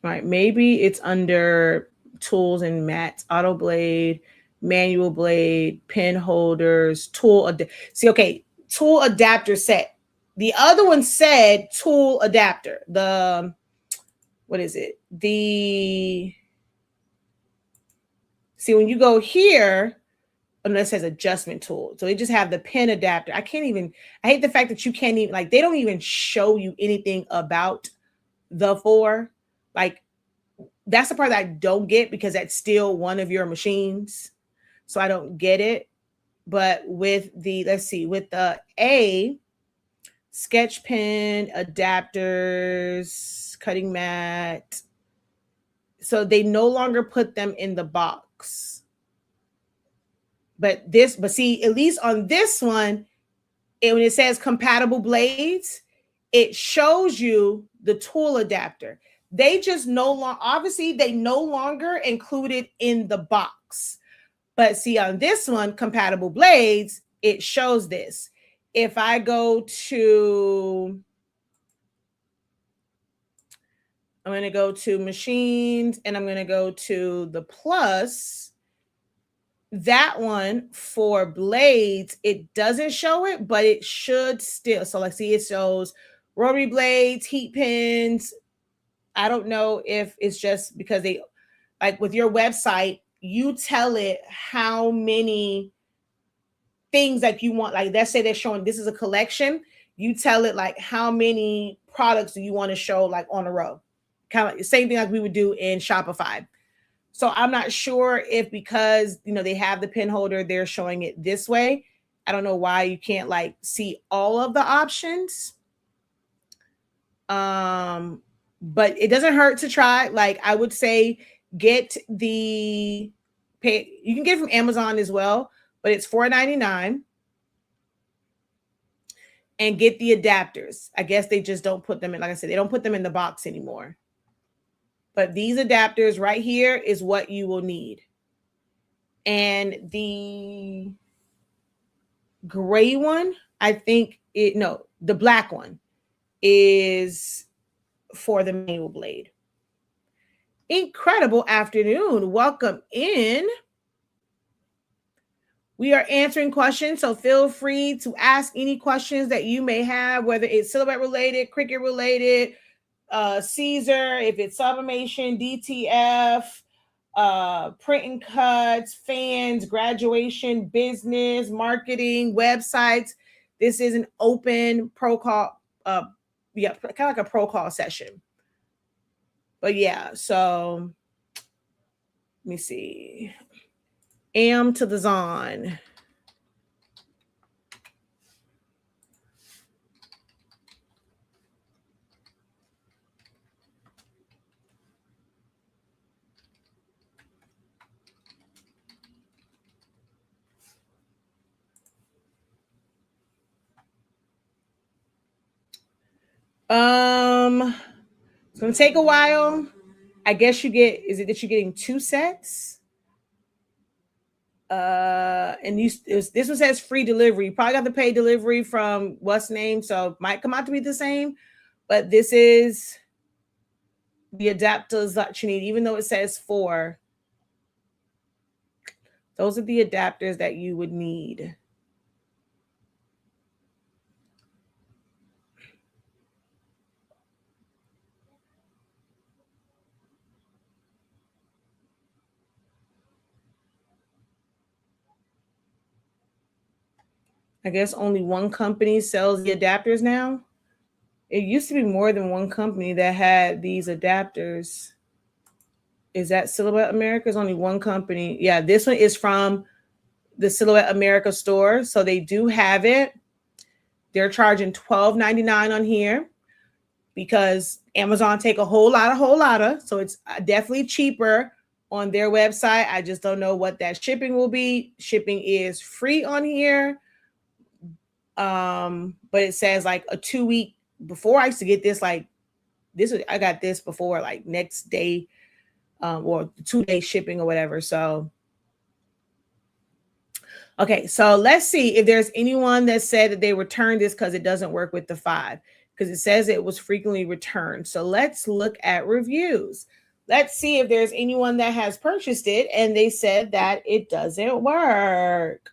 All right, maybe it's under tools and mats, AutoBlade, manual blade, pen holders, see, okay, tool adapter set. The other one said tool adapter. The what is it? See, when you go here, unless it says adjustment tool. So they just have the pen adapter. I hate the fact that you can't even, like, they don't even show you anything about the 4. Like, that's the part that I don't get because that's still one of your machines. So I don't get it. But with the, let's see, with the A, sketch pen, adapters, cutting mat, so they no longer put them in the box. But see, at least on this one, when it says compatible blades, it shows you the tool adapter. They just no longer, obviously, they no longer include it in the box. But see, on this one, compatible blades, it shows this. If I go to, I'm going to go to machines and I'm going to go to the plus. That one for blades, it doesn't show it, but it should still. So like, see, it shows rotary blades, heat pins. I don't know if it's just because they, like with your website, you tell it how many things like you want. Like, let's say they're showing, this is a collection. You tell it like how many products do you want to show like on a row. Kind of like the same thing like we would do in Shopify. So I'm not sure if because, they have the pin holder, they're showing it this way. I don't know why you can't like see all of the options. But it doesn't hurt to try. Like I would say get the pay. You can get it from Amazon as well, but it's $4.99. And get the adapters. I guess they just don't put them in, like I said, they don't put them in the box anymore. But these adapters right here is what you will need. And the gray one, I think the black one is for the manual blade. Incredible afternoon. Welcome in. We are answering questions, so feel free to ask any questions that you may have, whether it's Silhouette related, Cricut related, Caesar, if it's sublimation, DTF, print and cuts, fans, graduation, business, marketing, websites. This is an open pro call, kind of like a pro call session. But yeah, so let me see. Am to the Zon. It's gonna take a while. I guess is it that you're getting 2 sets? And this one says free delivery. You probably got to pay delivery from what's name, so it might come out to be the same, but this is the adapters that you need, even though it says 4. Those are the adapters that you would need. I guess only one company sells the adapters now. It used to be more than one company that had these adapters. Is that Silhouette America? Is only one company. Yeah, this one is from the Silhouette America store. So they do have it. They're charging $12.99 on here because Amazon take a whole lot of. So it's definitely cheaper on their website. I just don't know what that shipping will be. Shipping is free on here. But it says like a 2-week before. I used to get this like this. I got this before like next day, or 2-day shipping or whatever. So, okay. So let's see if there's anyone that said that they returned this because it doesn't work with the 5, because it says it was frequently returned. So let's look at reviews. Let's see if there's anyone that has purchased it and they said that it doesn't work.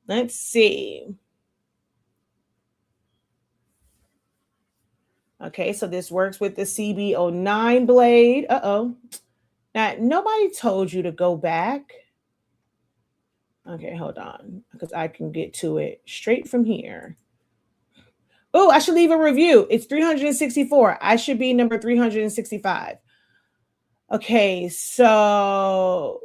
Let's see. Okay, so this works with the CB09 blade. Uh-oh. Now, nobody told you to go back. Okay, hold on, because I can get to it straight from here. Oh, I should leave a review. It's 364. I should be number 365. Okay, so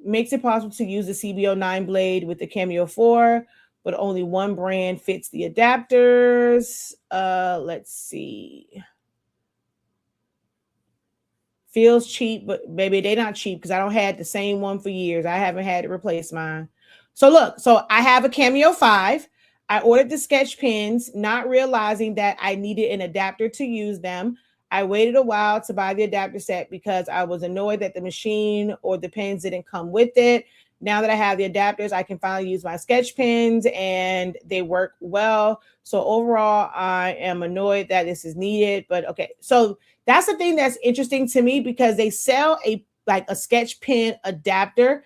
Makes it possible to use the CB09 blade with the Cameo 4, but only one brand fits the adapters. Let's see. Feels cheap, but baby, they not cheap because I don't had the same one for years. I haven't had to replace mine. So look, so I have a Cameo 5. I ordered the sketch pens, not realizing that I needed an adapter to use them. I waited a while to buy the adapter set because I was annoyed that the machine or the pens didn't come with it. Now that I have the adapters, I can finally use my sketch pens and they work well. So overall, I am annoyed that this is needed, but okay. So that's the thing that's interesting to me because they sell a sketch pen adapter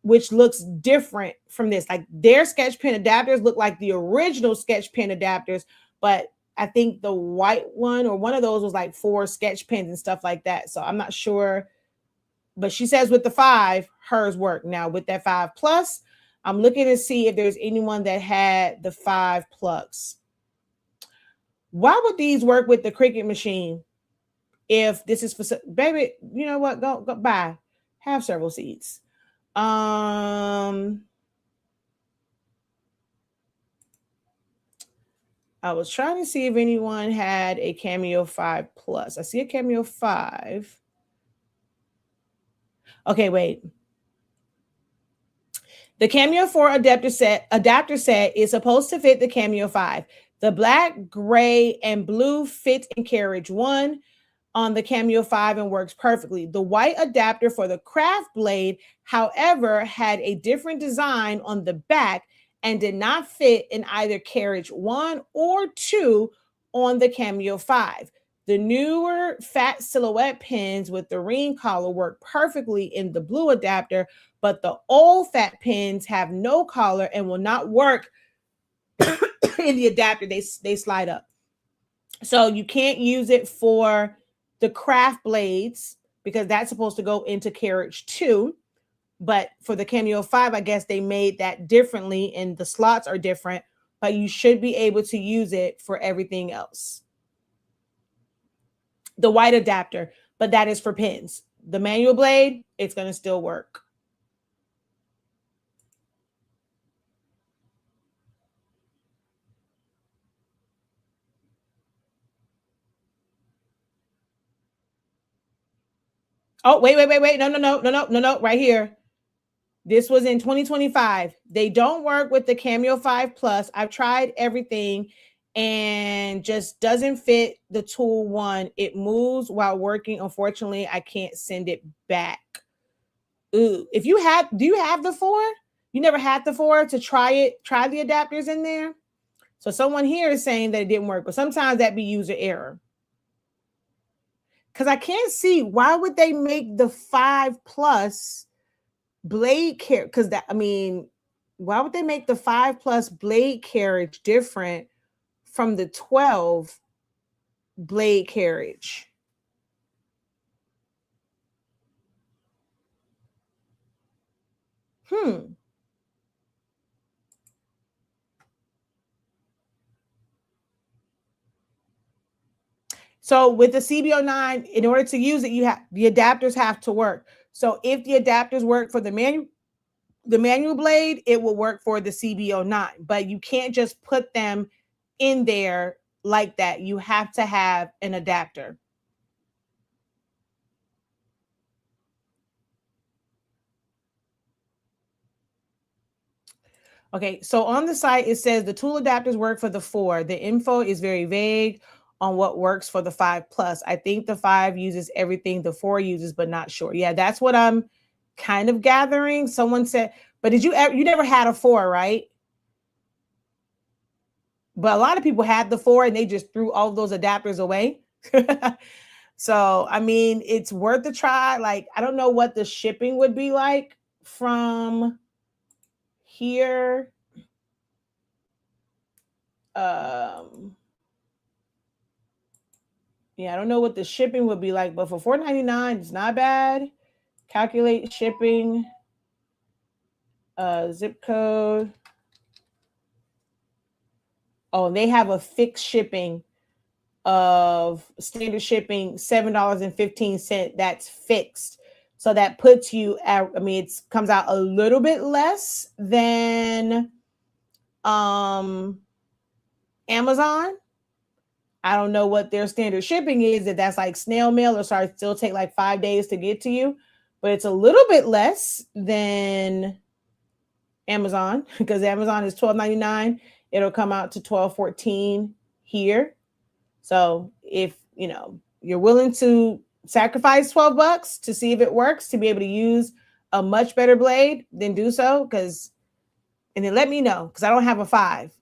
which looks different from this. Like their sketch pen adapters look like the original sketch pen adapters, but I think the white one or one of those was like 4 sketch pens and stuff like that. So I'm not sure, but she says with the 5, hers work. Now with that 5 Plus, I'm looking to see if there's anyone that had the 5 Plus. Why would these work with the Cricut machine? If this is for baby, you know what? Go buy. Have several seats. I was trying to see if anyone had a Cameo 5 Plus. I see a Cameo 5. Okay, wait. The Cameo 4 adapter set is supposed to fit the Cameo 5. The black, gray, and blue fit in carriage 1 on the Cameo 5 and works perfectly. The white adapter for the craft blade, however, had a different design on the back and did not fit in either carriage 1 or 2 on the Cameo 5. The newer fat silhouette pins with the ring collar work perfectly in the blue adapter, but the old fat pins have no collar and will not work in the adapter. They slide up. So you can't use it for the craft blades because that's supposed to go into carriage 2. But for the Cameo 5, I guess they made that differently and the slots are different, but you should be able to use it for everything else. The white adapter, but that is for pins. The manual blade, it's going to still work. Oh, wait. No, right here. This was in 2025. They don't work with the Cameo 5 Plus. I've tried everything and just doesn't fit the tool 1. It moves while working. Unfortunately, I can't send it back. Ooh, do you have the 4? You never had the 4 to try the adapters in there? So someone here is saying that it didn't work, but sometimes that be user error. Because I can't see why would they make the 5 Plus blade carriage? Because why would they make the 5 Plus blade carriage different from the 12 blade carriage? So with the CB09, in order to use it, the adapters have to work. So if the adapters work for the manual blade, it will work for the CB09, but you can't just put them in there like that. You have to have an adapter. Okay, so on the site, it says the tool adapters work for the 4. The info is very vague on what works for the 5 Plus. I think the 5 uses everything the 4 uses, but not sure. Yeah, that's what I'm kind of gathering. Someone said, but you never had a 4, right? But a lot of people had the 4 and they just threw all those adapters away. So, I mean, it's worth a try. Like, I don't know what the shipping would be like from here. Yeah, I don't know what the shipping would be like, but for $4.99, it's not bad. Calculate shipping. Zip code. Oh, and they have a fixed shipping of standard shipping, $7.15. That's fixed. So that puts you at, I mean, it comes out a little bit less than Amazon. I don't know what their standard shipping is, if that's like snail mail or sorry, still take like 5 days to get to you, but it's a little bit less than Amazon because Amazon is $12.99. It'll come out to $12.14 here. So if you know you're willing to sacrifice $12 to see if it works to be able to use a much better blade, then do so. And then let me know because I don't have a 5.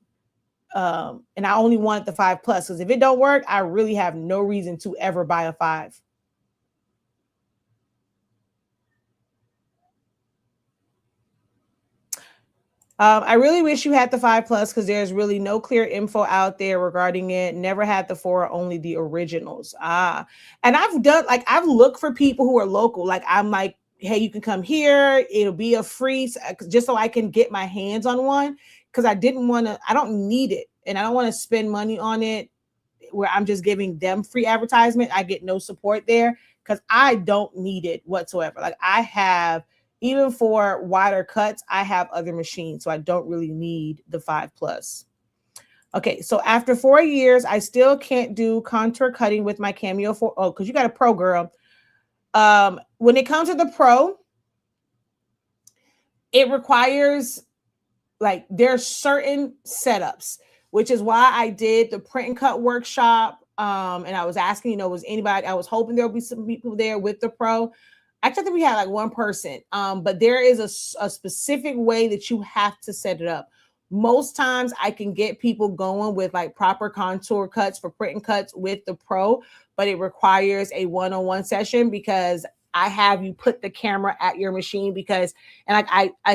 And I only wanted the 5 plus because if it don't work, I really have no reason to ever buy a 5. I really wish you had the 5 plus because there's really no clear info out there regarding it. Never had the 4, only the originals. And I've looked for people who are local. Like I'm like, hey, you can come here. It'll be a free, just so I can get my hands on one because I don't need it. And I don't want to spend money on it where I'm just giving them free advertisement. I get no support there because I don't need it whatsoever. Like I have, even for wider cuts, I have other machines, so I don't really need the 5 plus. Okay, so after 4 years, I still can't do contour cutting with my Cameo 4. Oh, because you got a Pro, girl. When it comes to the Pro, it requires, like, there's certain setups, which is why I did the print and cut workshop. And I was asking, was anybody, I was hoping there would be some people there with the Pro. Actually, I think we had like one person, but there is a specific way that you have to set it up. Most times I can get people going with like proper contour cuts for print and cuts with the Pro, but it requires a one-on-one session because I have you put the camera at your machine and like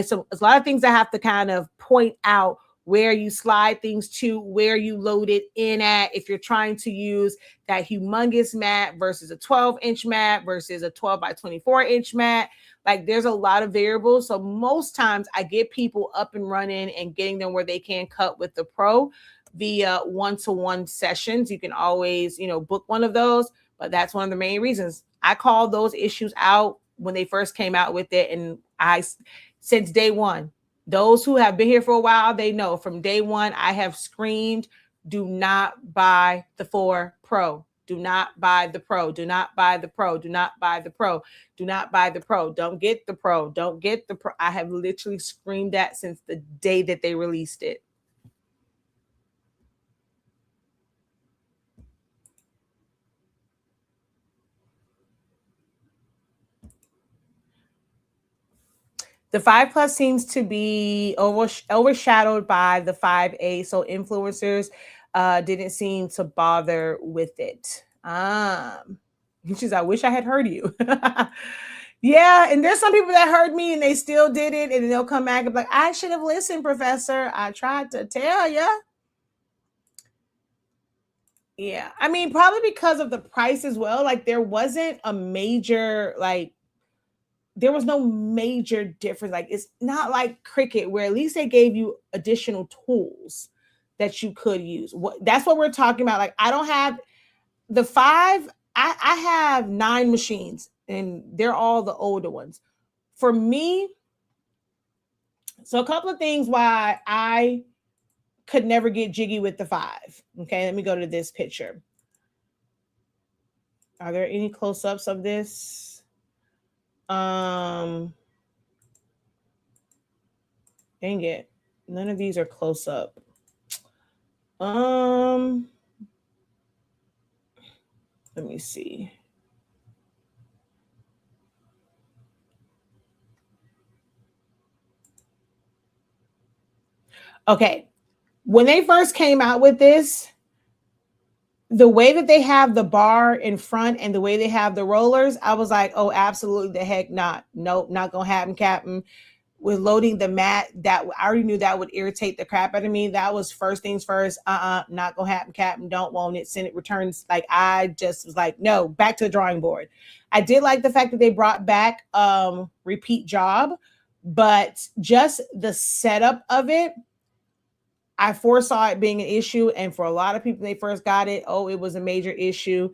so there's a lot of things I have to kind of point out where you slide things to, where you load it in at, if you're trying to use that humongous mat versus a 12-inch mat versus a 12 by 24-inch mat. Like there's a lot of variables. So most times I get people up and running and getting them where they can cut with the Pro via one-to-one sessions. You can always, book one of those, but that's one of the main reasons. I called those issues out when they first came out with it. And since day one, those who have been here for a while, they know from day one, I have screamed, do not buy the 4 Pro. Do not buy the Pro. Do not buy the Pro. Do not buy the Pro. Do not buy the Pro. Don't get the Pro. Don't get the Pro. I have literally screamed that since the day that they released it. The 5 plus seems to be overshadowed by the 5A. So influencers didn't seem to bother with it. Which is, I wish I had heard you. Yeah, and there's some people that heard me and they still did it, and they'll come back and be like, I should have listened, Professor. I tried to tell you. Yeah, I mean, probably because of the price as well. Like there wasn't a major, there was no major difference. Like it's not like Cricut where at least they gave you additional tools that you could use. That's what we're talking about. Like I don't have the 5. I have 9 machines and they're all the older ones. For me, so a couple of things why I could never get jiggy with the 5. Okay, let me go to this picture. Are there any close-ups of this? Dang it. None of these are close up. Let me see. Okay. When they first came out with this, the way that they have the bar in front and the way they have the rollers, I was like, oh, absolutely the heck not. Nope, not gonna happen, Captain. With loading the mat, that I already knew that would irritate the crap out of me. That was first things first. Not gonna happen, Captain. Don't want it. Send it returns. Like I just was like, no, back to the drawing board. I did like the fact that they brought back repeat job, but just the setup of it, I foresaw it being an issue. And for a lot of people, they first got it. Oh, it was a major issue.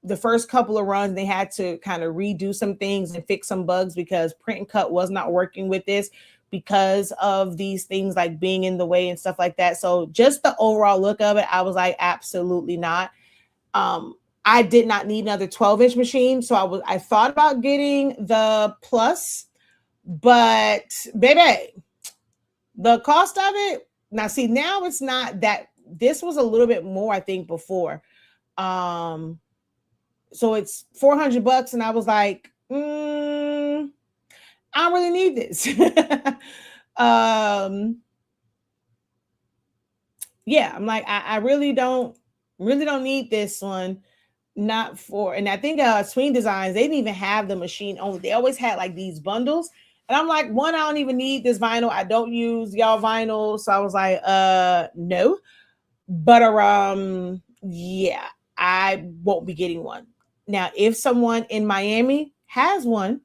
the first couple of runs, they had to kind of redo some things and fix some bugs because print and cut was not working with this because of these things like being in the way and stuff like that. So just the overall look of it, I was like, absolutely not. I did not need another 12-inch machine. So I thought about getting the Plus, but baby, the cost of it, now see, now it's not that, this was a little bit more, I think, before. So it's $400, and I was like, I don't really need this. Yeah, I'm like, I really don't need this one. Not for, and I think Swing Designs, they didn't even have the machine only. They always had like these bundles. And I'm like, one, I don't even need this vinyl. I don't use y'all vinyl. So I was like, no. But yeah, I won't be getting one. Now, if someone in Miami has one,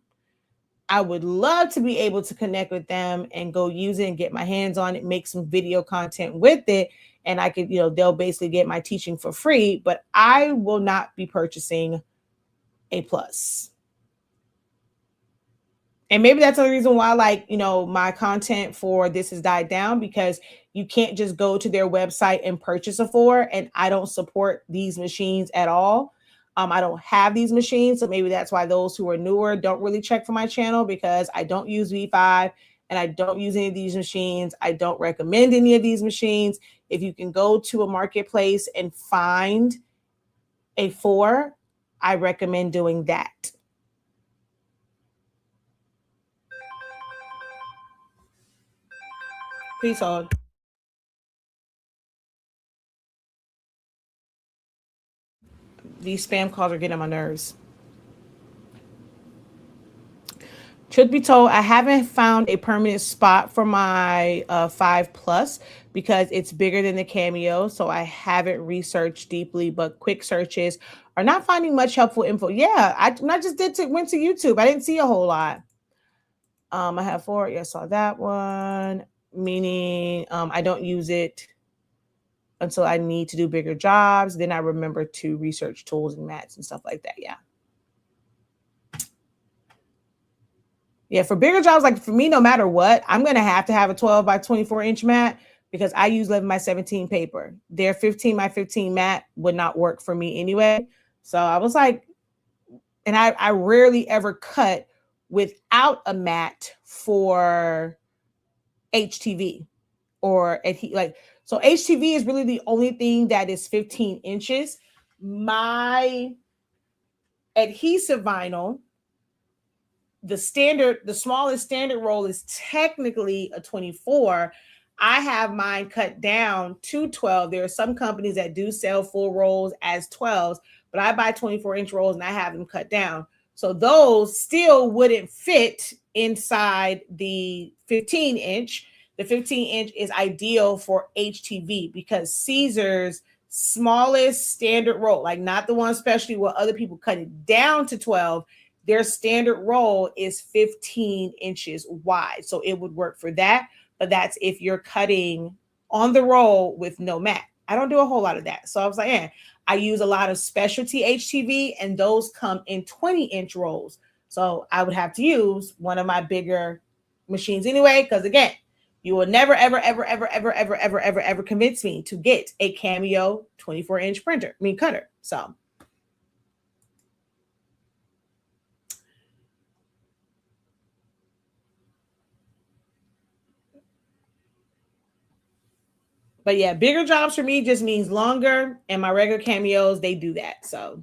I would love to be able to connect with them and go use it and get my hands on it, make some video content with it. And I could, they'll basically get my teaching for free, but I will not be purchasing a Plus. And maybe that's the reason why, like, my content for this has died down, because you can't just go to their website and purchase a 4. And I don't support these machines at all. I don't have these machines. So maybe that's why those who are newer don't really check for my channel, because I don't use V5 and I don't use any of these machines. I don't recommend any of these machines. If you can go to a marketplace and find a 4, I recommend doing that. Please hold. These spam calls are getting on my nerves. Truth be told, I haven't found a permanent spot for my 5 Plus because it's bigger than the Cameo. So I haven't researched deeply, but quick searches are not finding much helpful info. Yeah, I just went to YouTube. I didn't see a whole lot. I have 4. Yeah, I saw that one. Meaning I don't use it until I need to do bigger jobs. Then I remember to research tools and mats and stuff like that. Yeah. Yeah, for bigger jobs, like for me, no matter what, I'm going to have a 12 by 24 inch mat because I use 11 by 17 paper. Their 15 by 15 mat would not work for me anyway. So I was like, and I rarely ever cut without a mat for HTV or like, so HTV is really the only thing that is 15 inches. My adhesive vinyl, the smallest standard roll is technically a 24. I have mine cut down to 12. There are some companies that do sell full rolls as 12s, but I buy 24-inch rolls and I have them cut down. So those still wouldn't fit inside the 15-inch. The 15-inch is ideal for HTV because Caesar's smallest standard roll, like not the one especially where other people cut it down to 12, their standard roll is 15 inches wide. So it would work for that. But that's if you're cutting on the roll with no mat. I don't do a whole lot of that. So I was like, I use a lot of specialty HTV, and those come in 20-inch rolls. So I would have to use one of my bigger machines anyway, because again, you will never, ever, ever, ever, ever, ever, ever, ever, ever convince me to get a Cameo 24-inch cutter. So but yeah, bigger jobs for me just means longer, and my regular Cameos, they do that. So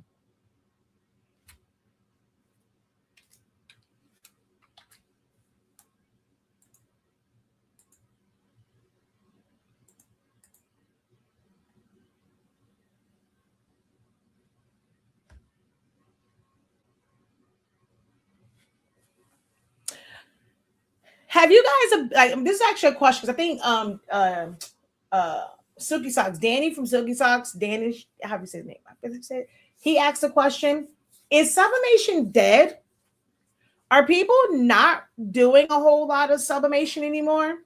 have you guys like, this is actually a question because I think Silky Socks, Danny from Silky Socks, Danish, how do you say his name? He asked a question: is sublimation dead? Are people not doing a whole lot of sublimation anymore?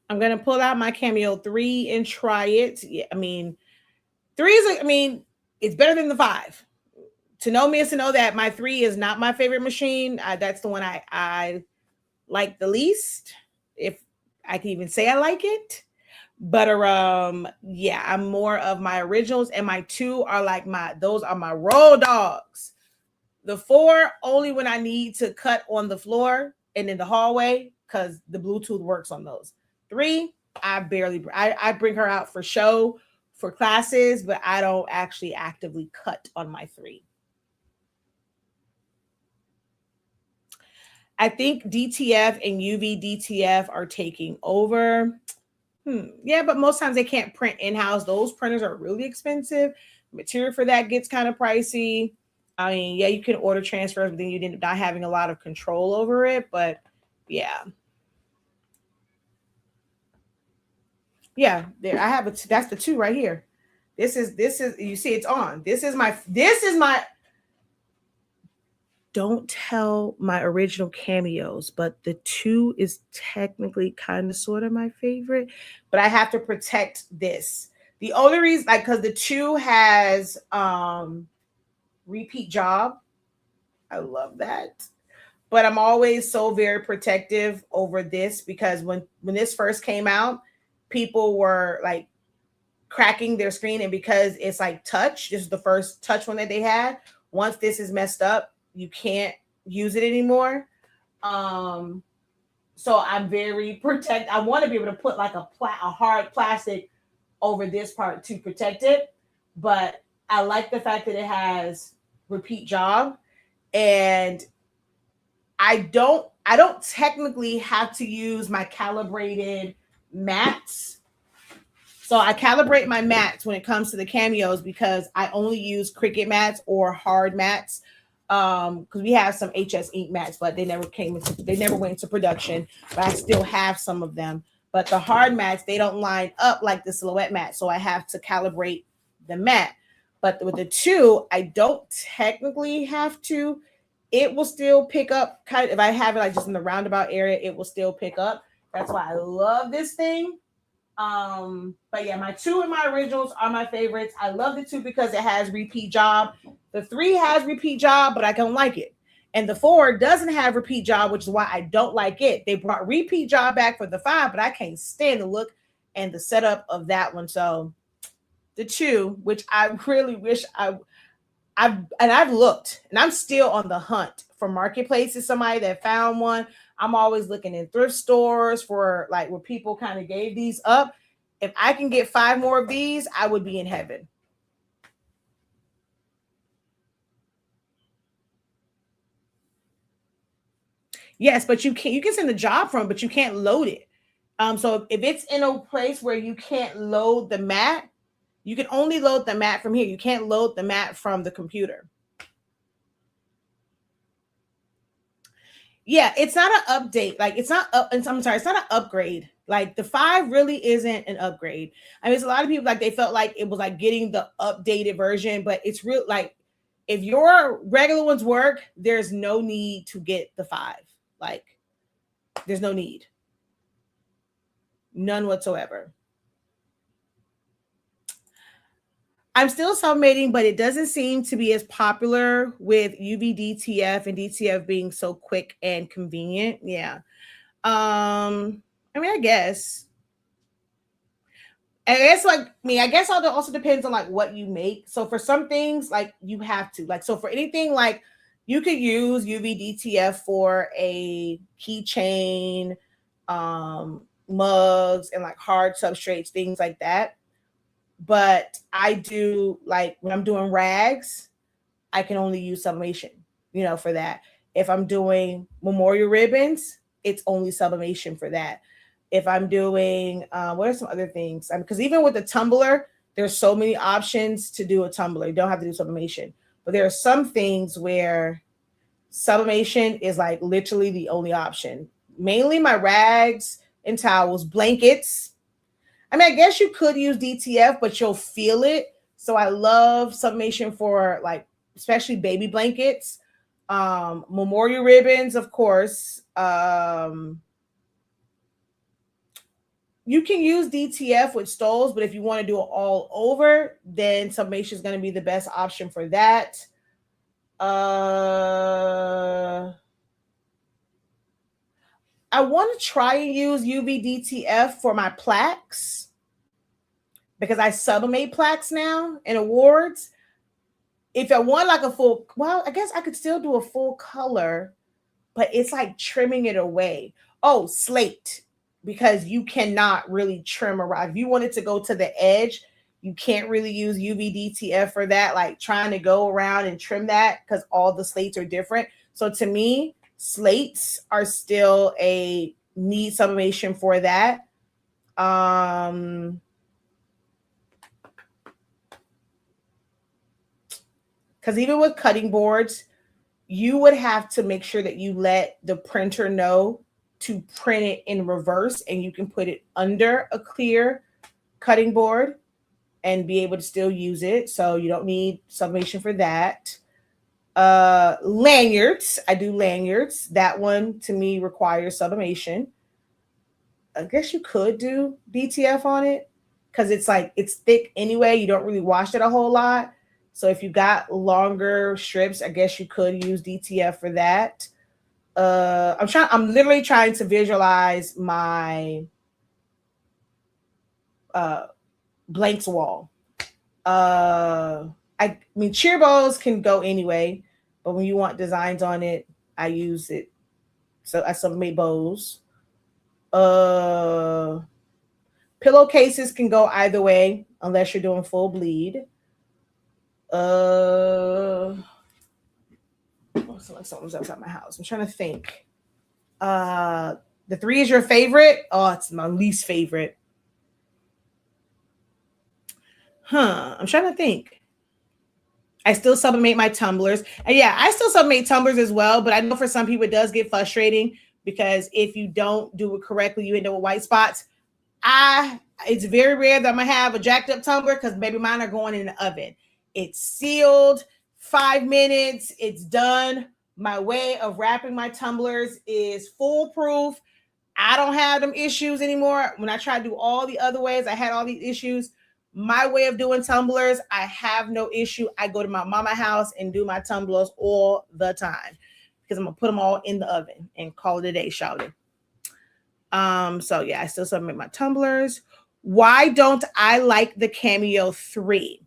I'm gonna pull out my Cameo 3 and try it. Yeah, I mean, 3 is I mean, it's better than the 5. To know me is to know that my 3 is not my favorite machine. That's the one I like the least, if I can even say I like it. But yeah, I'm more of my originals, and my 2 are like those are my roll dogs. The 4 only when I need to cut on the floor and in the hallway because the Bluetooth works on those. 3, I bring her out for show for classes, but I don't actually actively cut on my 3. I think DTF and UV DTF are taking over. Yeah, but most times they can't print in house. Those printers are really expensive. Material for that gets kind of pricey. I mean, yeah, you can order transfers, but then you end up not having a lot of control over it. But yeah, yeah, there I have that's the 2 right here. This is you see it's on. This is my don't tell my original cameos, but the 2 is technically kind of sort of my favorite, but I have to protect this. The only reason, like, because the 2 has repeat job. I love that. But I'm always so very protective over this because when this first came out, people were like cracking their screen, and because it's like touch, this is the first touch one that they had. Once this is messed up, you can't use it anymore. Um, so I'm very protect. I want to be able to put like a hard plastic over this part to protect it, but I like the fact that it has repeat job, and I don't technically have to use my calibrated mats. So I calibrate my mats when it comes to the cameos because I only use Cricut mats or hard mats. Because we have some HS ink mats, but they never went into production, but I still have some of them. But the hard mats, they don't line up like the silhouette mat. So I have to calibrate the mat. But with the 2, I don't technically have to. It will still pick up kind of, if I have it like just in the roundabout area, it will still pick up. That's why I love this thing. But yeah, my 2 and my originals are my favorites. I love the 2 because it has repeat job. The 3 has repeat job, but I don't like it. And the 4 doesn't have repeat job, which is why I don't like it. They brought repeat job back for the 5, but I can't stand the look and the setup of that one. So the 2, which I really wish I've looked, and I'm still on the hunt for marketplaces. Somebody that found one. I'm always looking in thrift stores for like where people kind of gave these up. If I can get 5 more of these, I would be in heaven. Yes, but you can send the job from, but you can't load it. So if it's in a place where you can't load the mat, you can only load the mat from here. You can't load the mat from the computer. Yeah, it's not an update. Like it's not up. I'm sorry, it's not an upgrade. Like the 5 really isn't an upgrade. I mean, there's a lot of people like they felt like it was like getting the updated version, but it's real. Like if your regular ones work, there's no need to get the 5. Like there's no need, none whatsoever. I'm still sublimating, but it doesn't seem to be as popular with UVDTF and DTF being so quick and convenient. Yeah. I mean, I guess. And it's like me, I guess all also depends on like what you make. So for some things, like you have to. Like, so for anything like you could use UVDTF for a keychain, mugs, and like hard substrates, things like that. But I do like when I'm doing rags, I can only use sublimation, for that. If I'm doing memorial ribbons, it's only sublimation for that. If I'm doing, what are some other things? Because even with the tumbler, there's so many options to do a tumbler. You don't have to do sublimation, but there are some things where sublimation is like literally the only option. Mainly my rags and towels, blankets. I mean, I guess you could use DTF, but you'll feel it. So I love sublimation for like, especially baby blankets, memorial ribbons, of course. You can use DTF with stoles, but if you want to do it all over, then sublimation is going to be the best option for that. I want to try and use UV DTF for my plaques because I sublimate plaques now in awards. If I want like a full, well, I guess I could still do a full color, but it's like trimming it away. Oh, slate, because you cannot really trim around. If you wanted to go to the edge, you can't really use UV DTF for that, like trying to go around and trim that because all the slates are different. So to me, slates are still a need sublimation for that. Because even with cutting boards, you would have to make sure that you let the printer know to print it in reverse, and you can put it under a clear cutting board and be able to still use it. So you don't need sublimation for that. Lanyards, I do lanyards. That one to me requires sublimation. I guess you could do DTF on it because it's like it's thick anyway. You don't really wash it a whole lot. So if you got longer strips, I guess you could use DTF for that. I'm literally trying to visualize my blanks wall. I mean, cheer bows can go anyway, but when you want designs on it, I use it. So I sublimate bows. Pillowcases can go either way unless you're doing full bleed. Something's outside my house. I'm trying to think. The 3 is your favorite? Oh, it's my least favorite. I'm trying to think. I still sublimate my tumblers. And yeah, I still sublimate tumblers as well, but I know for some people it does get frustrating because if you don't do it correctly, you end up with white spots. It's very rare that I'm gonna have a jacked up tumbler because maybe mine are going in the oven. It's sealed, 5 minutes, it's done. My way of wrapping my tumblers is foolproof. I don't have them issues anymore. When I try to do all the other ways, I had all these issues. My way of doing tumblers, I have no issue. I go to my mama house and do my tumblers all the time because I'm gonna put them all in the oven and call it a day, shouted. So yeah, I still submit my tumblers. Why don't I like the Cameo 3?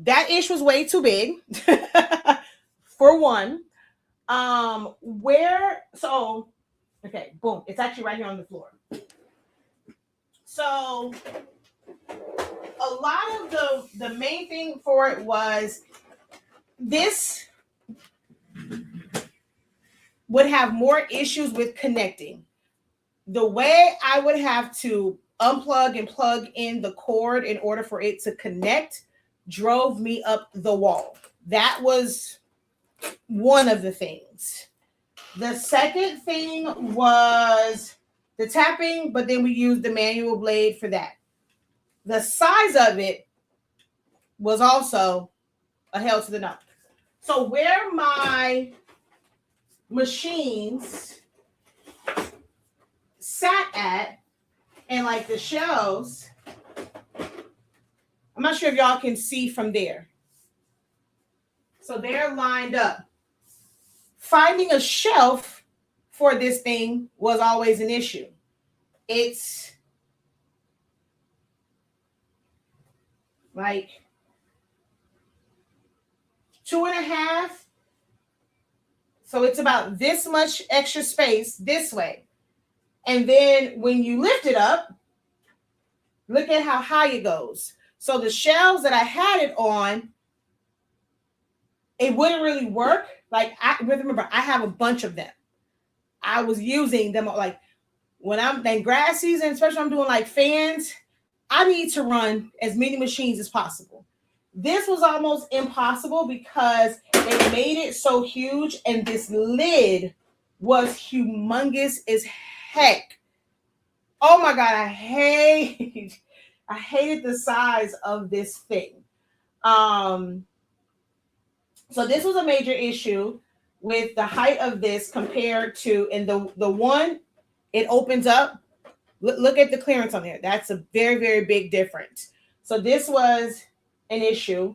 That ish was way too big. For one. Okay, boom. It's actually right here on the floor. So a lot of the main thing for it was this would have more issues with connecting. The way I would have to unplug and plug in the cord in order for it to connect drove me up the wall. That was one of the things. The second thing was the tapping, but then we used the manual blade for that. The size of it was also a hell to the no. So where my machines sat at and like the shelves, I'm not sure if y'all can see from there. So they're lined up. Finding a shelf for this thing was always an issue. It's like 2.5. So it's about this much extra space this way. And then when you lift it up, look at how high it goes. So the shelves that I had it on, it wouldn't really work. Like, remember, I have a bunch of them. I was using them like when I'm in grass season, especially when I'm doing like fans, I need to run as many machines as possible. This was almost impossible because they made it so huge and this lid was humongous as heck. Oh my God, I hated the size of this thing. So this was a major issue. with the height of this compared to, and the one, it opens up. Look at the clearance on there. That's a very, very big difference. So this was an issue.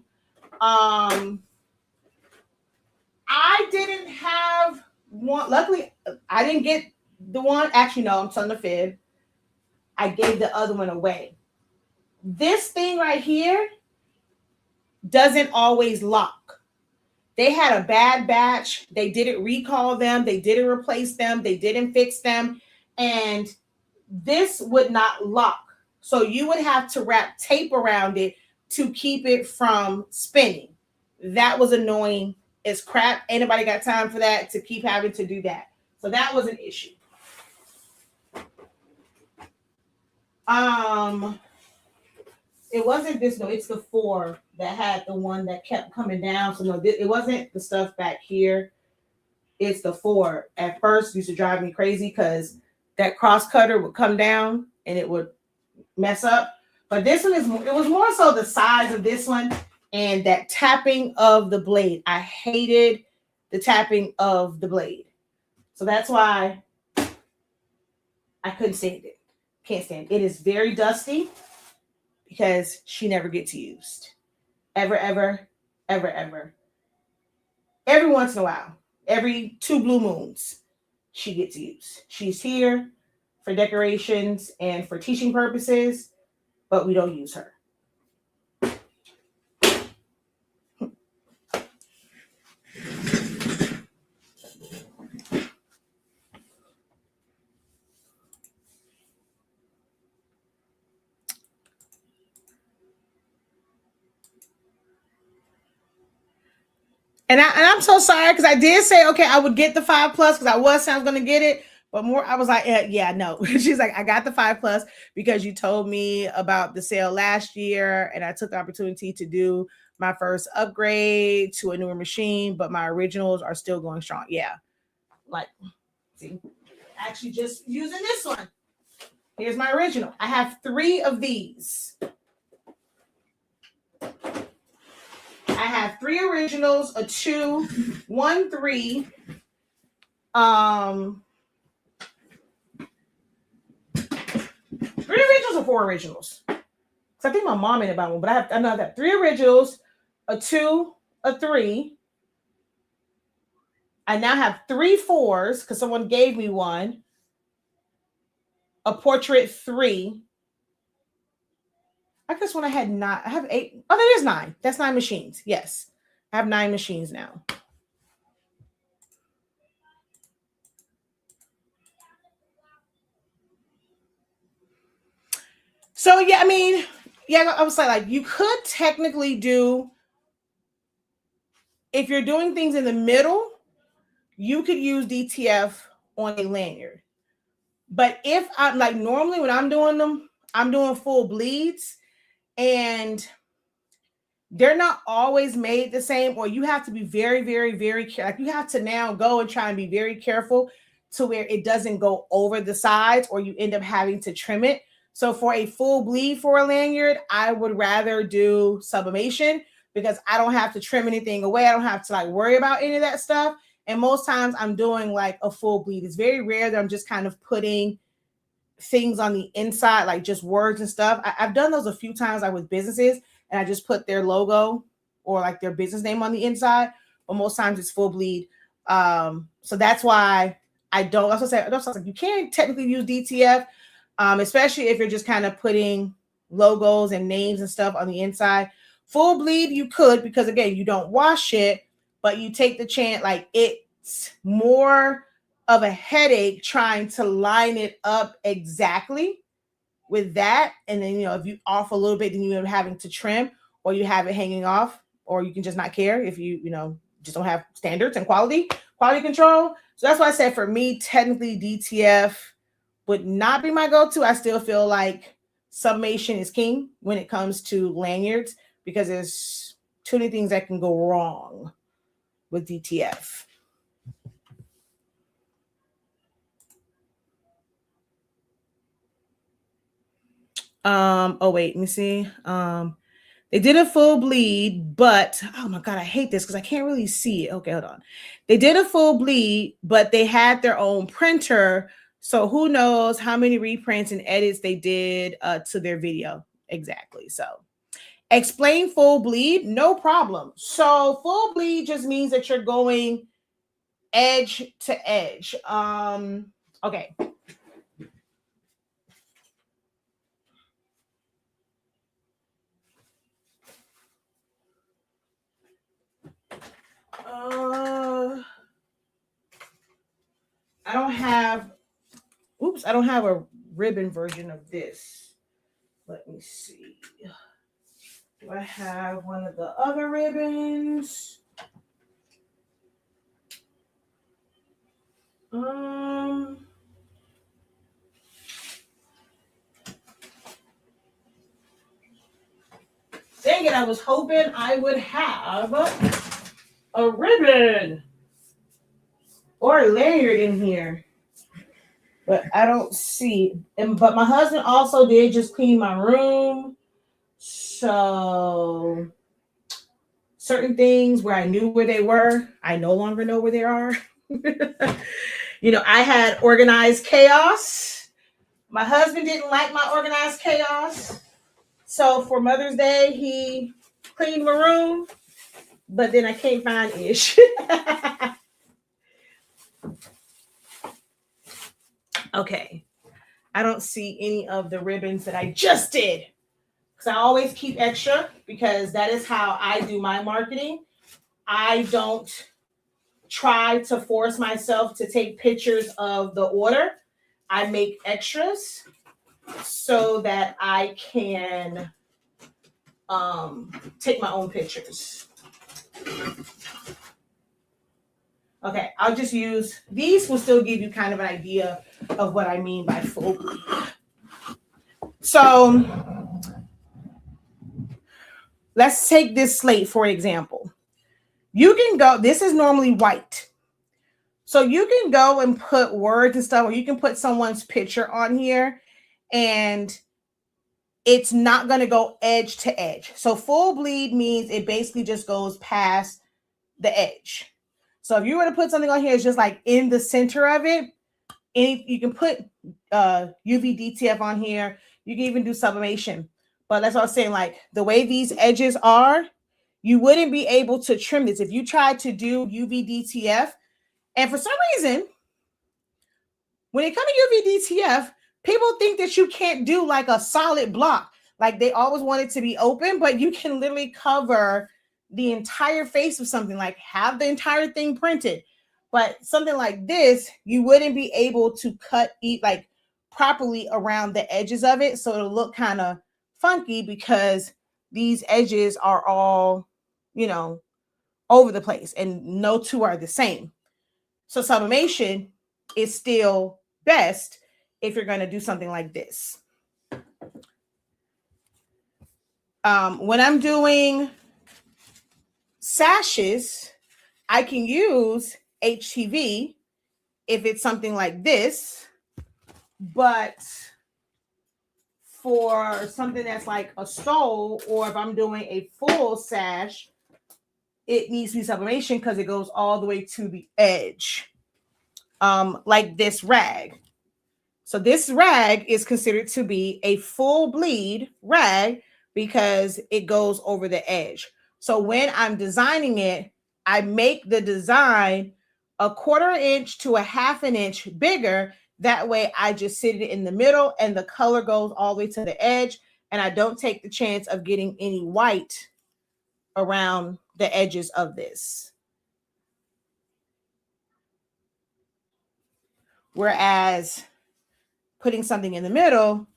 I didn't have one. Luckily, I didn't get the one. Actually, no, I'm telling the fib. I gave the other one away. This thing right here doesn't always lock. They had a bad batch. They didn't recall them. They didn't replace them. They didn't fix them. And this would not lock. So you would have to wrap tape around it to keep it from spinning. That was annoying as crap. Anybody got time for that, to keep having to do that? So that was an issue. It wasn't this, no, it's the 4 that had the one that kept coming down. So no, it wasn't the stuff back here. It's the 4. At first, used to drive me crazy because that cross cutter would come down and it would mess up. But this one it was more so the size of this one and that tapping of the blade. I hated the tapping of the blade. So that's why I couldn't stand it. Can't stand it. It is very dusty because she never gets used. Ever, ever, ever, ever. Every once in a while, every 2 blue moons, she gets used. She's here for decorations and for teaching purposes, but we don't use her. And I'm so sorry because I did say, okay, I would get the 5 plus because I was going to get it. But more, I was like, yeah, no. She's like, I got the 5 plus because you told me about the sale last year and I took the opportunity to do my first upgrade to a newer machine, but my originals are still going strong. Yeah. Like, see, actually just using this one. Here's my original. I have 3 of these. I have 3 originals, a 2, 1, 3. 3 originals or 4 originals? Because I think my mom ended up buying one, but I know I got 3 originals, a 2, a 3. I now have 3 4s because someone gave me one. A portrait 3. I guess when I had 9, I have 8. Oh, there is 9. That's 9 machines. Yes. I have 9 machines now. So yeah, I mean, yeah, I was like you could technically do, if you're doing things in the middle, you could use DTF on a lanyard. But if I'm like, normally when I'm doing them, I'm doing full bleeds and they're not always made the same, or you have to be very, very, very careful. Like you have to now go and try and be very careful to where it doesn't go over the sides or you end up having to trim it. So for a full bleed for a lanyard, I would rather do sublimation because I don't have to trim anything away. I don't have to like worry about any of that stuff. And most times I'm doing like a full bleed. It's very rare that I'm just kind of putting things on the inside, like just words and stuff. I've done those a few times, like with businesses, and I just put their logo or like their business name on the inside. But most times it's full bleed. So that's why I don't. Also say like you can't technically use DTF, especially if you're just kind of putting logos and names and stuff on the inside. Full bleed you could because again you don't wash it, but you take the chance. Like it's more of a headache trying to line it up exactly with that. And then, if you off a little bit, then you're having to trim or you have it hanging off, or you can just not care if you just don't have standards and quality control. So that's why I said for me, technically DTF would not be my go-to. I still feel like summation is king when it comes to lanyards because there's too many things that can go wrong with DTF. Oh wait, let me see. They did a full bleed, but oh my God, I hate this because I can't really see it. Okay, hold on. They did a full bleed, but they had their own printer. So who knows how many reprints and edits they did to their video. Exactly. So explain full bleed, no problem. So full bleed just means that you're going edge to edge. Okay. I don't have, I don't have a ribbon version of this. Let me see. Do I have one of the other ribbons? Dang it, I was hoping I would have a ribbon or a lanyard in here. But I don't see. But my husband also did just clean my room. So certain things where I knew where they were, I no longer know where they are. I had organized chaos. My husband didn't like my organized chaos. So for Mother's Day, he cleaned my room, but then I can't find Ish. Okay. I don't see any of the ribbons that I just did. Because I always keep extra because that is how I do my marketing. I don't try to force myself to take pictures of the order. I make extras so that I can take my own pictures. Okay, I'll just use, these will still give you kind of an idea of what I mean by full bleed. So let's take this slate for example. You can go, this is normally white. So you can go and put words and stuff, or you can put someone's picture on here and it's not going to go edge to edge. So full bleed means it basically just goes past the edge. So if you were to put something on here, it's just like in the center of it. And you can put UV DTF on here. You can even do sublimation. But that's what I was saying, like the way these edges are, you wouldn't be able to trim this. If you tried to do UV DTF, and for some reason, when it comes to UV DTF, people think that you can't do like a solid block. Like they always want it to be open, but you can literally cover the entire face of something, like have the entire thing printed. But something like this, you wouldn't be able to cut like properly around the edges of it. So it'll look kind of funky because these edges are all, over the place and no two are the same. So sublimation is still best if you're going to do something like this. When I'm doing sashes, I can use HTV if it's something like this, but for something that's like a stole, or if I'm doing a full sash, it needs to be sublimation because it goes all the way to the edge. Like this rag. So this rag is considered to be a full bleed rag because it goes over the edge. So when I'm designing it, I make the design a 1/4 inch to a 1/2 inch bigger. That way I just sit it in the middle and the color goes all the way to the edge, and I don't take the chance of getting any white around the edges of this. Whereas putting something in the middle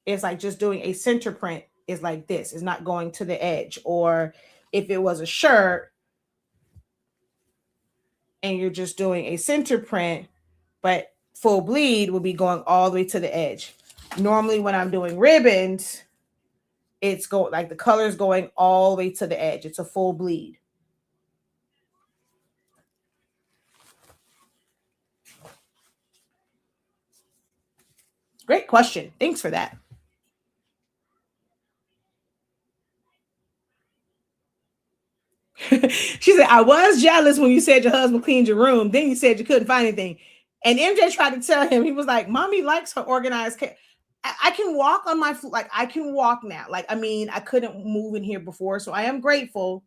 is like just doing a center print is like this. It's not going to the edge. Or if it was a shirt and you're just doing a center print, but full bleed will be going all the way to the edge. Normally when I'm doing ribbons, it's going like the color is going all the way to the edge. It's a full bleed. Great question. Thanks for that. She said, I was jealous when you said your husband cleaned your room. Then you said you couldn't find anything. And MJ tried to tell him, he was like, Mommy likes her organized. I can walk on my, like, I can walk now. Like, I mean, I couldn't move in here before. So I am grateful.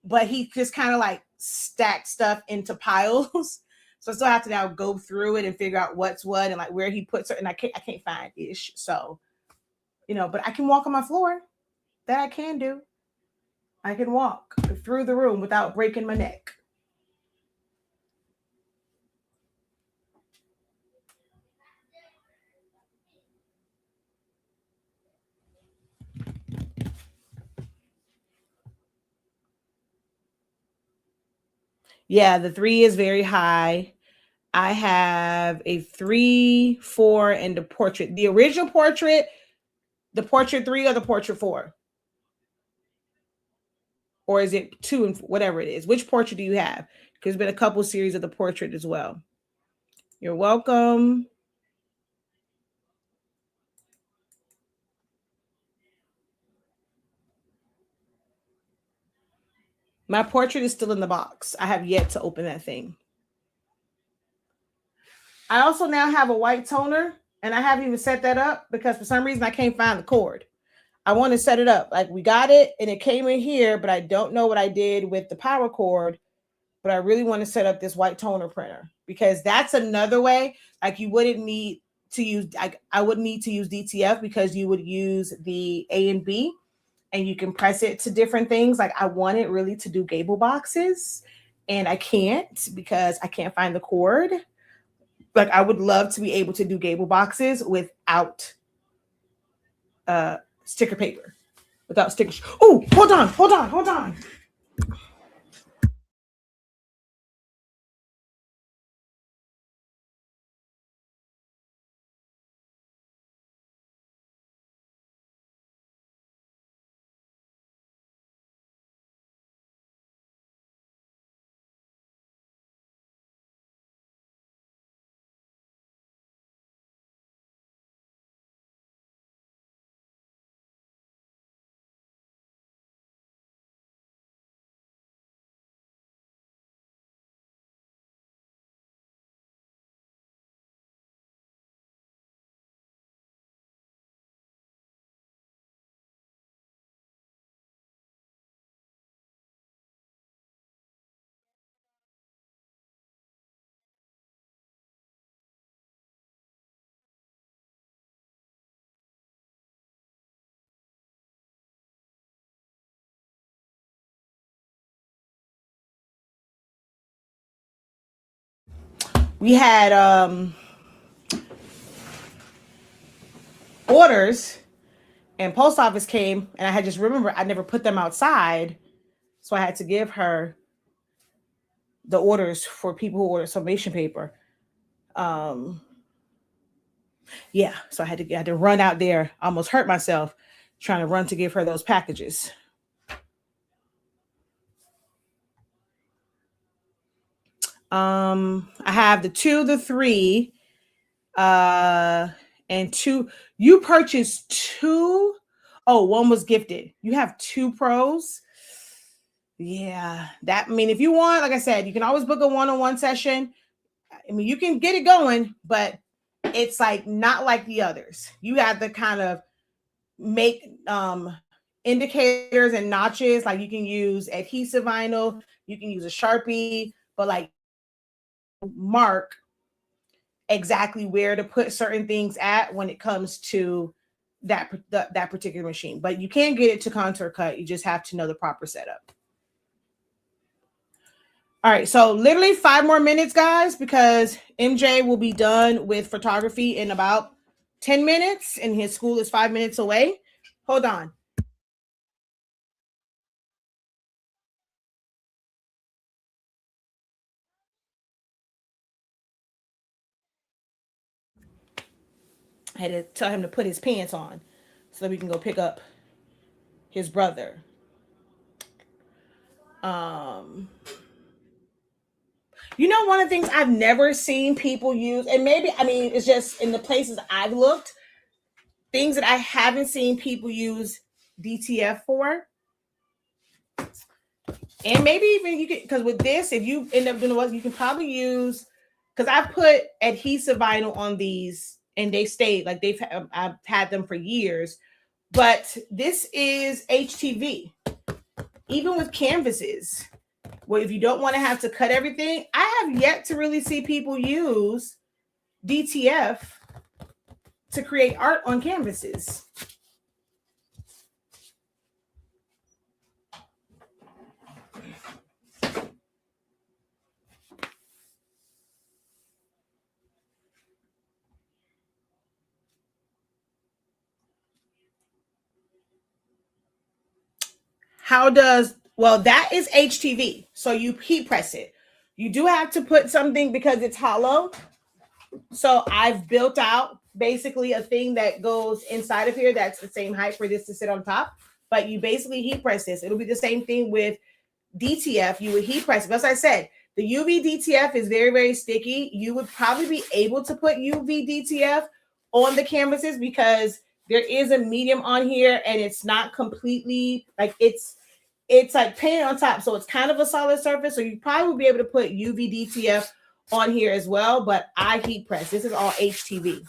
But he just kind of like stacked stuff into piles. So I still have to now go through it and figure out what's what and like where he puts it. And I can't find ish. So, but I can walk on my floor. That I can do. I can walk through the room without breaking my neck. Yeah, the 3 is very high. I have a 3, 4, and the portrait. The original portrait, the portrait 3 or the portrait 4? Or is it 2 and whatever it is? Which portrait do you have? Because there's been a couple series of the portrait as well. You're welcome. My portrait is still in the box. I have yet to open that thing. I also now have a white toner, and I haven't even set that up because for some reason I can't find the cord. I want to set it up. Like we got it and it came in here, but I don't know what I did with the power cord. But I really want to set up this white toner printer because that's another way. Like you wouldn't need to use, I wouldn't need to use DTF because you would use the A and B and you can press it to different things. Like I wanted really to do gable boxes and I can't because I can't find the cord. Like I would love to be able to do gable boxes without sticker paper, without stickers. Oh, hold on. We had orders and post office came and I had just remembered I never put them outside. So I had to give her the orders for people who order summation paper. Yeah, so I had to run out there, almost hurt myself trying to run to give her those packages. I have the 2, the 3, and 2. You purchased 2. Oh, one was gifted. You have 2 pros. Yeah, that, I mean, if you want, like I said, you can always book a one-on-one session. I mean, you can get it going, but it's like not like the others. You have to kind of make indicators and notches. Like you can use adhesive vinyl, you can use a Sharpie, but like mark exactly where to put certain things at when it comes to that particular machine. But you can get it to contour cut. You just have to know the proper setup. All right, so literally 5 more minutes, guys, because MJ will be done with photography in about 10 minutes, and his school is 5 minutes away. Hold on. I had to tell him to put his pants on so that we can go pick up his brother. One of the things I've never seen people use, and maybe, I mean, it's just in the places I've looked, things that I haven't seen people use DTF for. And maybe even you can, because with this, if you end up doing what, you can probably use, because I've put adhesive vinyl on these and they stayed, like I've had them for years. But this is HTV. Even with canvases, well, if you don't want to have to cut everything, I have yet to really see people use DTF to create art on canvases. Well, that is HTV. So you heat press it. You do have to put something because it's hollow. So I've built out basically a thing that goes inside of here that's the same height for this to sit on top. But you basically heat press this. It'll be the same thing with DTF. You would heat press it. As I said, the UV DTF is very, very sticky. You would probably be able to put UV DTF on the canvases because there is a medium on here and it's not completely like it's like painted on top. So it's kind of a solid surface. So you probably will be able to put UV DTF on here as well, but I heat press. This is all HTV.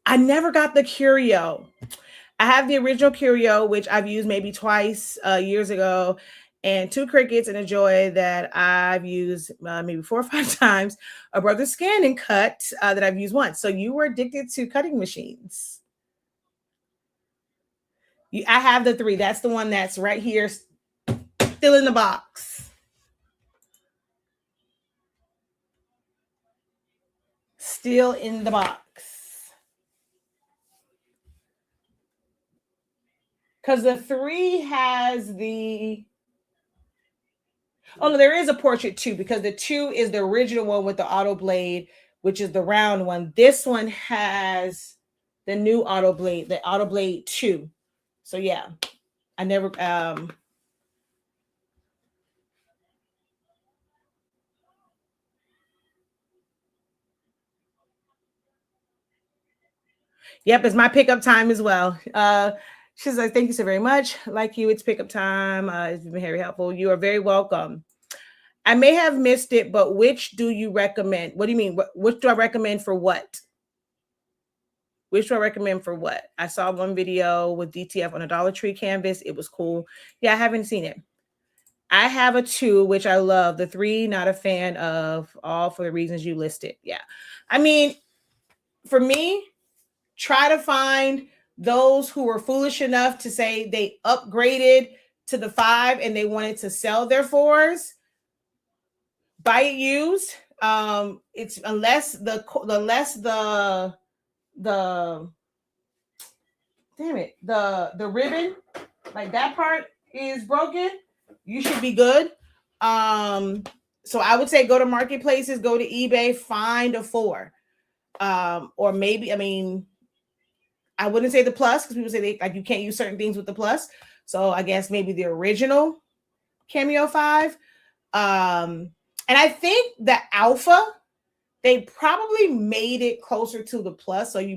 I never got the Curio. I have the original Curio, which I've used maybe twice years ago, and 2 Cricuts and a Joy that I've used maybe 4 or 5 times. A Brother Scan and Cut that I've used once. So you were addicted to cutting machines. I have the 3. That's the one that's right here, still in the box. Still in the box. Because the 3 has the... Oh, no, there is a portrait too, because the 2 is the original one with the auto blade, which is the round one. This one has the new auto blade, the auto blade 2. So yeah, I never... Yep, it's my pickup time as well. She's like, thank you so very much. Like you, it's pickup time. It's been very helpful. You are very welcome. I may have missed it, but which do you recommend? What do you mean? Which do I recommend for what? Which do I recommend for what? I saw one video with DTF on a Dollar Tree canvas. It was cool. Yeah, I haven't seen it. I have a 2, which I love. The 3, not a fan of, all for the reasons you listed. Yeah. I mean, for me, try to find those who were foolish enough to say they upgraded to the 5 and they wanted to sell their 4s. Buy it used. It's unless the damn it, the ribbon, like that part is broken, you should be good. So I would say go to marketplaces, go to eBay, find a 4. Or maybe, I mean, I wouldn't say the plus because people say like you can't use certain things with the plus. So I guess maybe the original Cameo 5. And I think the Alpha, they probably made it closer to the plus. So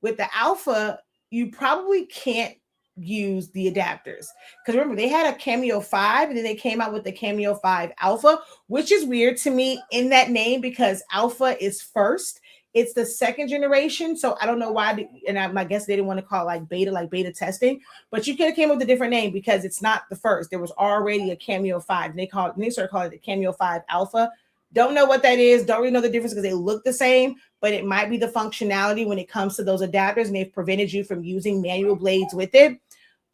with the Alpha, you probably can't use the adapters. Because remember, they had a Cameo 5 and then they came out with the Cameo 5 Alpha, which is weird to me in that name because Alpha is first. It's the 2nd generation. So I don't know why. And I guess they didn't want to call it like beta testing. But you could have came up with a different name because it's not the first. There was already a Cameo 5. They started calling it the Cameo 5 Alpha. Don't know what that is. Don't really know the difference because they look the same, but it might be the functionality when it comes to those adapters, and they've prevented you from using manual blades with it.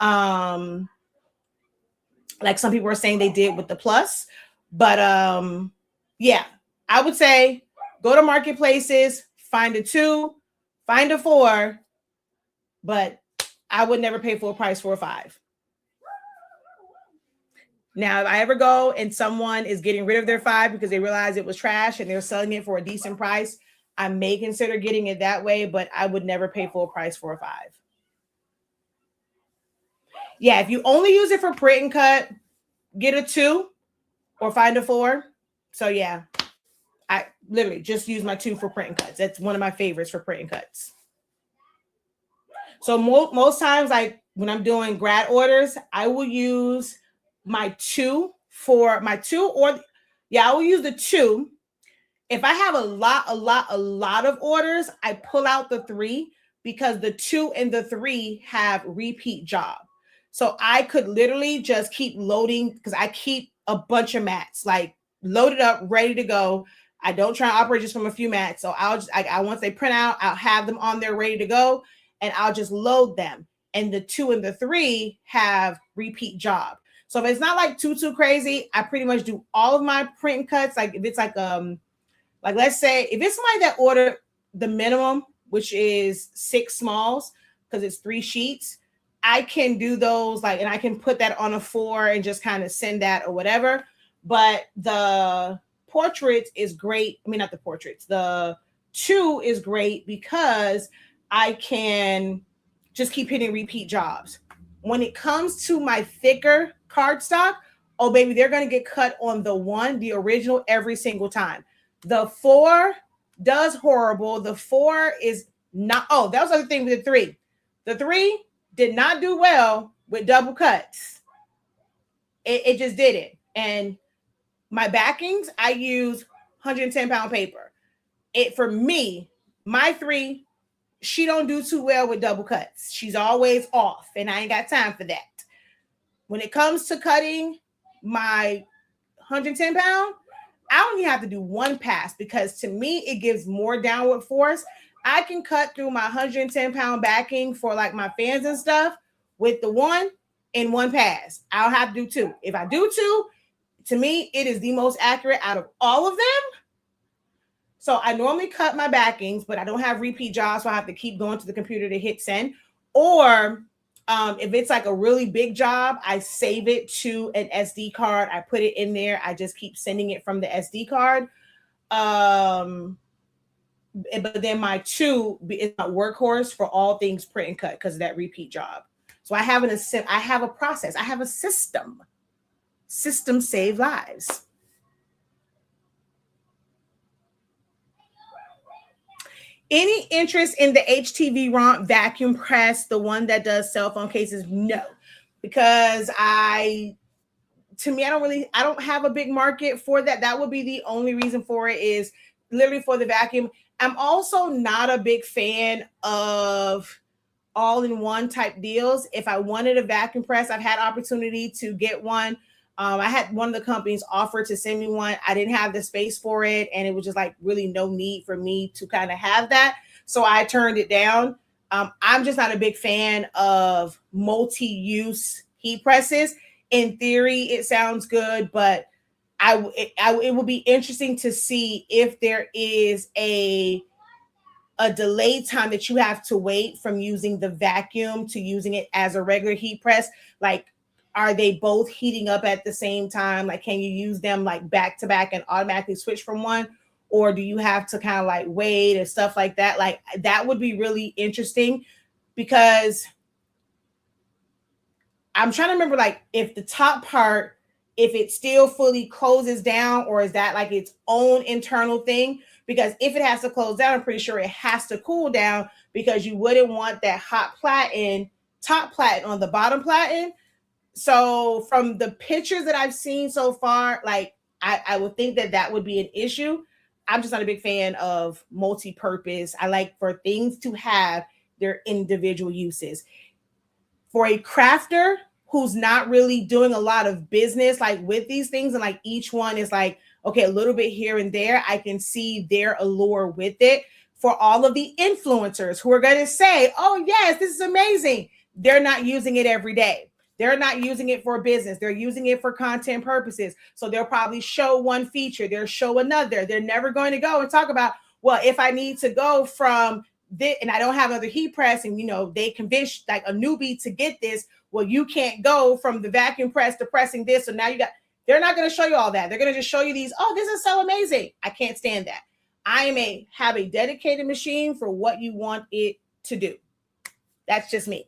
Like some people are saying they did with the plus. But yeah, I would say go to marketplaces, find a 2, find a 4, but I would never pay full price for a 5. Now, if I ever go and someone is getting rid of their 5 because they realize it was trash and they're selling it for a decent price, I may consider getting it that way, but I would never pay full price for a 5. Yeah, if you only use it for print and cut, get a 2 or find a 4. So yeah, I literally just use my 2 for print and cuts. That's one of my favorites for print and cuts. So most times, like when I'm doing grad orders, I will use my two for my two, or yeah, I will use the two. If I have a lot of orders, I pull out the three because the two and the three have repeat job. So I could literally just keep loading because I keep a bunch of mats like loaded up, ready to go. I don't try to operate just from a few mats. So I'll just, once they print out, I'll have them on there ready to go and I'll just load them. And the two and the three have repeat job. So if it's not like too crazy, I pretty much do all of my print and cuts. Like if it's like let's say if it's somebody that ordered the minimum, which is 6 smalls, because it's 3 sheets, I can do those like, and I can put that on a 4 and just kind of send that or whatever. But the portraits is great. I mean, not the portraits. The 2 is great because I can just keep hitting repeat jobs. When it comes to my thicker cardstock, oh baby, they're gonna get cut on the 1, the original, every single time. The 4 does horrible. The 4 is not. Oh, that was the other thing with the 3. The 3 did not do well with double cuts. It just didn't. And my backings, I use 110-pound paper. It for me, my 3, she don't do too well with double cuts. She's always off, and I ain't got time for that. When it comes to cutting my 110-pound, I only have to do 1 pass because to me, it gives more downward force. I can cut through my 110-pound backing for like my fans and stuff with the 1 in 1 pass. I'll have to do 2. If I do 2, to me, it is the most accurate out of all of them. So I normally cut my backings, but I don't have repeat jobs, so I have to keep going to the computer to hit send. Or if it's like a really big job, I save it to an SD card. I put it in there. I just keep sending it from the SD card. But then my 2 is my workhorse for all things print and cut because of that repeat job. So I have a process. I have a system. System save lives. Any interest in the HTV Romp vacuum press, the one that does cell phone cases? No, because I don't have a big market for that. That would be the only reason for it, is literally for the vacuum. I'm also not a big fan of all-in-one type deals. If I wanted a vacuum press, I've had opportunity to get one. I had one of the companies offer to send me one. I didn't have the space for it, and it was just like really no need for me to kind of have that. So I turned it down. I'm just not a big fan of multi-use heat presses. In theory, it sounds good, but it would be interesting to see if there is a delay time that you have to wait from using the vacuum to using it as a regular heat press. Like, are they both heating up at the same time? Like, can you use them like back to back and automatically switch from one? Or do you have to kind of like wait and stuff like that? Like, that would be really interesting, because I'm trying to remember, like, if the top part, if it still fully closes down, or is that like its own internal thing? Because if it has to close down, I'm pretty sure it has to cool down, because you wouldn't want that hot platen, top platen on the bottom platen. So from the pictures that I've seen so far, like I would think that would be an issue. I'm just not a big fan of multi-purpose. I like for things to have their individual uses. For a crafter who's not really doing a lot of business like with these things, and like each one is like, okay, a little bit here and there, I can see their allure with it. For all of the influencers who are going to say, oh yes, this is amazing, they're not using it every day. They're not using it for business. They're using it for content purposes. So they'll probably show one feature, they'll show another. They're never going to go and talk about, well, if I need to go from this and I don't have another heat press, and they convince like a newbie to get this, well, you can't go from the vacuum press to pressing this. So now they're not going to show you all that. They're going to just show you these, oh, this is so amazing. I can't stand that. I have a dedicated machine for what you want it to do. That's just me.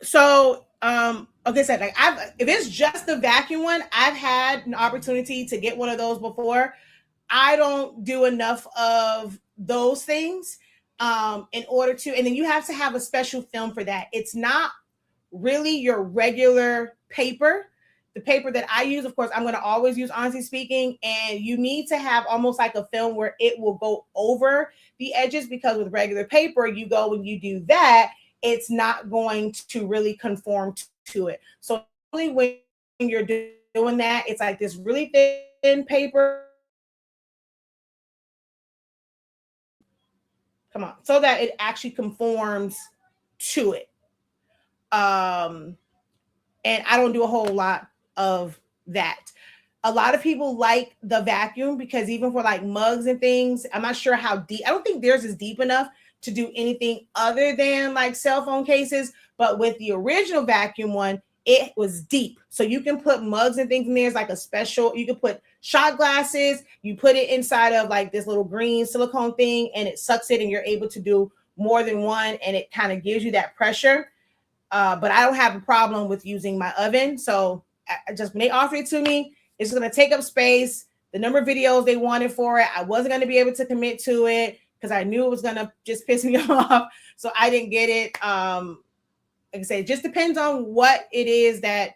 So Okay, so like if it's just the vacuum one, I've had an opportunity to get one of those before. I don't do enough of those things in order to, and then you have to have a special film for that. It's not really your regular paper. The paper that I use, of course, I'm going to always use Honestly Speaking, and you need to have almost like a film where it will go over the edges, because with regular paper, you go when you do that, it's not going to really conform to it. So only when you're doing that, it's like this really thin paper. Come on, so that it actually conforms to it. And I don't do a whole lot of that. A lot of people like the vacuum because even for like mugs and things, I'm not sure how deep. I don't think theirs is deep enough to do anything other than like cell phone cases. But with the original vacuum one, it was deep. So you can put mugs and things in there. It's like a special, you can put shot glasses, you put it inside of like this little green silicone thing and it sucks it and you're able to do more than one and it kind of gives you that pressure. But I don't have a problem with using my oven. So I just when they offer it to me, it's going to take up space. The number of videos they wanted for it, I wasn't going to be able to commit to it because I knew it was going to just piss me off. So I didn't get it. Like I said, it just depends on what it is that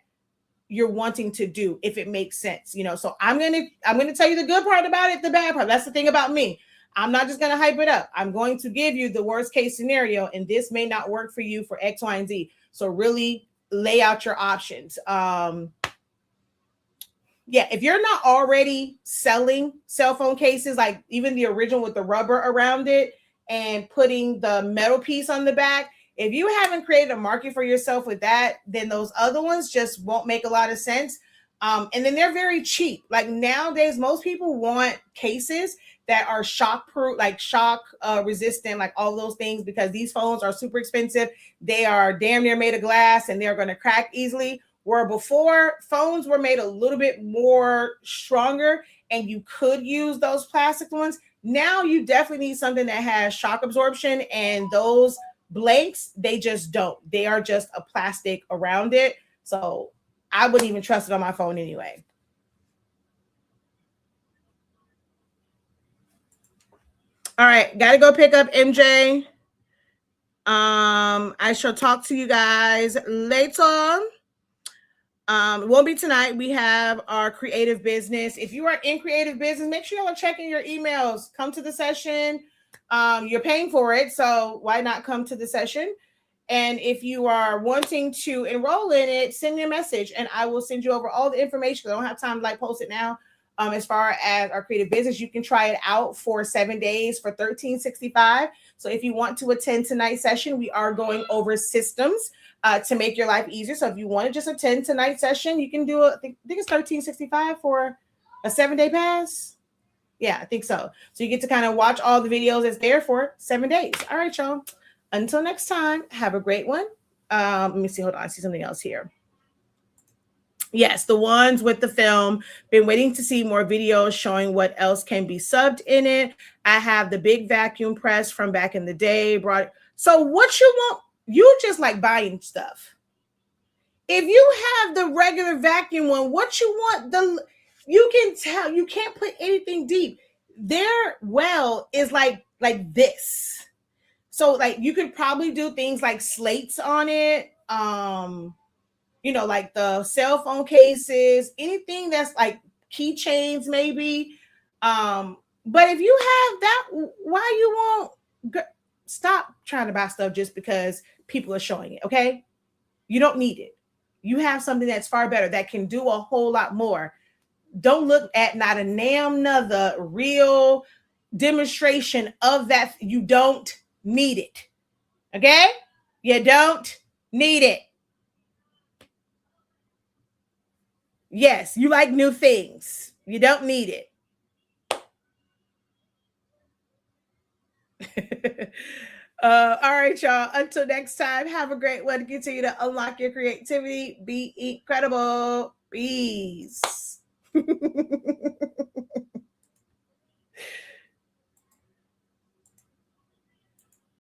you're wanting to do, if it makes sense, you know. So I'm gonna tell you the good part about it, the bad part. That's the thing about me. I'm not just gonna hype it up. I'm going to give you the worst case scenario, and this may not work for you for X, Y, and Z. So really lay out your options. Yeah, if you're not already selling cell phone cases, like even the original with the rubber around it and putting the metal piece on the back, if you haven't created a market for yourself with that, then those other ones just won't make a lot of sense. And then they're very cheap. Like nowadays, most people want cases that are shock proof, like shock resistant, like all those things, because these phones are super expensive. They are damn near made of glass and they're going to crack easily. Where before phones were made a little bit more stronger and you could use those plastic ones. Now you definitely need something that has shock absorption, and those blanks, they just don't. They are just a plastic around it. So I wouldn't even trust it on my phone anyway. All right, gotta go pick up MJ. I shall talk to you guys later. It won't be tonight. We have our creative business. If you are in creative business, make sure you're checking your emails. Come to the session. You're paying for it, so why not come to the session? And if you are wanting to enroll in it, send me a message and I will send you over all the information. I don't have time to like post it now. As far as our creative business, you can try it out for 7 days for $13.65. So if you want to attend tonight's session, we are going over systems to make your life easier. So if you want to just attend tonight's session, you can do it. I think it's $13.65 for a 7-day pass. Yeah, I think so. So you get to kind of watch all the videos that's there for 7 days. All right, y'all. Until next time, have a great one. Let me see. Hold on. I see something else here. Yes, the ones with the film. Been waiting to see more videos showing what else can be subbed in it. I have the big vacuum press from back in the day. So what you want? You just like buying stuff. If you have the regular vacuum one, what you want? You can tell you can't put anything deep. Their well is like this. So like you could probably do things like slates on it. You know, like the cell phone cases, anything that's like keychains, maybe. But if you have that, why you won't stop trying to buy stuff just because people are showing it? Okay, you don't need it. You have something that's far better that can do a whole lot more. Don't look at not a damn another real demonstration of that. You don't need it. Okay? You don't need it. Yes, you like new things. You don't need it. All right, y'all. Until next time, have a great one. Continue to unlock your creativity. Be incredible. Peace.